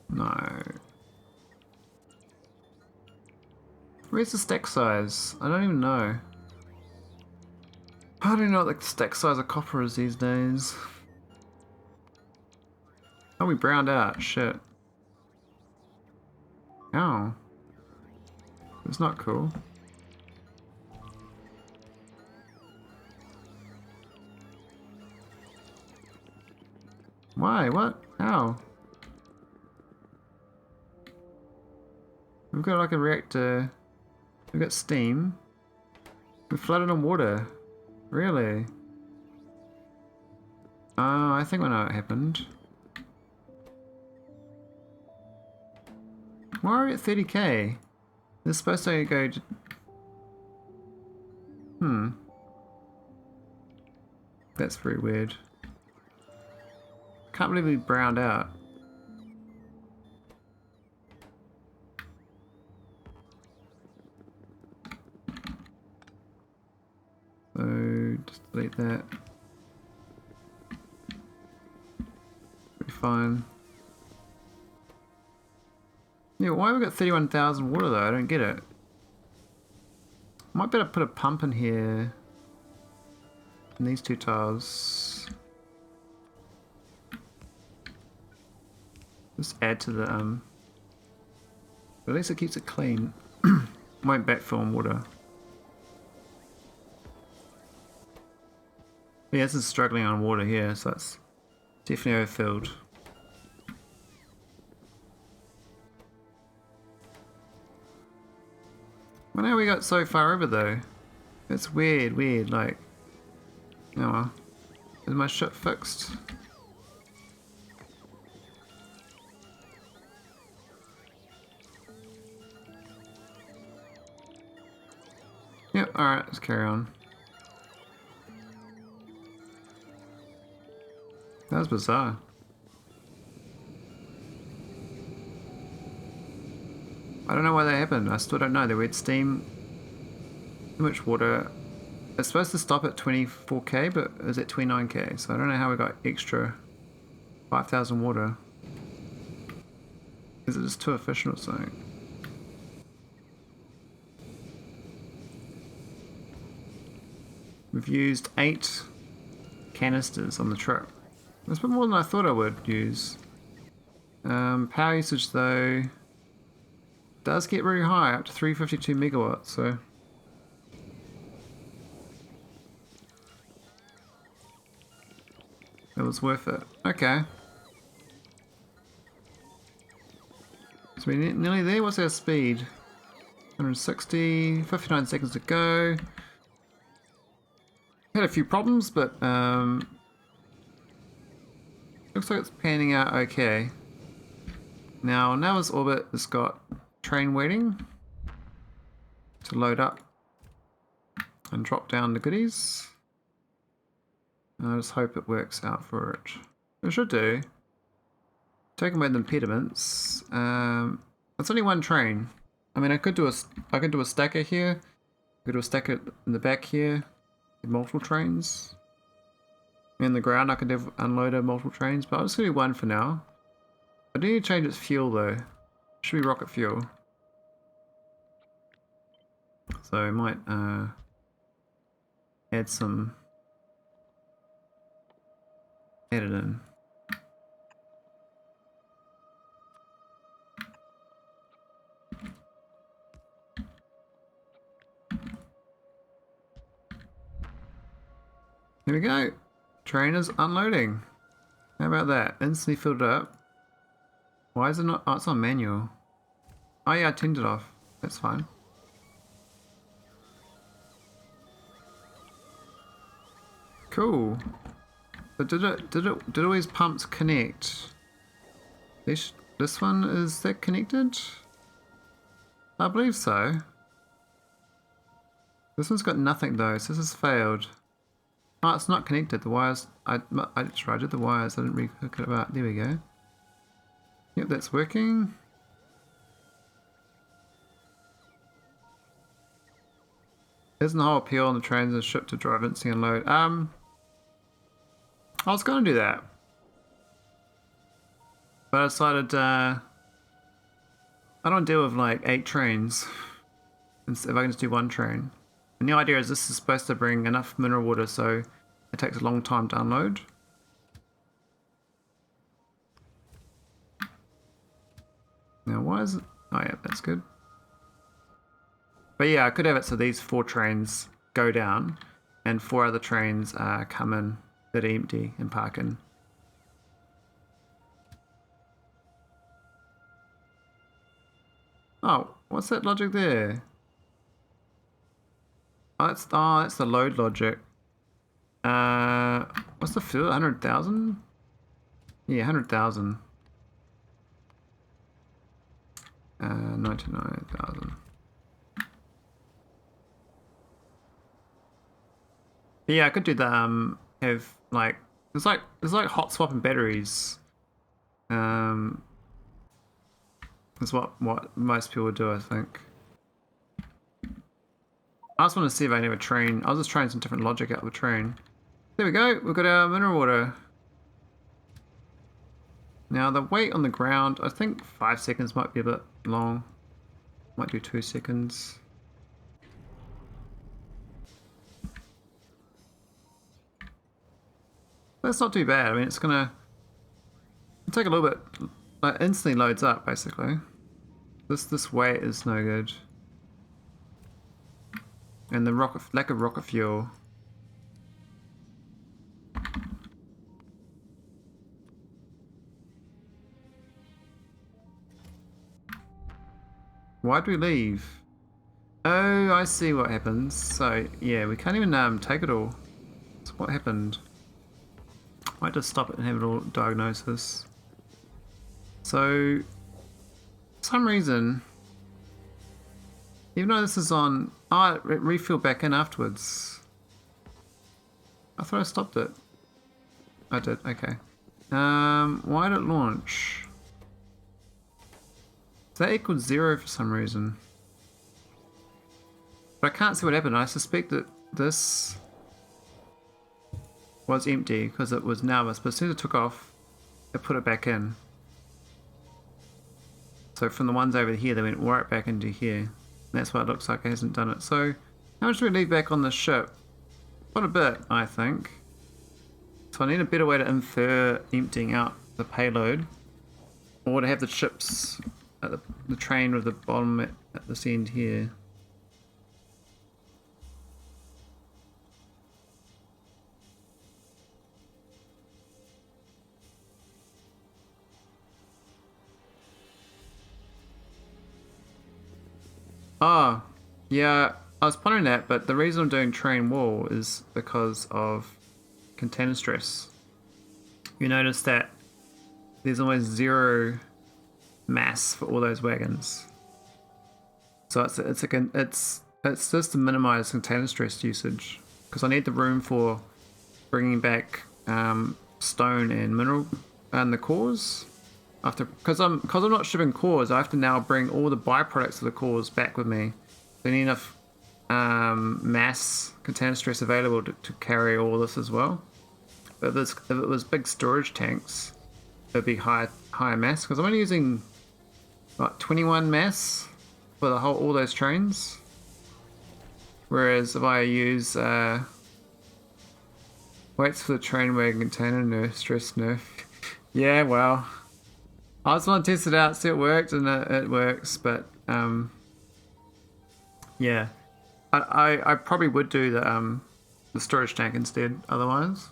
No. Where's the stack size? I don't even know. I don't know what the stack size of copper is these days. Oh, we browned out. Shit. Oh. It's not cool. Why? What? How? We've got like a reactor. We've got steam. We're flooded in water. Really? Oh, I think I know what happened. Why are we at 30k? They're supposed to go to... That's very weird. Can't believe we browned out. So, just delete that. Pretty fine. Yeah, why have we got 31,000 water though? I don't get it. Might better put a pump in here. In these two tiles. Just add to the but at least it keeps it clean. Won't backfill in water. Yeah, this is struggling on water here, so that's definitely overfilled. Well, how we got so far over though? It's weird, like... Oh, is my ship fixed? Yep, alright, let's carry on. That was bizarre. I don't know why that happened. I still don't know. There was steam, too much water. It's supposed to stop at 24k, but it's at 29k. So I don't know how we got extra 5,000 water. Is it just too efficient or something? We've used 8 canisters on the trip. That's a bit more than I thought I would use. Power usage though does get really high, up to 352 megawatts, so it was worth it. Okay. So we're nearly there. What's our speed? 160, 59 seconds to go. Had a few problems, but looks like it's panning out okay. Now this orbit has got train waiting to load up and drop down the goodies. I just hope it works out for it. It should do. Taking away the impediments. It's only one train. I mean, I could do a stacker here. I could do a stacker in the back here. Multiple trains. In the ground, I could have unloaded multiple trains, but I'll just do one for now. I do need to change its fuel though. Should be rocket fuel. So I might add it in. Here we go. Train is unloading. How about that? Instantly filled it up. Why is it not? Oh, it's on manual. Oh yeah, I turned it off. That's fine. Cool. But did all these pumps connect? This one, is that connected? I believe so. This one's got nothing though, so this has failed. Oh, it's not connected. The wires. I tried it. The wires. I didn't re-hook it up. There we go. Yep, that's working. Isn't the whole appeal on the trains and ship to drive instantly and load? I was going to do that, but I decided I don't deal with like 8 trains. If I can just do 1 train. And the idea is this is supposed to bring enough mineral water so it takes a long time to unload. Now why is it? Oh yeah, that's good. But yeah, I could have it so these 4 trains go down and 4 other trains come in that are empty and park in. Oh, what's that logic there? Oh, that's the load logic. What's the fuel? 100,000? Yeah, 100,000. 99,000. Yeah, I could do that. Have like there's like hot swapping batteries. That's what most people do, I think. I just want to see if I can have a train. I was just trying some different logic out of the train. There we go. We've got our mineral water. Now the wait on the ground, I think 5 seconds might be a bit long. Might do 2 seconds. That's not too bad. I mean, it's gonna take a little bit. Like, instantly loads up, basically. This wait is no good. And the lack of rocket fuel. Why'd we leave? Oh, I see what happens. So yeah, we can't even take it all. So what happened? Might just stop it and have it all diagnosis. So, for some reason, even though this is on, it refill back in afterwards. I thought I stopped it. I did. Okay. Why did it launch? So that equals 0 for some reason. But I can't see what happened. I suspect that this was empty because it was nauvis, but as soon as it took off, it put it back in. So from the ones over here, they went right back into here. And that's why it looks like it hasn't done it. So how much do we leave back on the ship? Quite a bit, I think. So I need a better way to infer emptying out the payload, or to have the ships at the train with the bottom at this end here. Oh, yeah, I was pondering that, but the reason I'm doing train wall is because of container stress. You notice that there's almost 0 mass for all those wagons. So it's just to minimize container stress usage, because I need the room for bringing back stone and mineral and the cores. Because I'm not shipping cores, I have to now bring all the byproducts of the cores back with me. So I need enough mass container stress available to carry all this as well. But if it was big storage tanks, a big higher mass, because I'm only using like 21 mass for the all those trains. Whereas if I use weights for the train wagon container nerf stress nerf. Yeah, well, I just want to test it out, see it worked, and it works. But yeah, I probably would do the storage tank instead. Otherwise,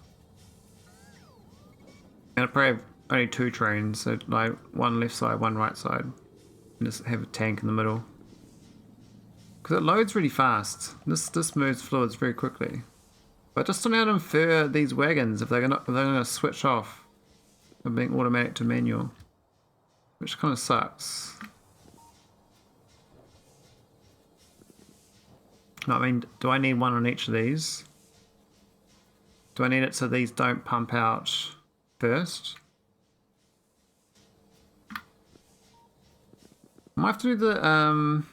and I probably have only 2 trains, so like one left side, one right side, and just have a tank in the middle. Because it loads really fast. This moves fluids very quickly. But just don't know how to infer these wagons if they're gonna switch off from being automatic to manual, which kind of sucks. I mean, do I need one on each of these? Do I need it so these don't pump out first? I might have to do the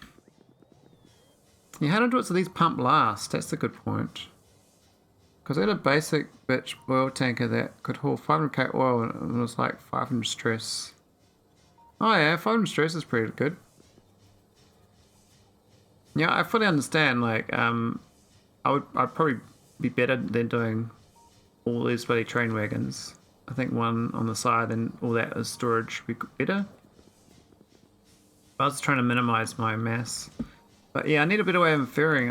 yeah, how to do it so these pump last? That's a good point. Because I had a basic bitch oil tanker that could haul 500k oil and it was like 500 stress. Oh yeah, 500 stress is pretty good. Yeah, I fully understand. Like, I'd probably be better than doing all these bloody train wagons. I think one on the side and all that as storage would be better. I was trying to minimize my mass. But yeah, I need a better way of inferring.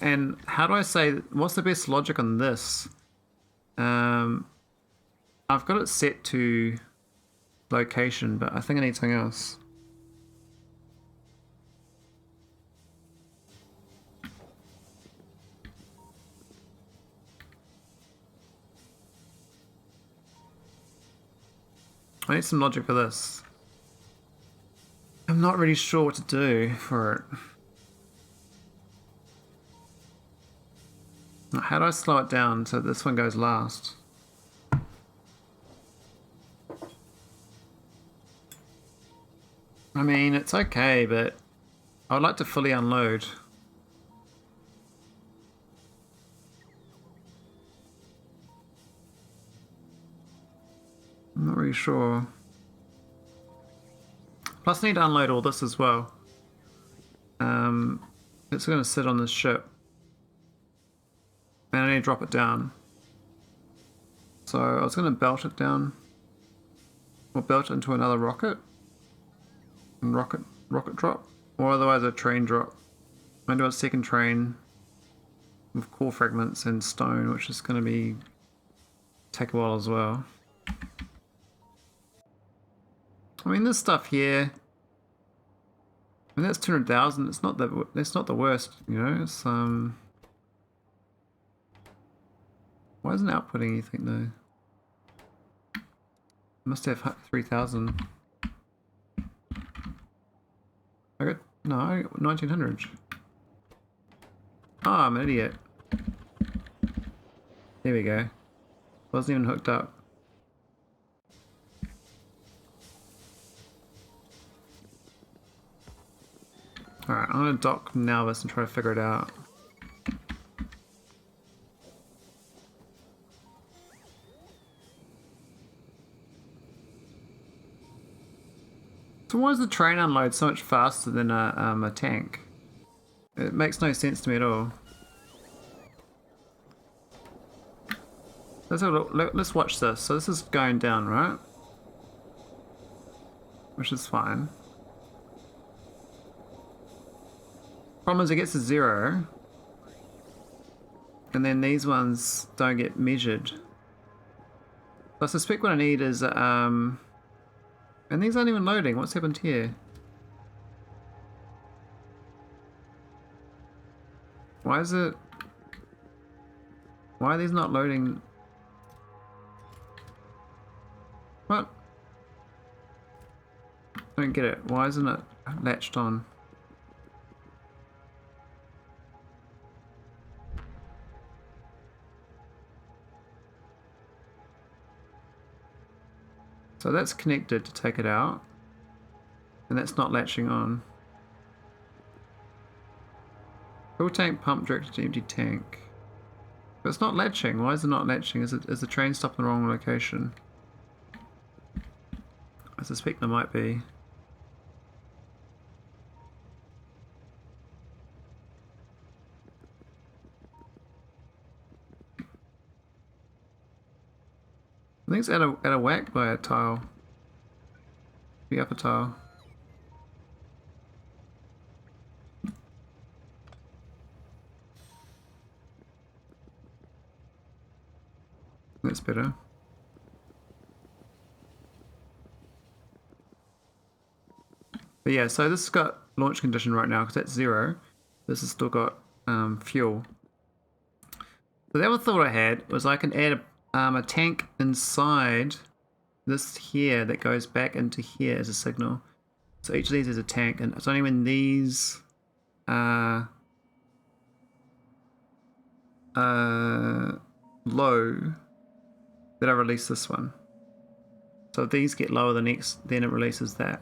And how do I say, what's the best logic on this? I've got it set to location, but I think I need something else. I need some logic for this. I'm not really sure what to do for it. How do I slow it down so this one goes last? I mean, it's okay, but I would like to fully unload. I'm not really sure. Plus I need to unload all this as well. It's going to sit on this ship. And I need to drop it down. So I was going to belt it down. Or belt it into another rocket. And rocket drop. Or otherwise a train drop. I'm going to do a second train with core fragments and stone, which is going to take a while as well. I mean, this stuff here, I mean, that's 200,000. That's not the worst, you know. It's why isn't it outputting anything though? Must have 3,000. I got 1900. Oh, I'm an idiot. There we go. Wasn't even hooked up. Alright, I'm gonna dock nauvis and try to figure it out. So why does the train unload so much faster than a tank? It makes no sense to me at all. Let's watch this. So this is going down, right? Which is fine. Problem is it gets to 0. And then these ones don't get measured. I suspect what I need is and these aren't even loading. What's happened here? Why are these not loading? What? I don't get it. Why isn't it latched on? So that's connected to take it out, and that's not latching on. Full tank pump directed to empty tank. But it's not latching. Why is it not latching? Is the train stopped in the wrong location? I suspect there might be. I think it's at a whack by a tile. The upper tile. That's better. But yeah, so this has got launch condition right now because that's 0. This has still got fuel. So the other thought I had was I can add a tank inside this here that goes back into here as a signal. So each of these is a tank, and it's only when these are low that I release this one. So if these get lower than X, then it releases that.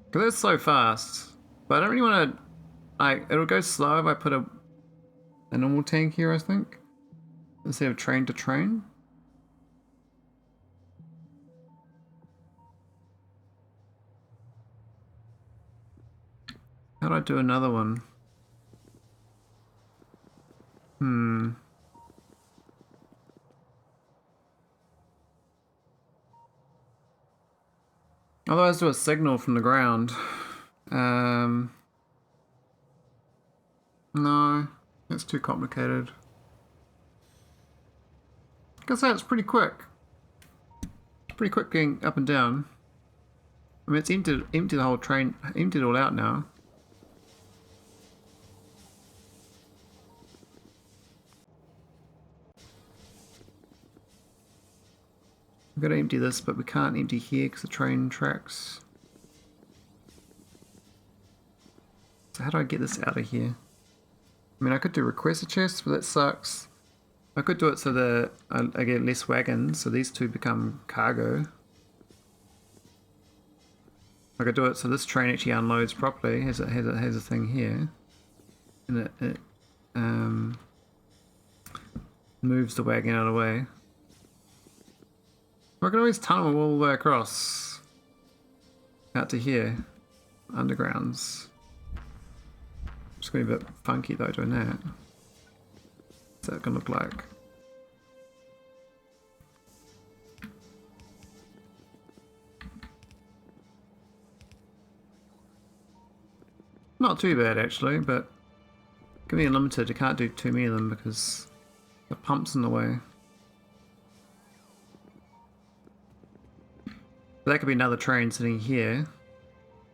Because it's so fast, but I don't really want to. It'll go slow if I put a normal tank here, I think, instead of train to train. How do I do another one? Otherwise, do a signal from the ground. No, that's too complicated. I guess that's pretty quick. It's pretty quick getting up and down. I mean, it's emptied the whole train, emptied it all out now. We've got to empty this, but we can't empty here because the train tracks. So how do I get this out of here? I mean, I could do request a chest, but that sucks. I could do it so that I get less wagons, so these two become cargo. I could do it so this train actually unloads properly, has a thing here, and it moves the wagon out of the way. I can always tunnel all the way across out to here, undergrounds. It's going to be a bit funky though doing that. What's that going to look like? Not too bad actually, but give me a limited. I can't do too many of them because the pump's in the way. But that could be another train sitting here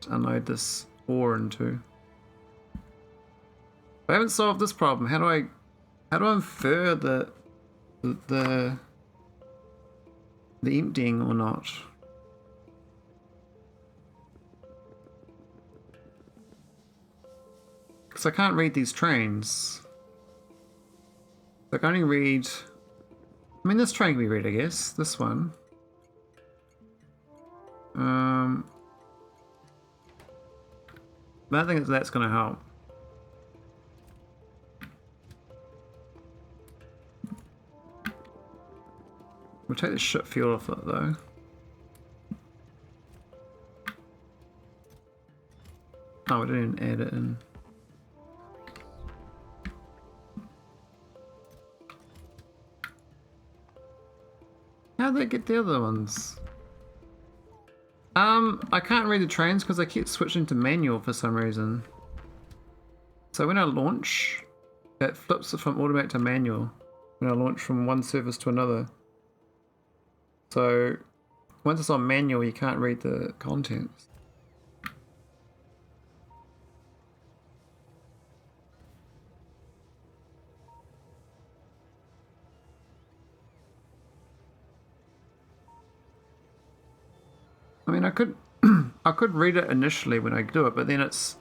to unload this ore into. I haven't solved this problem. How do I infer the emptying or not? Because I can't read these trains. I can only read. I mean, this train can be read, I guess. This one. But I think that's going to help. We'll take the ship fuel off it though. Oh, we didn't add it in. How'd they get the other ones? I can't read the trains because I keep switching to manual for some reason. So when I launch, it flips it from automatic to manual when I launch from one surface to another. So once it's on manual, you can't read the contents. I mean, I could I could read it initially when I do it, but then it's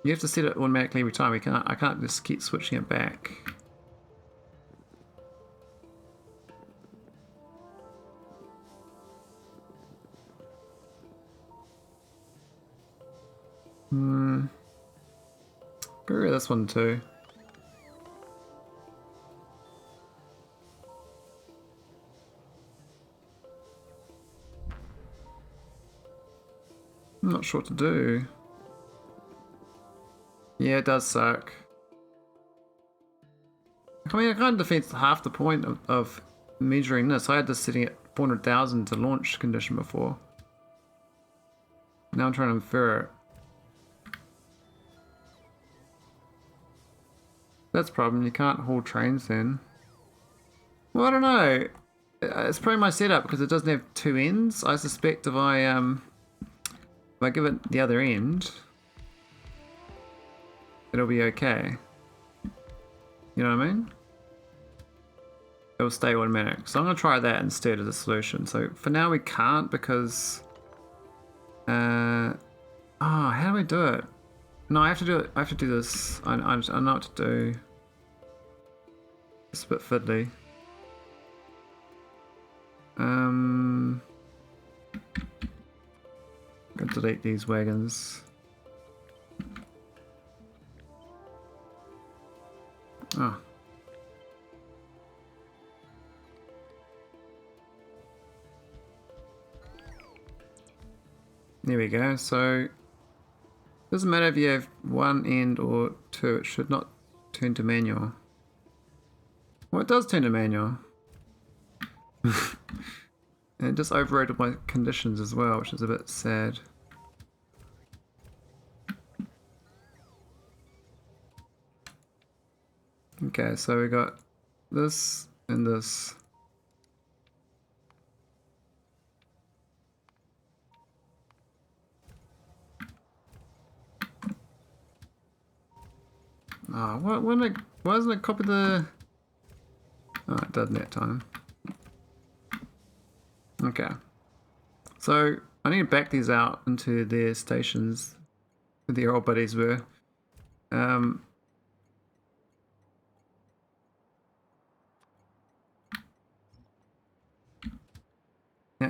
you have to set it automatically every time. I can't just keep switching it back. Go read this one too. I'm not sure what to do. Yeah, it does suck. I mean, it kind of defeats half the point of measuring this. I had this sitting at 400,000 to launch condition before. Now I'm trying to infer it. That's the problem, you can't haul trains then. Well, I don't know. It's probably my setup because it doesn't have two ends. I suspect if I give it the other end, it'll be okay. You know what I mean? It'll stay automatic. So I'm gonna try that instead as a solution. So for now we can't because how do we do it? No, I have to do it. I have to do this. I know what to do. It's a bit fiddly. Go delete these wagons. Oh. There we go. So doesn't matter if you have one end or two, it should not turn to manual. Well, it does turn to manual. And it just overrated my conditions as well, which is a bit sad. Okay, so we got this and this. Oh, why doesn't it copy the... Oh, it doesn't that time. Okay. So, I need to back these out into their stations where their old buddies were. Out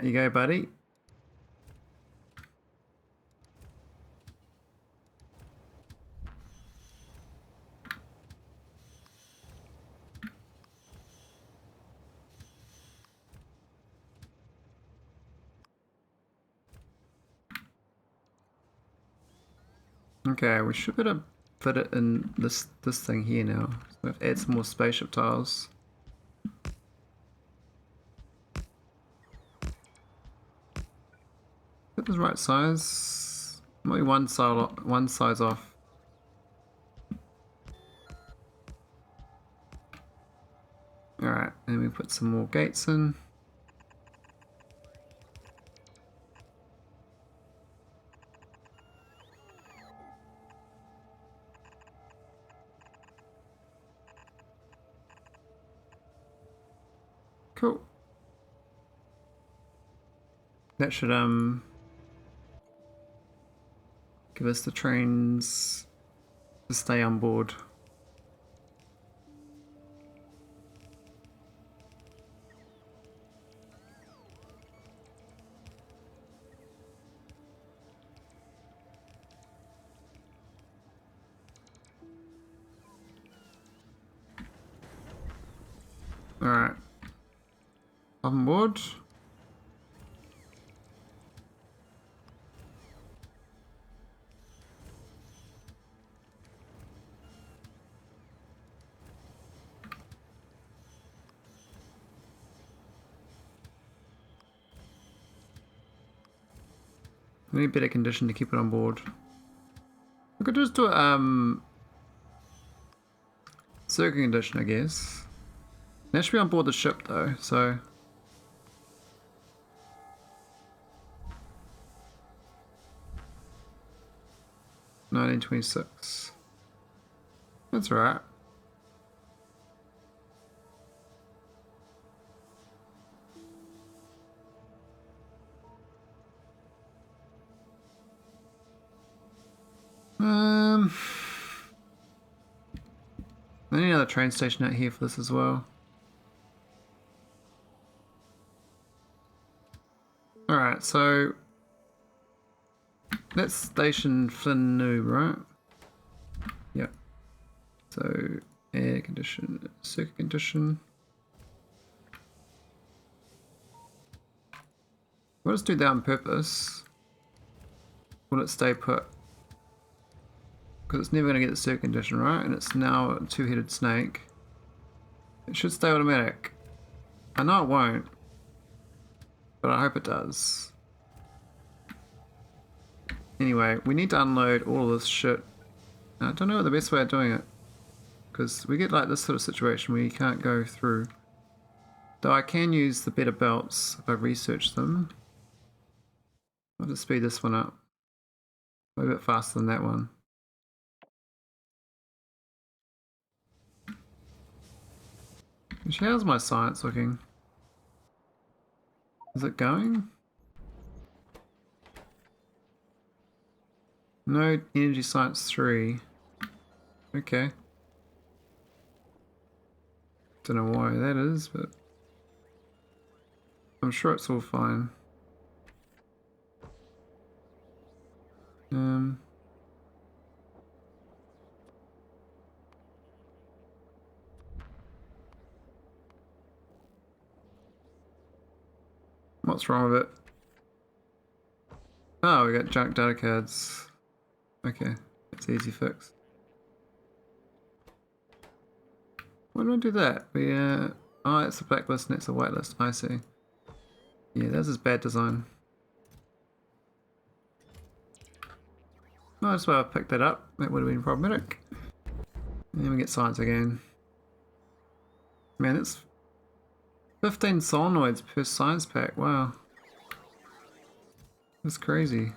you go, buddy. Okay, we should be able to fit it in this thing here now. So we have to add some more spaceship tiles. Is that the right size? Maybe one size off. Alright, and we put some more gates in. Cool. That should give us the trains to stay on board. Alright. On board. We need better condition to keep it on board. We could just do a circuit condition, I guess. That should be on board the ship though, so 1926. That's right. I need another train station out here for this as well. Alright, so that's station Flinu, right? Yep. So air condition, circuit condition. We'll just do that on purpose. will it stay put? Because it's never going to get the circuit condition, right? And it's now a two-headed snake. It should stay automatic. I know it won't, but I hope it does. Anyway, we need to unload all of this shit. I don't know the best way of doing it, because we get like this sort of situation where you can't go through. Though I can use the better belts if I research them. I'll just speed this one up. A bit faster than that one. Actually, how's my science looking? Is it going? No energy science 3. Okay. Don't know why that is, but I'm sure it's all fine. What's wrong with it? Oh, we got junk data cards. Okay, it's easy fix. Why don't I do that? Oh, it's a blacklist and it's a whitelist. I see. Yeah, this is bad design. Oh, that's why I picked that up. That would have been problematic. And then we get science again. Man, it's 15 solenoids per science pack. Wow. That's crazy.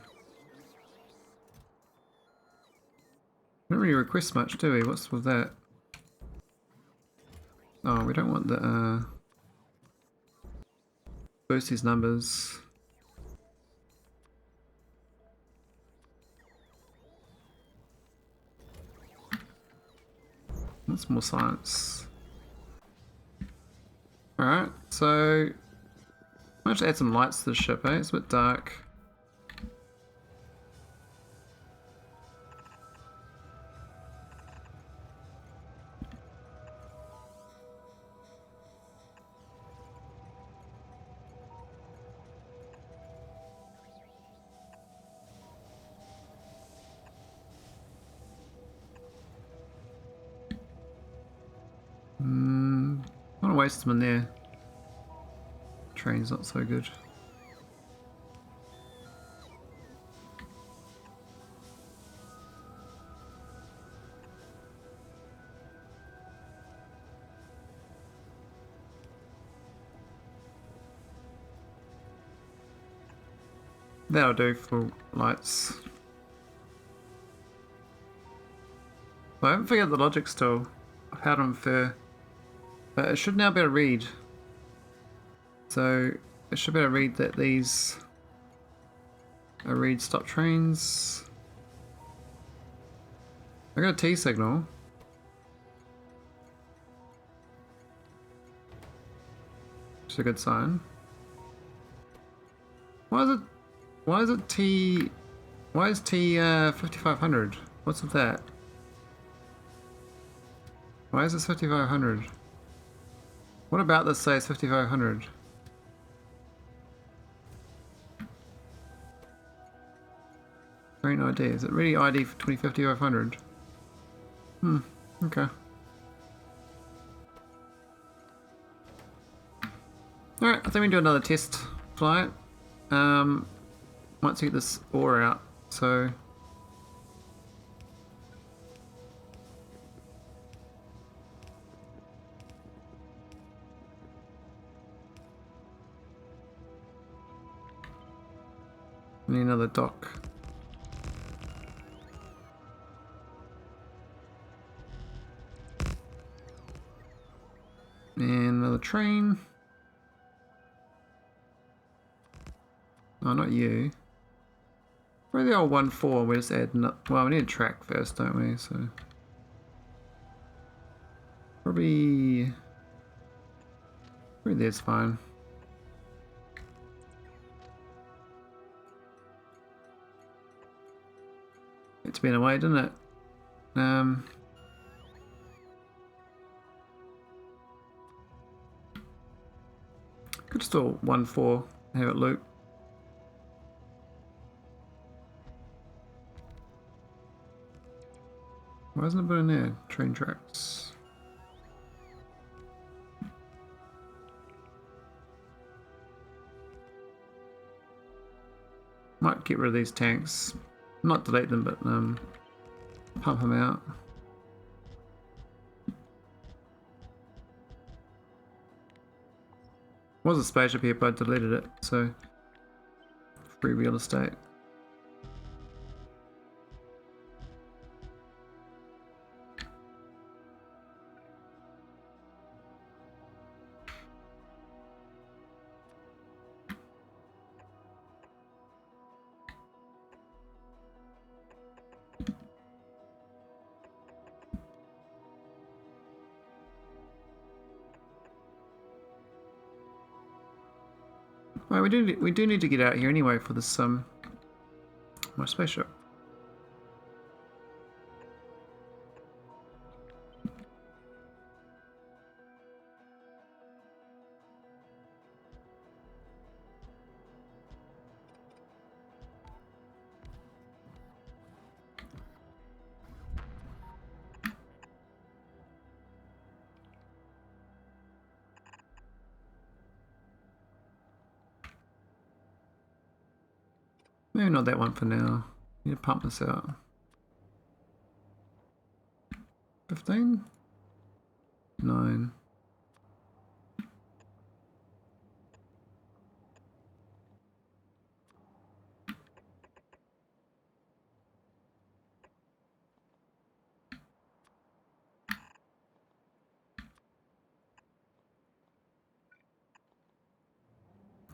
Don't really request much, do we? What's with that? Oh, we don't want the boost these numbers. That's more science. Alright, so I have to add some lights to the ship, eh? It's a bit dark. I don't want to waste them in there. Train's not so good. That'll do for lights. I haven't figured out the logic still of how to infer, but it should now be able to read. So it should be able to read that these are read stop trains. I got a T signal. Which is a good sign. Why is it T 5500? What's with that? Why is this 5500? What about this says 5500? Train ID. Is it really ID for 205500? Okay. Alright, I think we can do another test flight. Once we get this ore out, so we need another dock. And another train. Oh, not you. Where the old 1-4? We just add. Well, we need a track first, don't we? So probably there's fine. It's been away, didn't it? Could still 1-4 have it loop. Why isn't it put in there? Train tracks. Might get rid of these tanks. Not delete them, but pump them out. Was a spaceship here, but I deleted it, so free real estate. Well, we do need to get out here anyway for this my spaceship. Maybe not that one for now. Need to pump this out. 15? 9.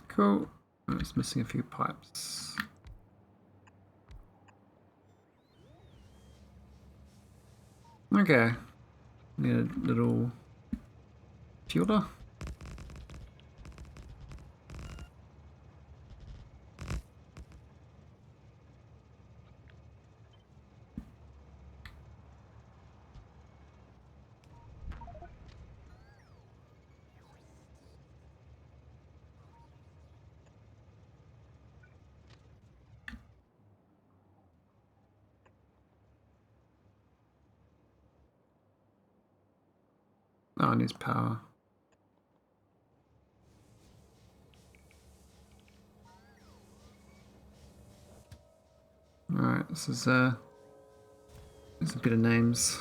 Cool. Oh, it's missing a few pipes. Okay. Need a little fueler. Oh, it needs power. Alright, there's a bit of names.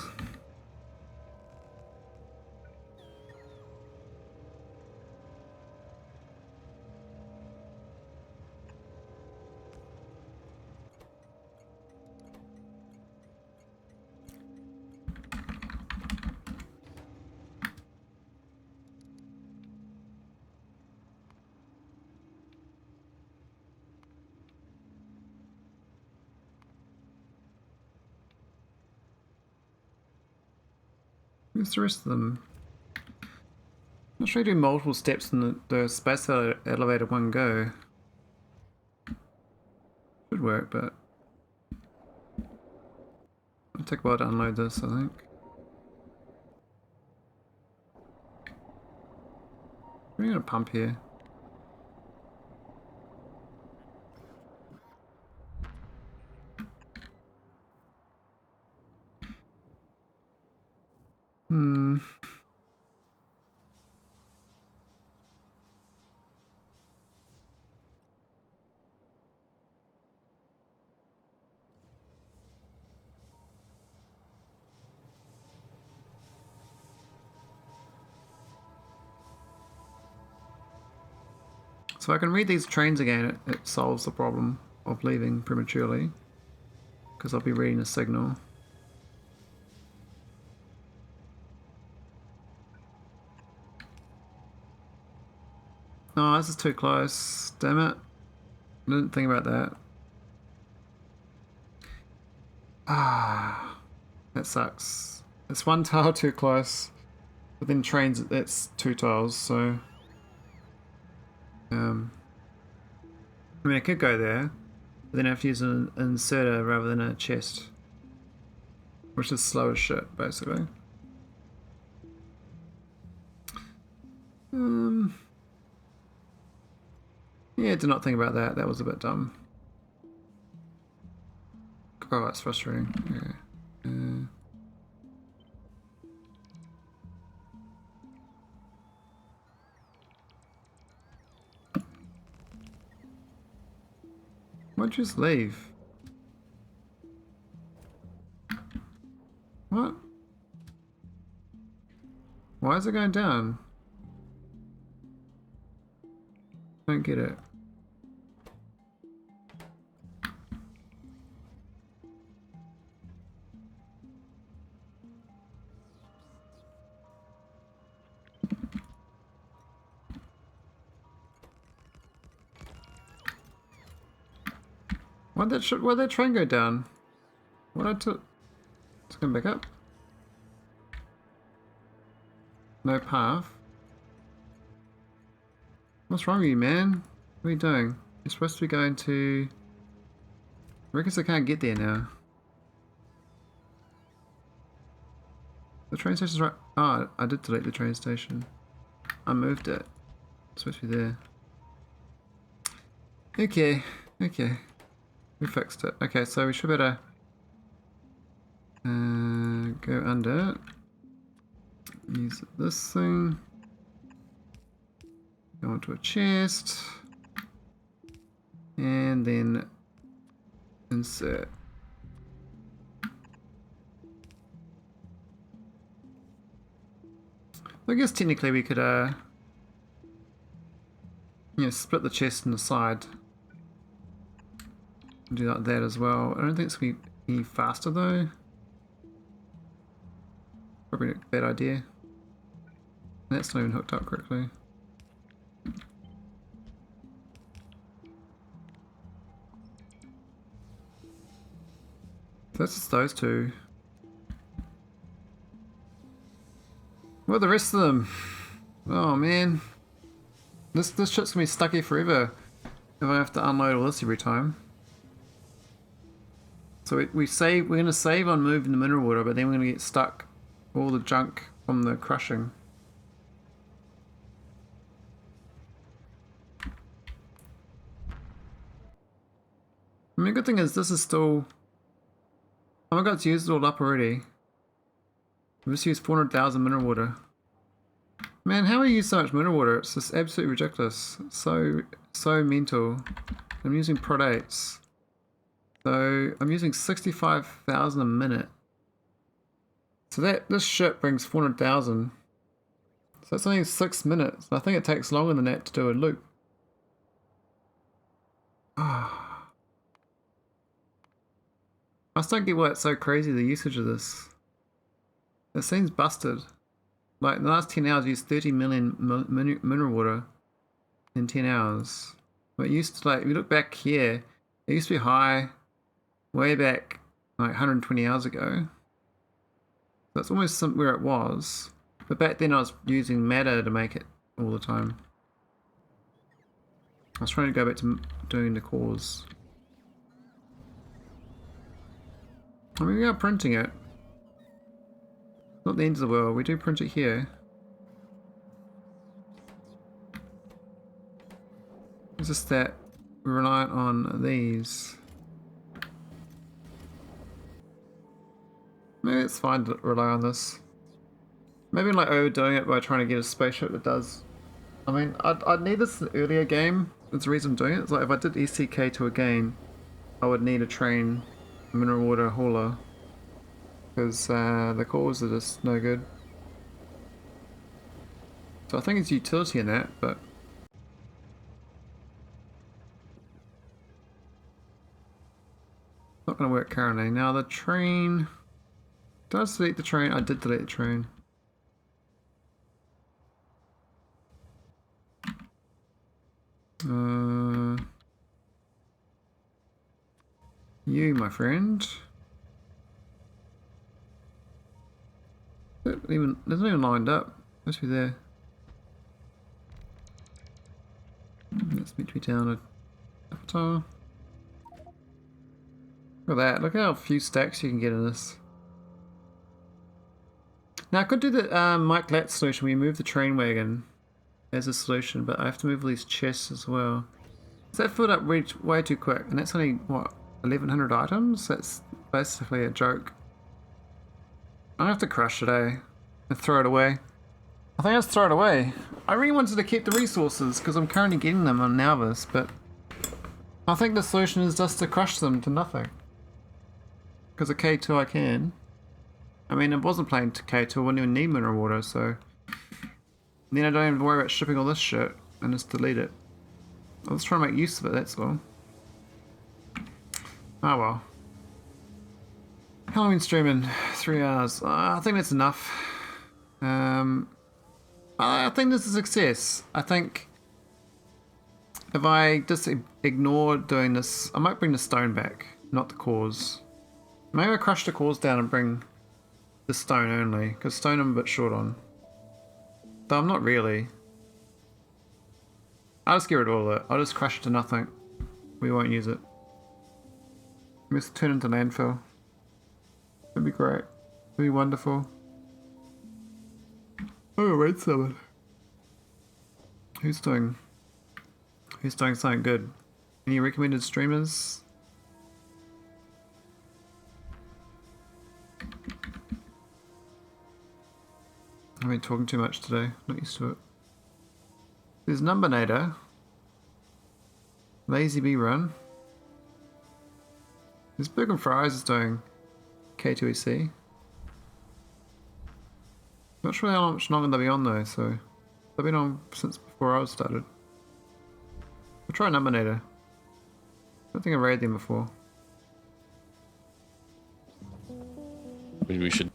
Where's the rest of them? Not sure you do multiple steps in the space elevator one go. Should work, but it'll take a while to unload this, I think. We're gonna pump here. So I can read these trains again, it solves the problem of leaving prematurely, because I'll be reading a signal. Oh, this is too close. Damn it. I didn't think about that. Ah, that sucks. It's one tile too close. But then trains, it's 2 tiles, so... I mean, I could go there, but then I have to use an inserter rather than a chest. Which is slow as shit, basically. Yeah, did not think about that. That was a bit dumb. Oh, that's frustrating. Yeah. Why'd you just leave? What? Why is it going down? Don't get it. Why'd that train go down? What I took? It's going back up. No path. What's wrong with you, man? What are you doing? You're supposed to be going to... I reckon I can't get there now. The train station's right... Oh, I did delete the train station. I moved it. It's supposed to be there. Okay, okay. We fixed it. Okay, so we should better... go under it. Use this thing. Go onto a chest. And then insert. I guess technically we could split the chest in the side. Do like that as well. I don't think it's going to be any faster though. Probably a bad idea. That's not even hooked up correctly. So that's just those two. What are the rest of them? Oh man. This shit's gonna be stuck here forever if I have to unload all this every time. So we're gonna save on moving the mineral water, but then we're gonna get stuck all the junk from the crushing. I mean, the good thing is this is still... Oh my god, it's used it all up already. We just used 400,000 mineral water. Man, how are you use so much mineral water? It's just absolutely ridiculous. So mental. I'm using prod 8s. So I'm using 65,000 a minute. So this ship brings 400,000. So it's only 6 minutes. I think it takes longer than that to do a loop. Ah. I just don't get why it's so crazy, the usage of this. It seems busted. Like, in the last 10 hours, I used 30 million mineral water in 10 hours. But it used to, like, if you look back here, it used to be high way back, like, 120 hours ago. That's almost where it was. But back then I was using matter to make it all the time. I was trying to go back to doing the cores. I mean, we are printing it. Not the end of the world, we do print it here. It's just that we're reliant on these. Maybe it's fine to rely on this. Maybe I'm like overdoing it by trying to get a spaceship that does... I mean, I'd need this in an earlier game. That's the reason I'm doing it. It's like if I did STK to a game, I would need a train, a mineral water hauler. Because the cores are just no good. So I think it's utility in that, but... Not going to work currently. Now the train... Did I delete the train? I did delete the train. You, my friend. It isn't even lined up. Must be there. Let's meet me down at Avatar. Look at that. Look how few stacks you can get in this. Now I could do the Mike Lat solution where you move the train wagon as a solution, but I have to move all these chests as well. So that filled up way too quick, and that's only, what, 1,100 items? That's basically a joke. I have to crush it, eh? And throw it away. I think I'll just throw it away. I really wanted to keep the resources because I'm currently getting them on nauvis, but I think the solution is just to crush them to nothing. Because at K2 I can. I mean, I wasn't playing to K2, I wouldn't even need mineral water, so... Then I don't even worry about shipping all this shit, and just delete it. I was trying to make use of it, that's all. Oh well. How long have I been streaming? 3 hours. I think that's enough. I think this is a success. I think if I just ignore doing this, I might bring the stone back, not the cores. Maybe I crush the cores down and bring the stone only, because stone I'm a bit short on. Though I'm not really. I'll just get rid of all of it. I'll just crush it to nothing. We won't use it. Just turn it into landfill. That'd be great. That'd be wonderful. Oh, red salmon. Who's doing something good? Any recommended streamers? I've been talking too much today. Not used to it. There's Numbernator. Lazy Bee Run. There's Burger and Fries is doing K2EC. Not sure how much longer they'll be on though, so they've been on since before I started. We'll try Numbernator. I don't think I've raided them before. We should.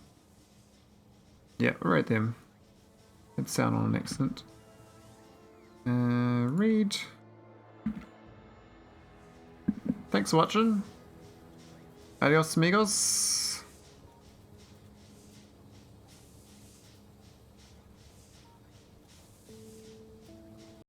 Yeah, we'll raid them. Good sound on an excellent. Read. Thanks for watching. Adios amigos.